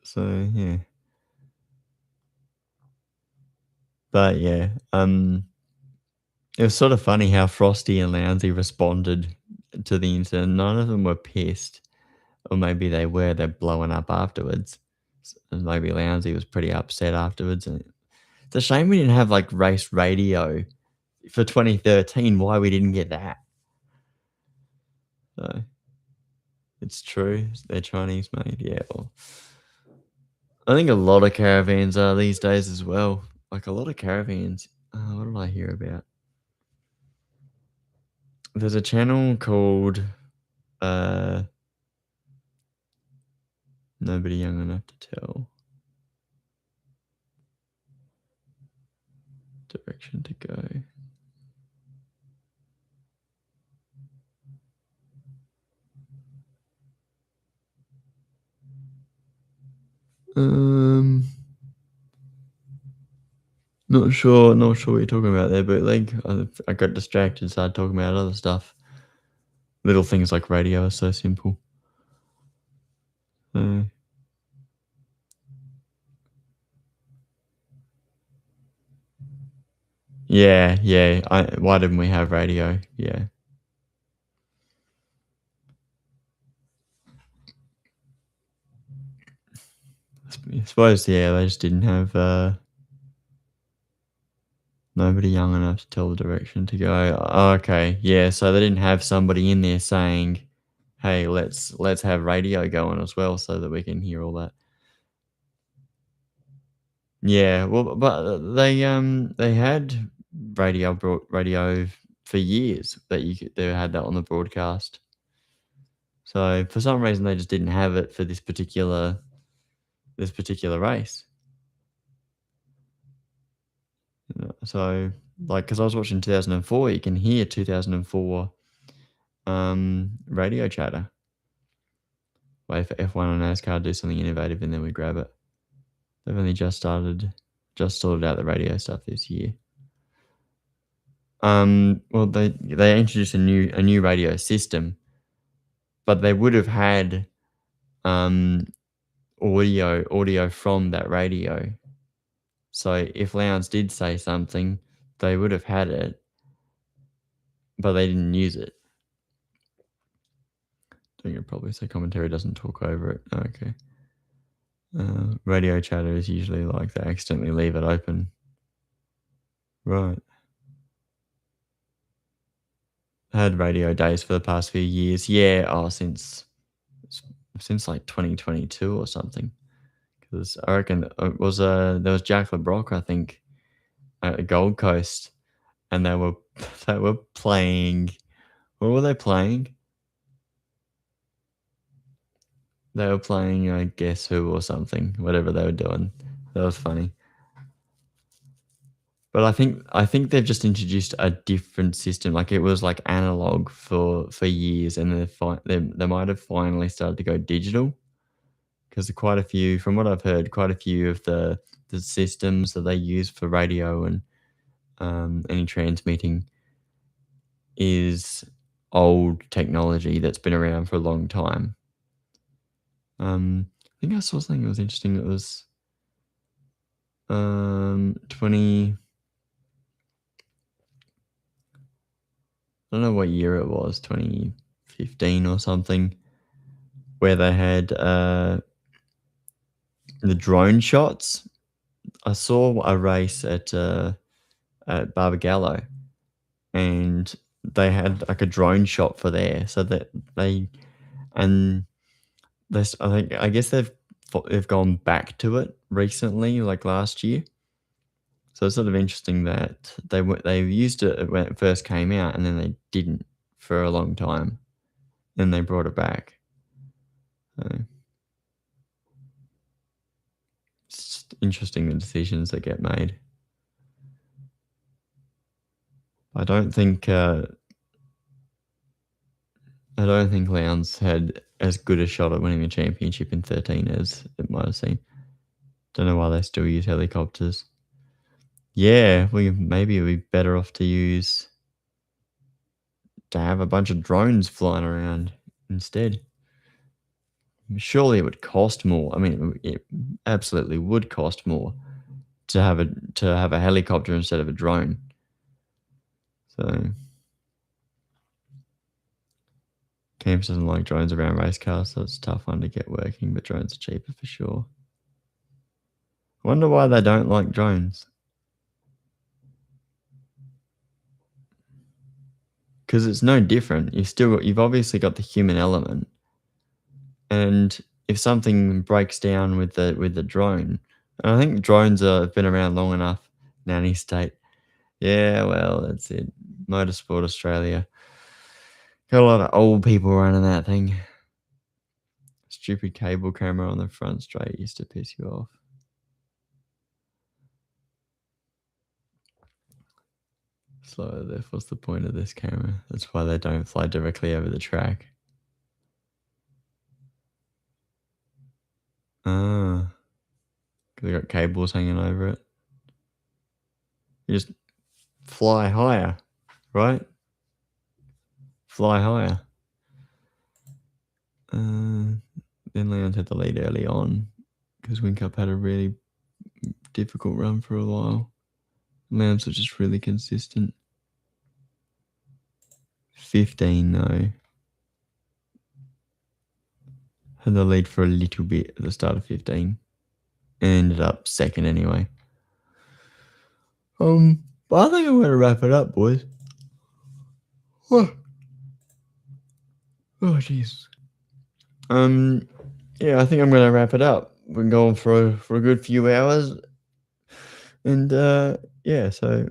So yeah. But yeah, it was sort of funny how Frosty and Lounsey responded to the incident. None of them were pissed, or maybe they were. They're blowing up afterwards. And maybe Lounsey was pretty upset afterwards. And it's a shame we didn't have like race radio for 2013. Why we didn't get that? So it's true. They're Chinese made. Yeah. Well, I think a lot of caravans are these days as well. Like a lot of caravans. What did I hear about? There's a channel called Nobody Young Enough to Tell. Direction to go. Not sure what you're talking about there, but like I got distracted and started talking about other stuff. Little things like radio are so simple. Yeah. Why didn't we have radio? Yeah. I suppose, yeah, they just didn't have nobody young enough to tell the direction to go. Oh, okay, yeah, so they didn't have somebody in there saying, hey, let's have radio going as well so that we can hear all that. Yeah, well, but they had radio for years that they had that on the broadcast. So for some reason they just didn't have it for this particular race. So like, because I was watching 2004, you can hear 2004 radio chatter. Wait for F1 or NASCAR to do something innovative and then we grab it. They've only just sorted out the radio stuff this year. Well, they introduced a new radio system, but they would have had audio from that radio. So if Lowndes did say something, they would have had it, but they didn't use it. I think it'd probably say commentary doesn't talk over it. Okay. Radio chatter is usually like they accidentally leave it open. Right. I had radio days for the past few years. Yeah, since like 2022 or something. Because I reckon it was there was Jack LeBrock, I think, at Gold Coast, and they were playing. What were they playing? They were playing Guess Who or something, whatever they were doing. That was funny. But I think they've just introduced a different system. Like it was like analog for years, and they might have finally started to go digital. Because quite a few, from what I've heard, quite a few of the systems that they use for radio and any transmitting is old technology that's been around for a long time. I think I saw something that was interesting. It was 20. I don't know what year it was, 2015 or something, where they had the drone shots. I saw a race at Barbagallo, and they had like a drone shot for there, so that I guess they've gone back to it recently, like last year. So it's sort of interesting that they used it when it first came out, and then they didn't for a long time. Then they brought it back. So, just interesting the decisions that get made. I don't think Lowndes had as good a shot at winning the championship in 13 as it might have seemed. Don't know why they still use helicopters. Yeah, maybe it would be better off to have a bunch of drones flying around instead. Surely it would cost more. I mean, it absolutely would cost more to have a helicopter instead of a drone. So Camps doesn't like drones around race cars, so it's a tough one to get working, but drones are cheaper for sure. I wonder why they don't like drones. Because it's no different. You've obviously got the human element. And if something breaks down with the drone, and I think drones have been around long enough, nanny state. Yeah, well, that's it. Motorsport Australia. Got a lot of old people running that thing. Stupid cable camera on the front straight used to piss you off. Slow there. What's the point of this camera? That's why they don't fly directly over the track. Because they got cables hanging over it. You just fly higher, right? Fly higher. Then Lowndes had the lead early on because Whincup had a really difficult run for a while. Lowndes was just really consistent. 15 though. Had the lead for a little bit at the start of 15. And ended up second anyway. But I think I'm going to wrap it up, boys. Oh, jeez. Yeah, I think I'm going to wrap it up. We've been going for a good few hours. And, yeah, so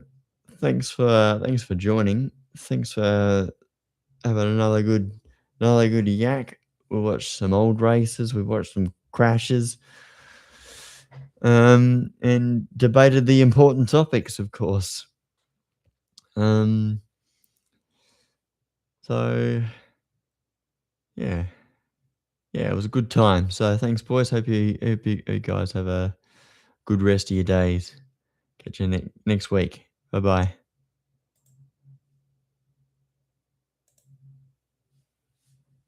thanks for joining. Thanks for having another good yak. We watched some old races. We watched some crashes. And debated the important topics, of course. So yeah, it was a good time. So thanks, boys. Hope you guys have a good rest of your days. Catch you next week. Bye bye.